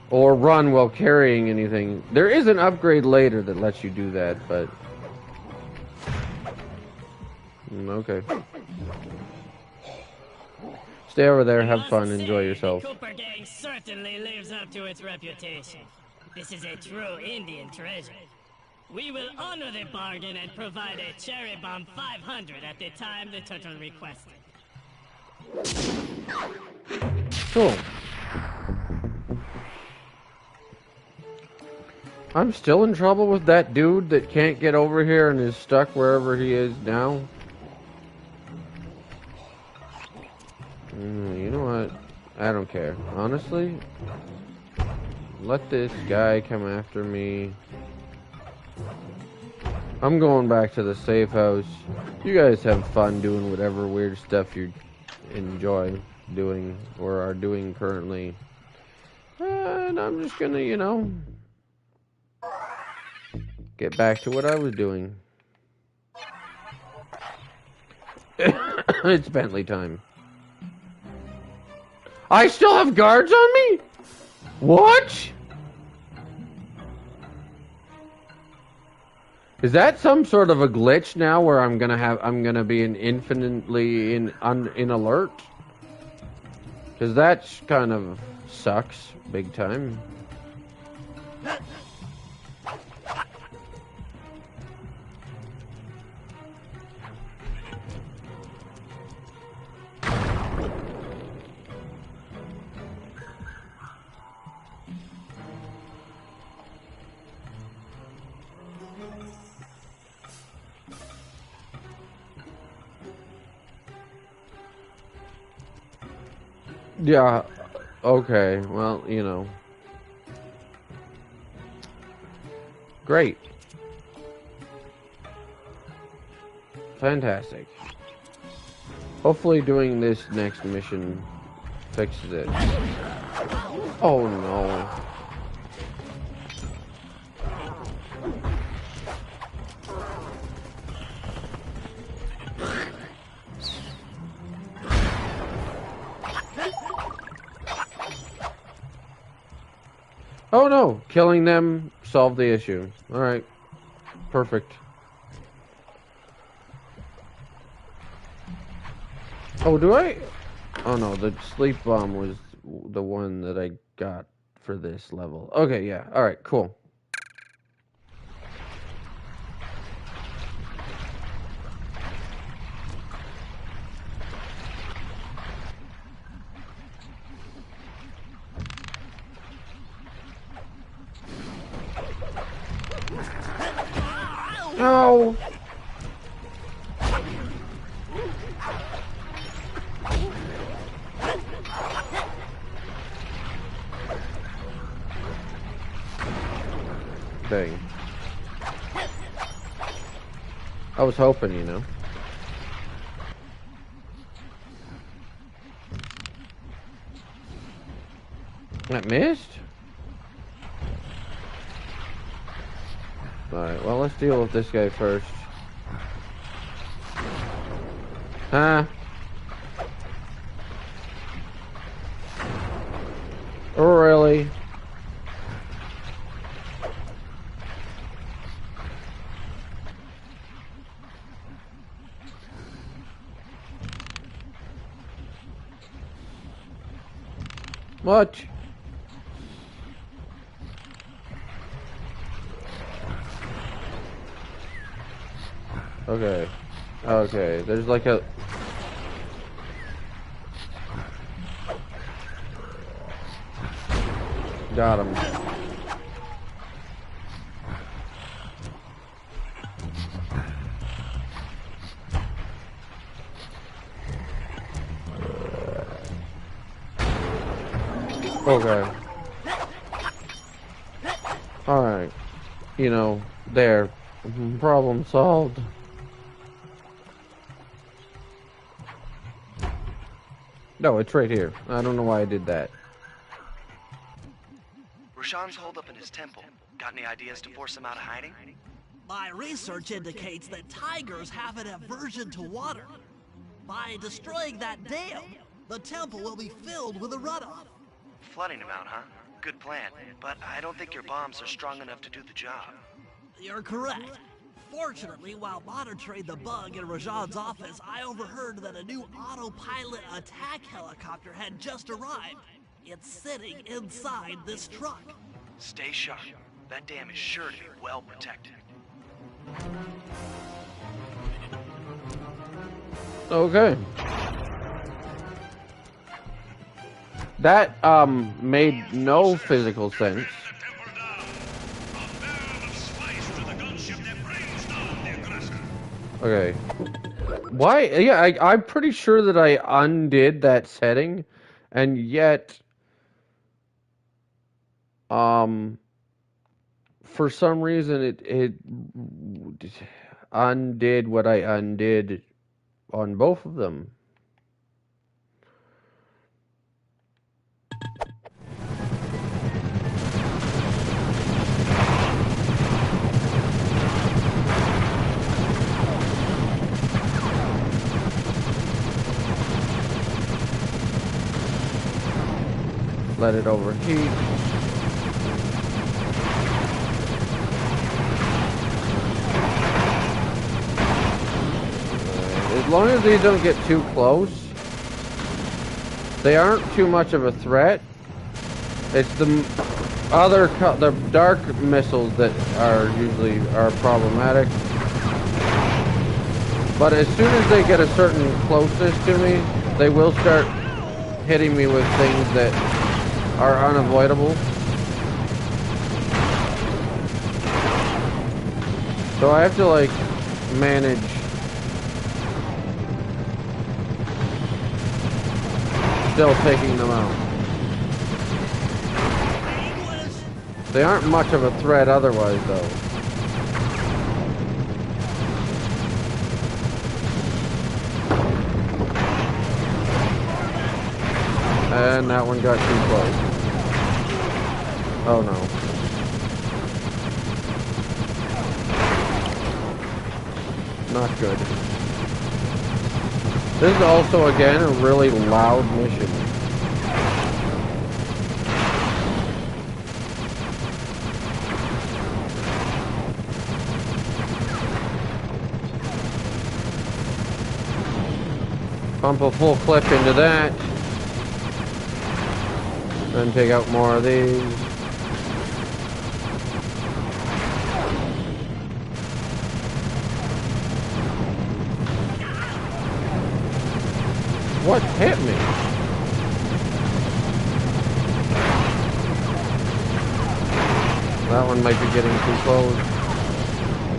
or run while carrying anything. There is an upgrade later that lets you do that, but... okay. Stay over there, have fun, enjoy yourself. The Cooper gang certainly lives up to its reputation. This is a true Indian treasure. We will honor the bargain and provide a cherry bomb 500 at the time the turtle requested. Cool. I'm still in trouble with that dude that can't get over here and is stuck wherever he is now. You know what? I don't care. Honestly, let this guy come after me. I'm going back to the safe house. You guys have fun doing whatever weird stuff you enjoy doing or are doing currently. And I'm just gonna, you know, get back to what I was doing. It's Bentley time. I still have guards on me? What? Is that some sort of a glitch now where I'm gonna be infinitely in alert? Cause that kind of sucks big time. Yeah, okay, well, you know. Great. Fantastic. Hopefully doing this next mission fixes it. Oh no. Oh no, killing them solved the issue. Alright. Perfect. Oh, do I? Oh no, the sleep bomb was the one that I got for this level. Okay, yeah. Alright, cool. No. thing. I was hoping, you know. That missed? Alright, well, let's deal with this guy first. Huh? Really? What? Okay. Okay, there's like a... Got him. Okay. Alright. You know, there. Problem solved. No, it's right here. I don't know why I did that. Rashawn's holed up in his temple. Got any ideas to force him out of hiding? My research indicates that tigers have an aversion to water. By destroying that dam, the temple will be filled with a runoff. Flooding him out, huh? Good plan. But I don't think your bombs are strong enough to do the job. You're correct. Fortunately, while monitoring the bug in Rajan's office, I overheard that a new autopilot attack helicopter had just arrived. It's sitting inside this truck. Stay sharp. That dam is sure to be well protected. Okay. That, made no physical sense. Okay. Why? Yeah, I'm pretty sure that I undid that setting, and yet, for some reason it undid what I undid on both of them. Let it overheat. As long as they don't get too close, they aren't too much of a threat. It's the the dark missiles that are problematic. But as soon as they get a certain closeness to me, they will start hitting me with things that are unavoidable. So I have to like manage still taking them out. They aren't much of a threat otherwise though. And that one got too close. Oh no. Not good. This is also, again, a really loud mission. Pump a full clip into that. Then take out more of these. What hit me? That one might be getting too close.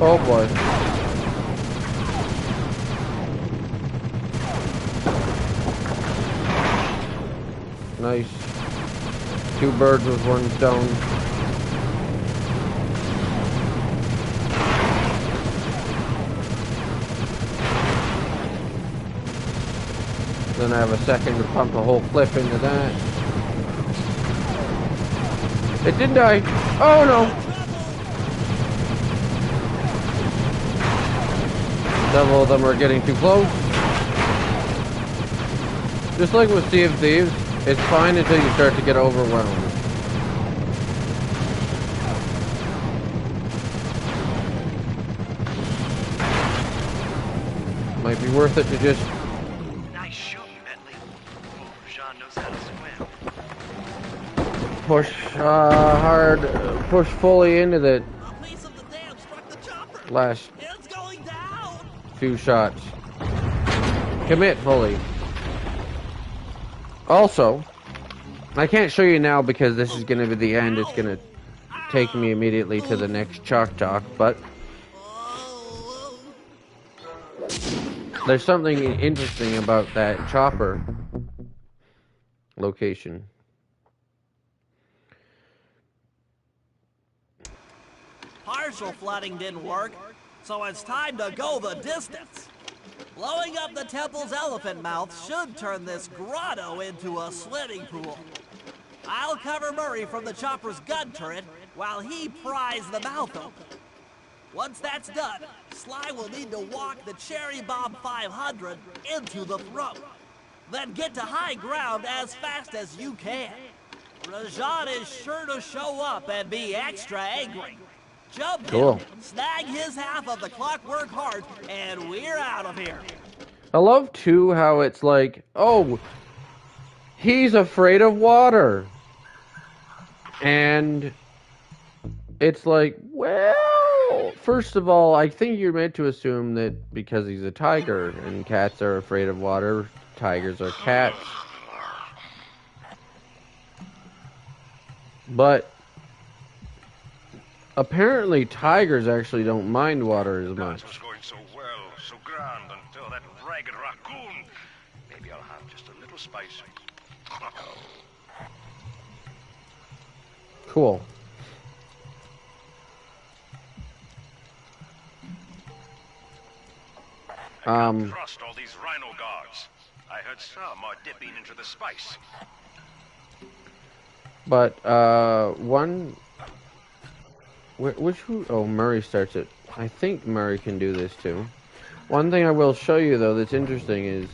Oh boy. Nice. Two birds with one stone. Then I have a second to pump a whole clip into that. It didn't die. Oh no! Several of them are getting too close. Just like with Sea of Thieves, it's fine until you start to get overwhelmed. Might be worth it to just... Nice shooting, Bentley. Rajan knows how to swim. push hard, push fully into the A piece of the dam struck the chopper. last It's going down. few shots. Commit fully. Also, I can't show you now because this is going to be the end. It's going to take me immediately to the next Chalk Talk, but there's something interesting about that chopper location. Partial flooding didn't work, so it's time to go the distance. Blowing up the temple's elephant mouth should turn this grotto into a swimming pool. I'll cover Murray from the chopper's gun turret while he pries the mouth open. Once that's done, Sly will need to walk the Cherry Bomb 500 into the throat. Then get to high ground as fast as you can. Rajan is sure to show up and be extra angry. Jump Cool. in, snag his half of the Clockwork Heart, and we're out of here. I love too how it's like, oh, he's afraid of water. And it's like, well, first of all, I think you're meant to assume that because he's a tiger and cats are afraid of water, tigers are cats. But apparently tigers actually don't mind water as much. That was going so well, so grand, until that ragged raccoon. Maybe I'll have just a little spice. Cool. I can't trust all these rhino guards. I heard some are dipping into the spice. But, one... Oh, Murray starts it. I think Murray can do this too. One thing I will show you, though, that's interesting is...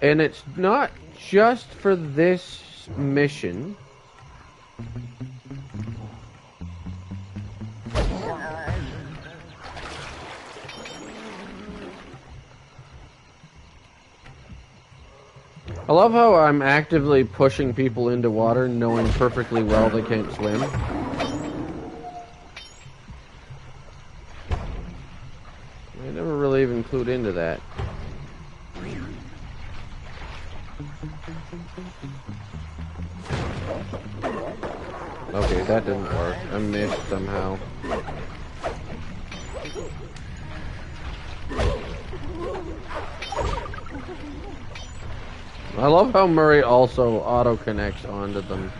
And it's not just for this mission. I love how I'm actively pushing people into water knowing perfectly well they can't swim. I never really even clued into that. Okay, that didn't work. I missed somehow. I love how Murray also auto-connects onto them.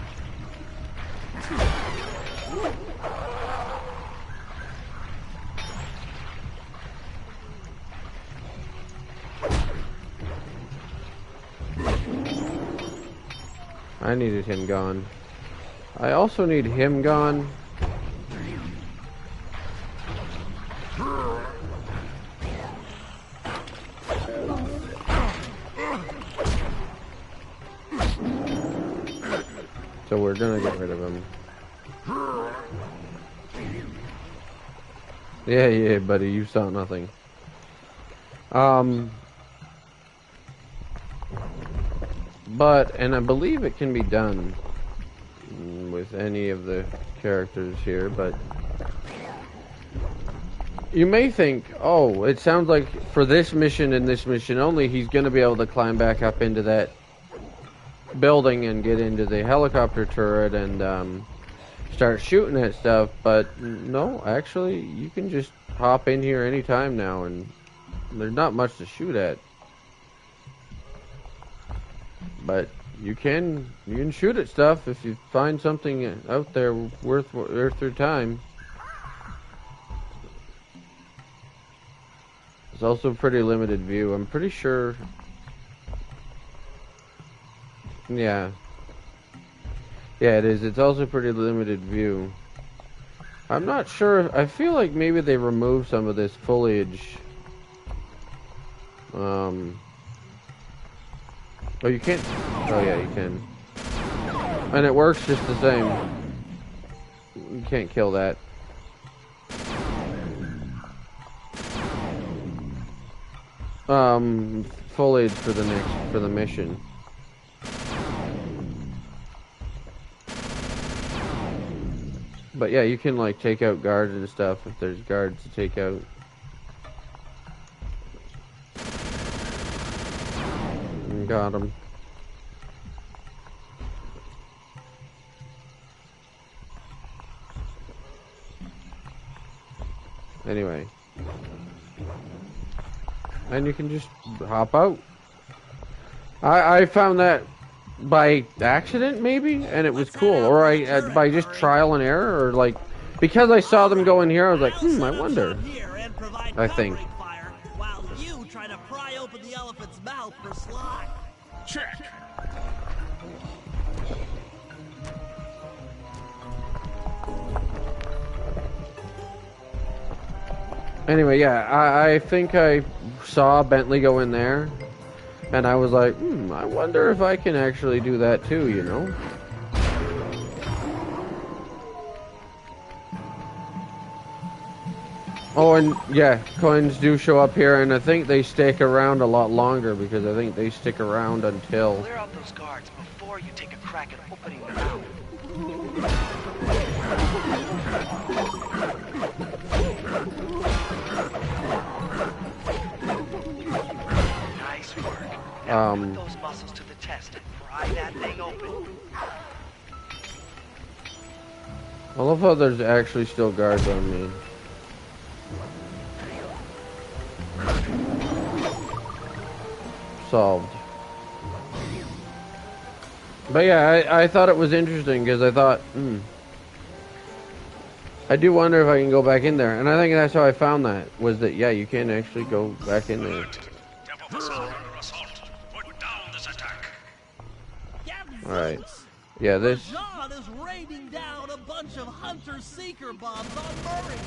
I needed him gone. I also need him gone. So we're gonna get rid of him. Yeah, buddy, you saw nothing. But, and I believe it can be done with any of the characters here, but you may think, oh, it sounds like for this mission and this mission only, he's gonna be able to climb back up into that building and get into the helicopter turret and start shooting at stuff, but no, actually you can just hop in here anytime now and there's not much to shoot at, but you can shoot at stuff if you find something out there worth your time. It's also a pretty limited view. I'm pretty sure Yeah. Yeah, it is. It's also pretty limited view. I'm not sure. I feel like maybe they removed some of this foliage. Oh, you can't. Oh, yeah, you can. And it works just the same. You can't kill that. Foliage for the mission. But yeah, you can like take out guards and stuff if there's guards to take out. Got him. Anyway. And you can just hop out. I found that by accident, maybe, and it was cool. Or by just trial and error, or like, because I saw them go in here, I was like, I wonder. I think. While you try to pry open the elephant's mouth for slime. Check. Anyway, yeah, I think I saw Bentley go in there, and I was like, I wonder if I can actually do that too, you know? Oh, and yeah, coins do show up here, and I think they stick around a lot longer, because I think they stick around until... Clear out those guards before you take a crack at opening their mouth. Nice work. Now put those muscles to the test and pry that thing open. I love how there's actually still guards on me. Solved. But yeah, I thought it was interesting because I thought, I do wonder if I can go back in there. And I think that's how I found that, was that, yeah, you can actually go back in there. Alright. Yeah, this... John is raining down a bunch of hunter-seeker bombs on Murray.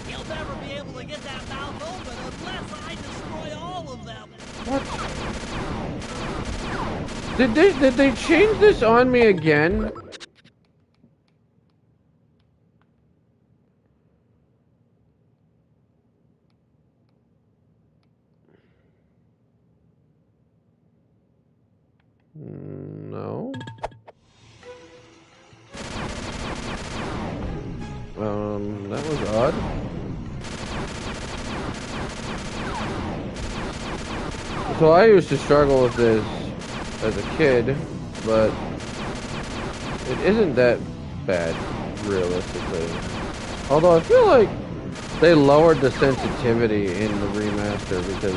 He'll never be able to get that mouth open unless I destroy all of them. What? Did they change this on me again? No. That was odd. So I used to struggle with this as a kid, but it isn't that bad, realistically. Although I feel like they lowered the sensitivity in the remaster because...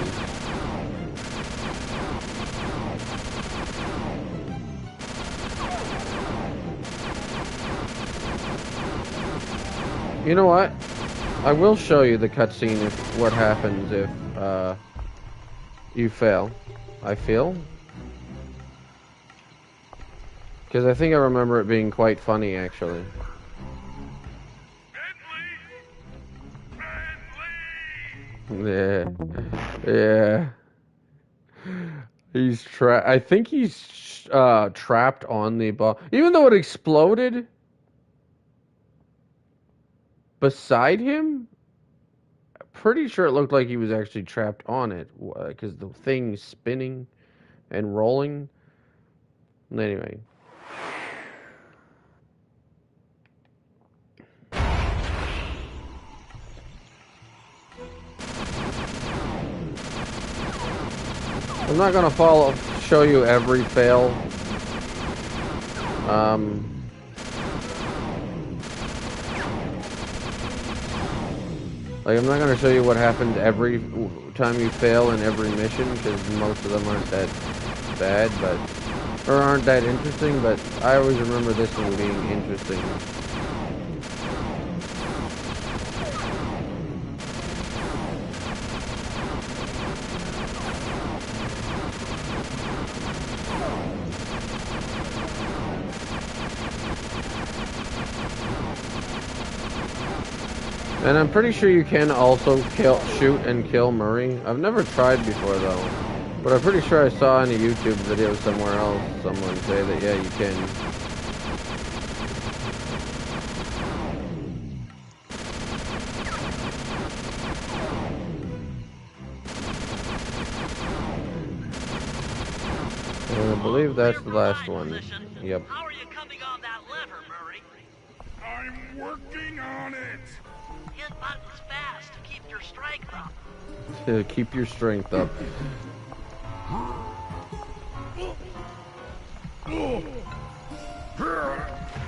You know what? I will show you the cutscene if what happens if you fail. I feel. Because I think I remember it being quite funny, actually. Yeah. Yeah. He's trapped. I think he's trapped on the ball. Even though it exploded beside him, pretty sure it looked like he was actually trapped on it because the thing's spinning and rolling. Anyway. I'm not gonna show you every fail. Like, I'm not gonna show you what happens every time you fail in every mission, because most of them aren't that bad, or aren't that interesting, but I always remember this one being interesting. And I'm pretty sure you can also shoot and kill Murray. I've never tried before though, but I'm pretty sure I saw in a YouTube video somewhere else someone say that yeah, you can. And I believe that's the last one. Yep. How are you coming on that lever, Murray? I'm working on it. Hit buttons fast to keep your strength up. Keep your strength up.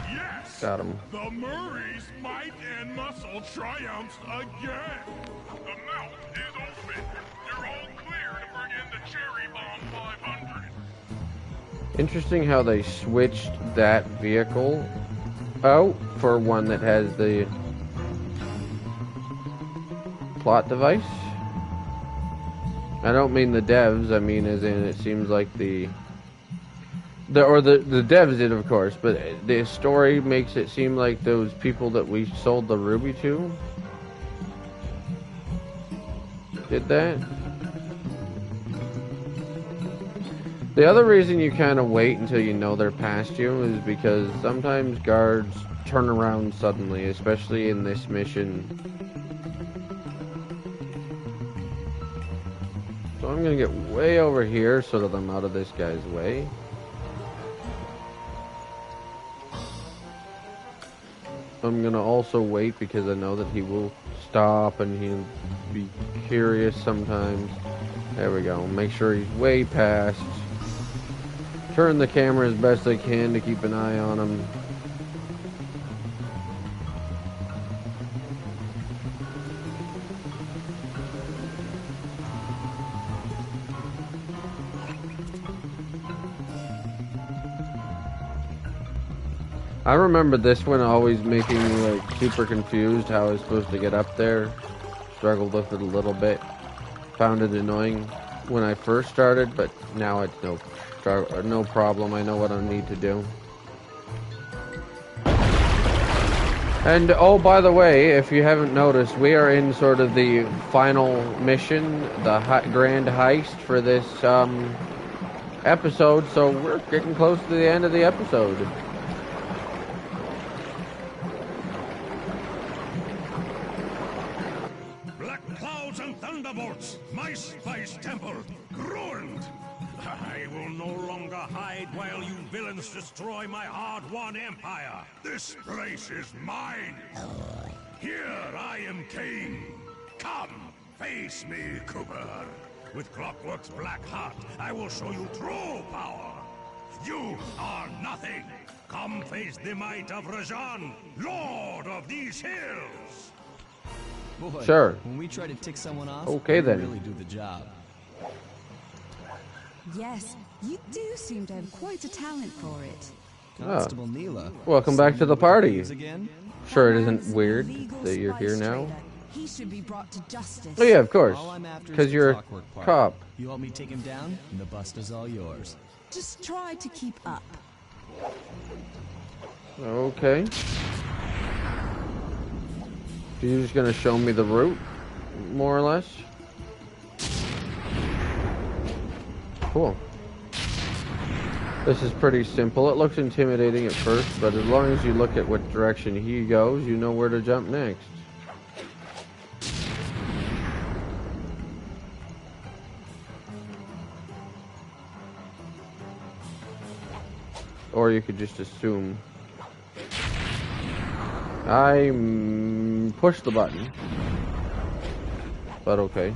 Yes. Got him. The Murray's might and muscle triumphs again. The mount is open. You're all clear to bring in the Cherry Bomb 500. Interesting how they switched that vehicle out for one that has the plot device. I don't mean the devs, I mean as in it seems like the devs did, of course, but the story makes it seem like those people that we sold the ruby to did that. The other reason you kind of wait until you know they're past you is because sometimes guards turn around suddenly, especially in this mission. So I'm gonna get way over here so that I'm out of this guy's way. I'm gonna also wait because I know that he will stop and he'll be curious sometimes. There we go. Make sure he's way past. Turn the camera as best I can to keep an eye on him. I remember this one always making me like super confused how I was supposed to get up there. Struggled with it a little bit. Found it annoying when I first started, but now it's no problem. I know what I need to do. And oh, by the way, if you haven't noticed, we are in sort of the final mission, the grand heist for this episode, so we're getting close to the end of the episode. Black clouds and thunderbolts, my spice temple, ruined. I will no longer hide while you villains destroy my hard-won empire. This place is mine. Here I am king. Come, face me, Cooper. With Clockwork's black heart, I will show you true power. You are nothing. Come face the might of Rajan, lord of these hills. Boy, Sure. when we try to tick someone off, Okay, we then. really do the job. Yes, you do seem to have quite a talent for it. Constable Neela. Welcome back to the party. Thieves again? Sure, it That isn't man's a weird legal that you're here spice now. trader. He should be brought to justice. Oh yeah, of course. All I'm after is Because the you're a Clockwork part. cop. You help me take him down, and the bust is all yours. Just try to keep up. Okay. You're just gonna show me the route, more or less? Cool. This is pretty simple. It looks intimidating at first, but as long as you look at what direction he goes, you know where to jump next. Or you could just assume. I push the button. But okay.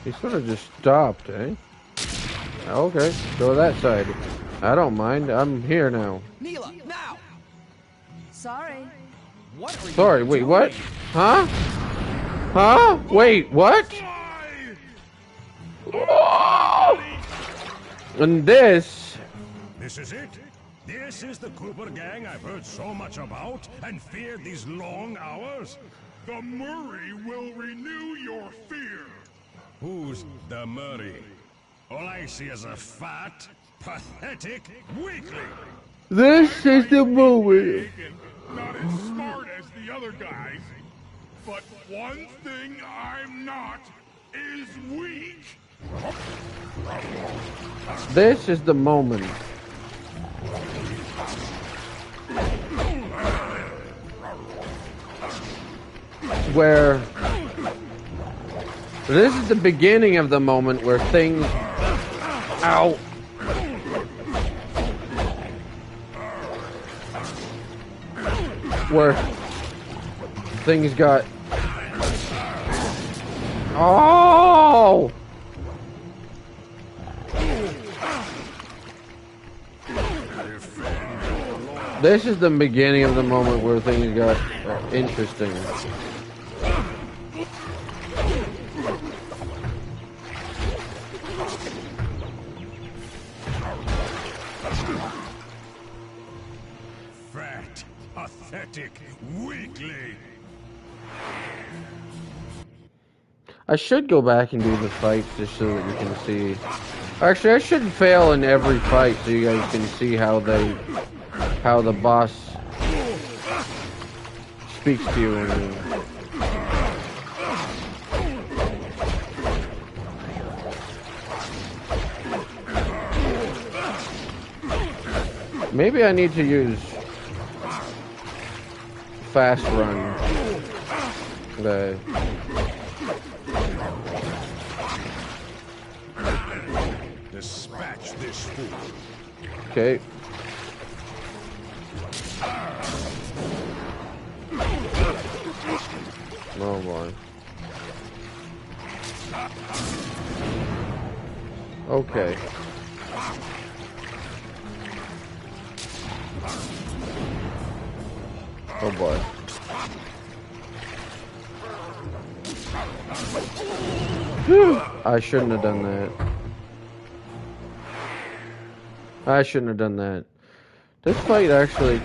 He sort of just stopped, eh? Okay, go that side. I don't mind. I'm here now. Neela, now! Sorry. What are you Sorry, wait, doing? what? Huh? Huh? Wait, what? Whoa! And this... This is it. This is the Cooper gang I've heard so much about and feared these long hours? The Murray will renew your fear. Who's the Murray? All I see is a fat, pathetic weakling. This is the moment. Not as smart as the other guys, but one thing I'm not is weak. This is the moment. Where this is the beginning of the moment where things ow where things got oh this is the beginning of the moment where things got interesting. Fat, pathetic weakling. I should go back and do the fights just so that you can see. Actually, I should fail in every fight so you guys can see how the boss speaks to you. Maybe I need to use fast run. Dispatch this fool. Okay. Oh boy. Okay. Oh boy. I shouldn't have done that. I shouldn't have done that. This fight actually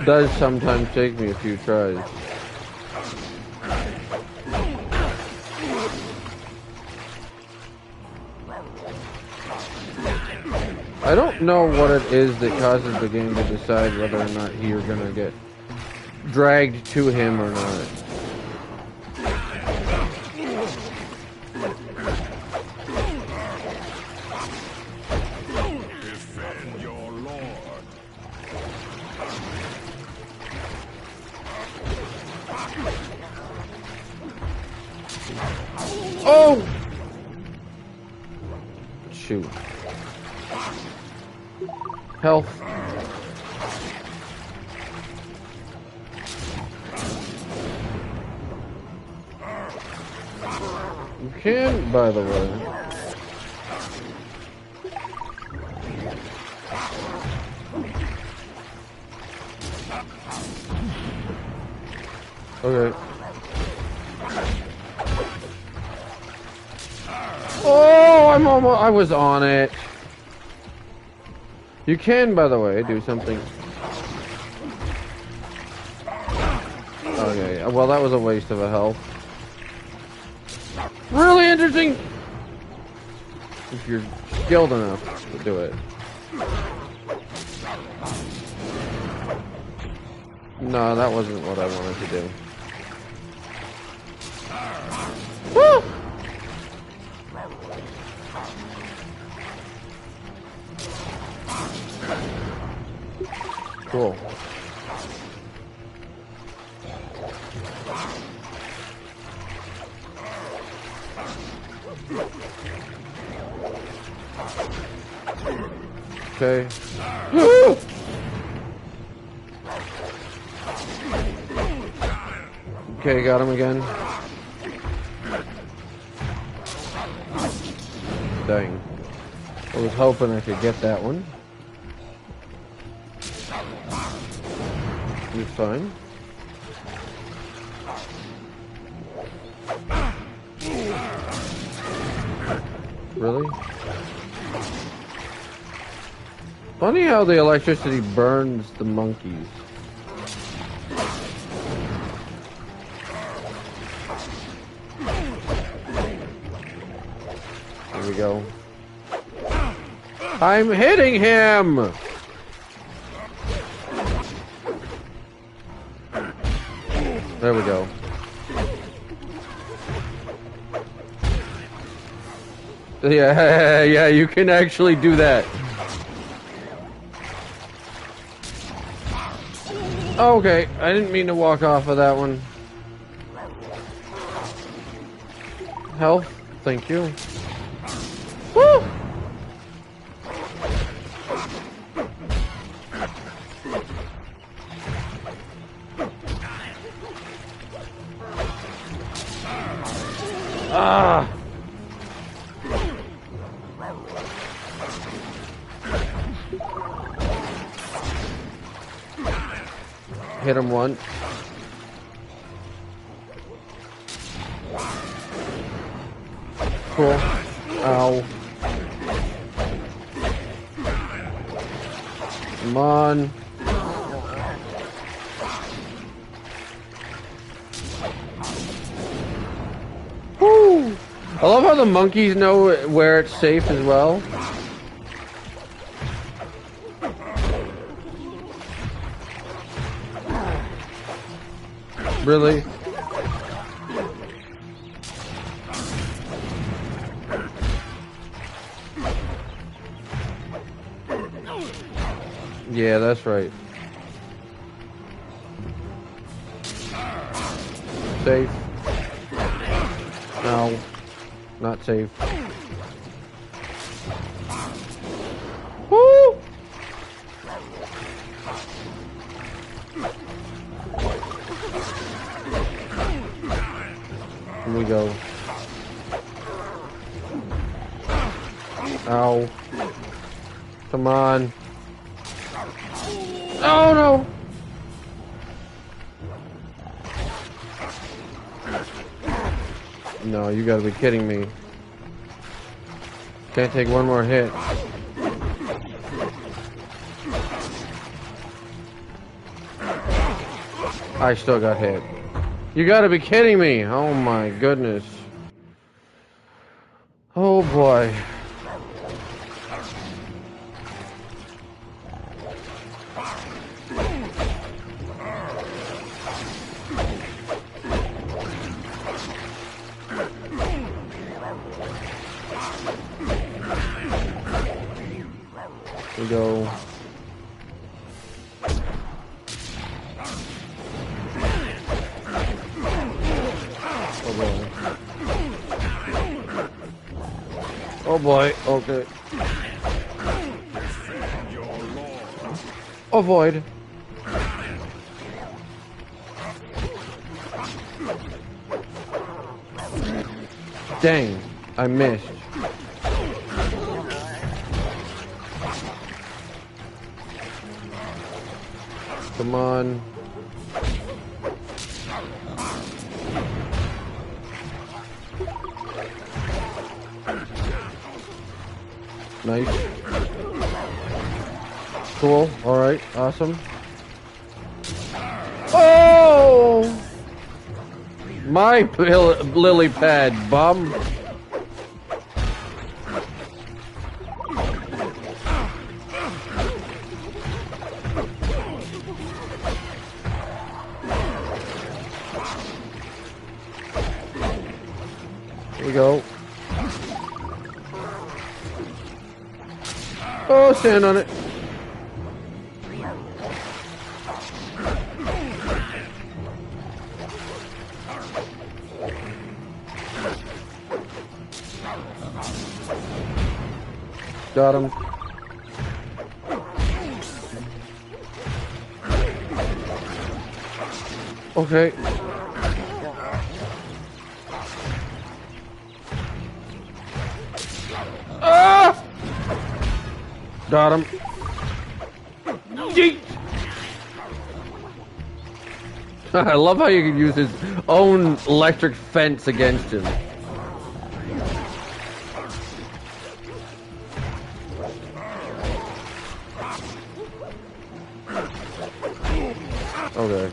does sometimes take me a few tries. I don't know what it is that causes the game to decide whether or not you're gonna get dragged to him or not. Defend your lord. Oh! Shoot. Health. You can, by the way. Okay. Oh, I was on it. You can, by the way, do something. Okay, well that was a waste of a health. Really interesting! If you're skilled enough to do it. No, that wasn't what I wanted to do. Woo! Cool. Okay. Okay, got him again. Dang. I was hoping I could get that one. He's fine. Really? Funny how the electricity burns the monkeys. Here we go. I'm hitting him! There we go. Yeah, yeah, you can actually do that. Okay, I didn't mean to walk off of that one. Health, thank you. Woo! Ah! Hit him once. Cool. Ow. Come on. Woo! I love how the monkeys know where it's safe as well. Really? Yeah, that's right. Safe. No. Not safe. Woo! Here we go. Ow. Come on. Oh no! No, you gotta be kidding me. Can't take one more hit. I still got hit. You gotta be kidding me! Oh my goodness. Oh boy. We go. Oh boy, okay. Avoid. Dang, I missed. Come on. Nice. Cool. Alright. Awesome. Oh! My lily pad, bum. Here we go. Oh, stand on it. Got him. Okay. Ah! Got him. Yeet! I love how you can use his own electric fence against him. Okay.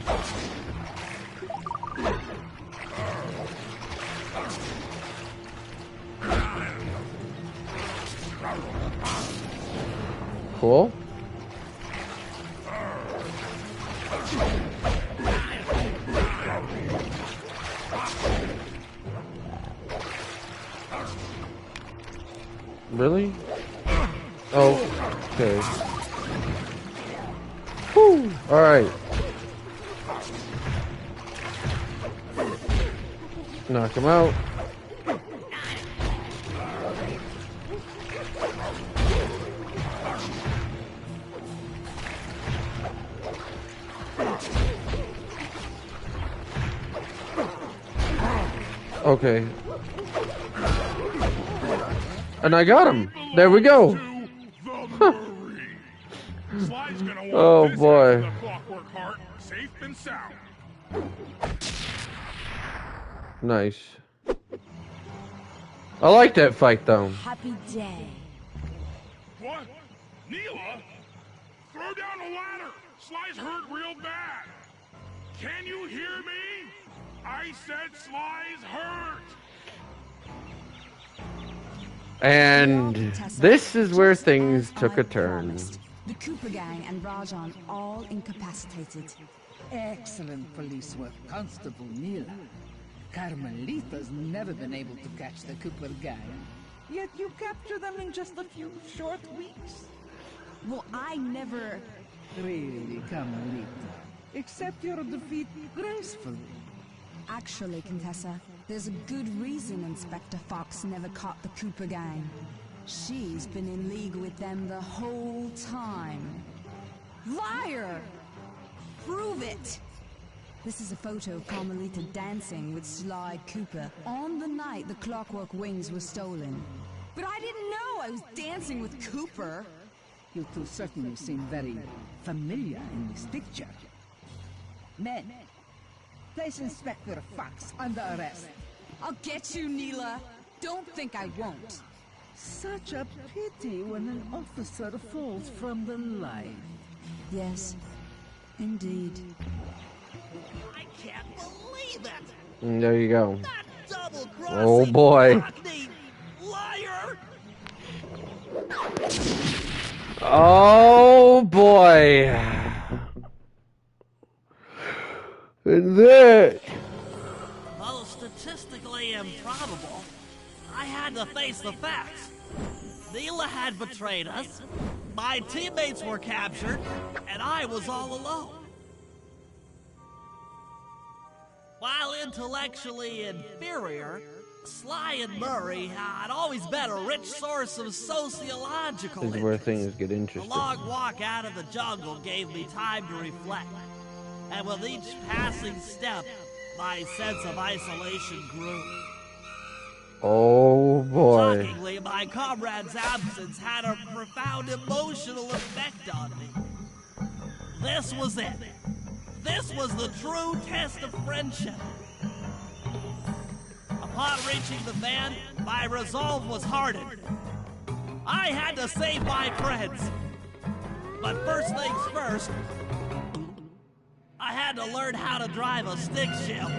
Cool. Really? Oh, okay. Whew. All right. Knock him out. Okay. And I got him. There we go. Sly's gonna want Oh this boy. after the Clockwork Heart, safe and sound. Nice. I like that fight though. Happy day. What? Neela? Throw down the ladder! Sly's hurt real bad! Can you hear me? I said Sly's hurt! And this is where things took a turn. Promised. The Cooper gang and Rajan all incapacitated. Excellent police work, Constable Neela. Carmelita's never been able to catch the Cooper gang. Yet you captured them in just a few short weeks. Well, I never... Really, Carmelita. Accept your defeat gracefully. Actually, Contessa, there's a good reason Inspector Fox never caught the Cooper gang. She's been in league with them the whole time. Liar! Prove it! This is a photo of Carmelita dancing with Sly Cooper on the night the Clockwork Wings were stolen. But I didn't know I was dancing with Cooper. You two certainly seem very familiar in this picture. Men, place Inspector Fox under arrest. I'll get you, Neela. Don't think I won't. Such a pity when an officer falls from the line. Yes, indeed. I can't believe it! And there you go. That double-crossing Oh boy. cockney liar! Oh boy. And that. Though statistically improbable, I had to face the facts. Neela had betrayed us, my teammates were captured, and I was all alone. While intellectually inferior, Sly and Murray had always been a rich source of sociological This is where interest. things get The interesting. long walk out of the jungle gave me time to reflect, and with each passing step, my sense of isolation grew. Oh boy. Shockingly, my comrade's absence had a profound emotional effect on me. This was it. This was the true test of friendship. Upon reaching the van, my resolve was hardened. I had to save my friends. But first things first, I had to learn how to drive a stick shift.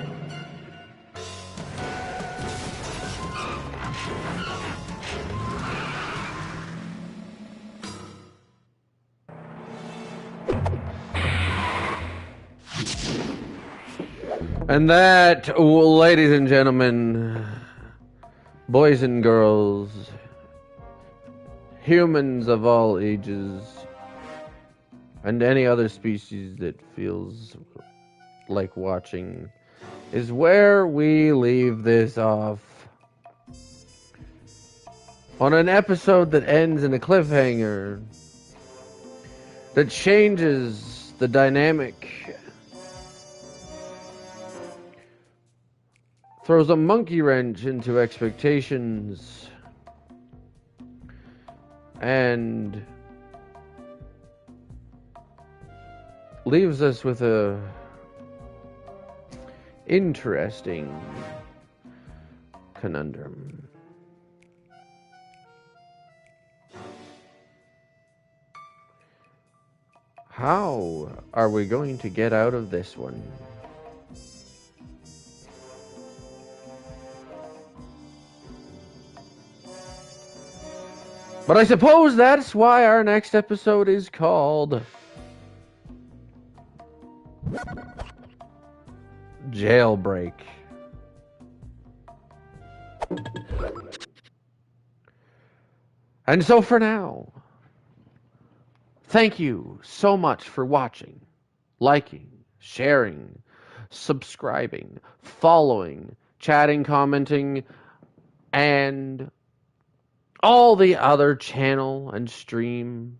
And that, ladies and gentlemen, boys and girls, humans of all ages, and any other species that feels like watching, is where we leave this off. On an episode that ends in a cliffhanger that changes the dynamic, throws a monkey wrench into expectations, and leaves us with a interesting conundrum. How are we going to get out of this one? But I suppose that's why our next episode is called Jailbreak. And so for now, thank you so much for watching, liking, sharing, subscribing, following, chatting, commenting, and all the other channel and stream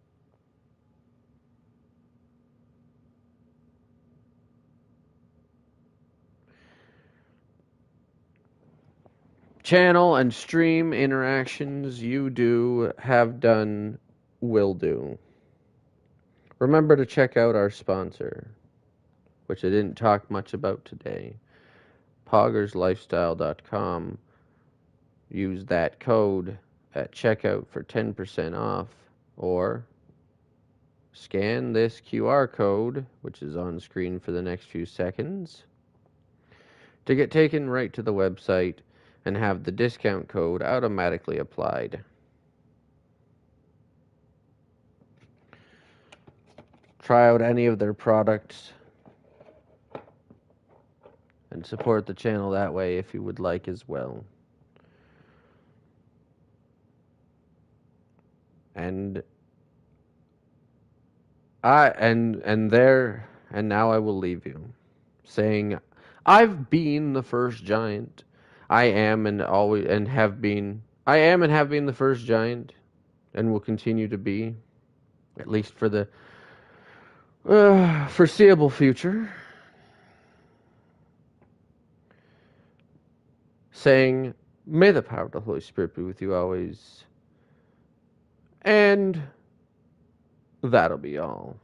interactions you do, have done, will do. Remember to check out our sponsor, which I didn't talk much about today, poggerslifestyle.com. Use that code at checkout for 10% off, or scan this QR code, which is on screen for the next few seconds, to get taken right to the website and have the discount code automatically applied. Try out any of their products and support the channel that way if you would like as well. And now I will leave you saying, I've been the first giant. I am and have been the first giant, and will continue to be, at least for the foreseeable future. Saying, may the power of the Holy Spirit be with you always. And that'll be all.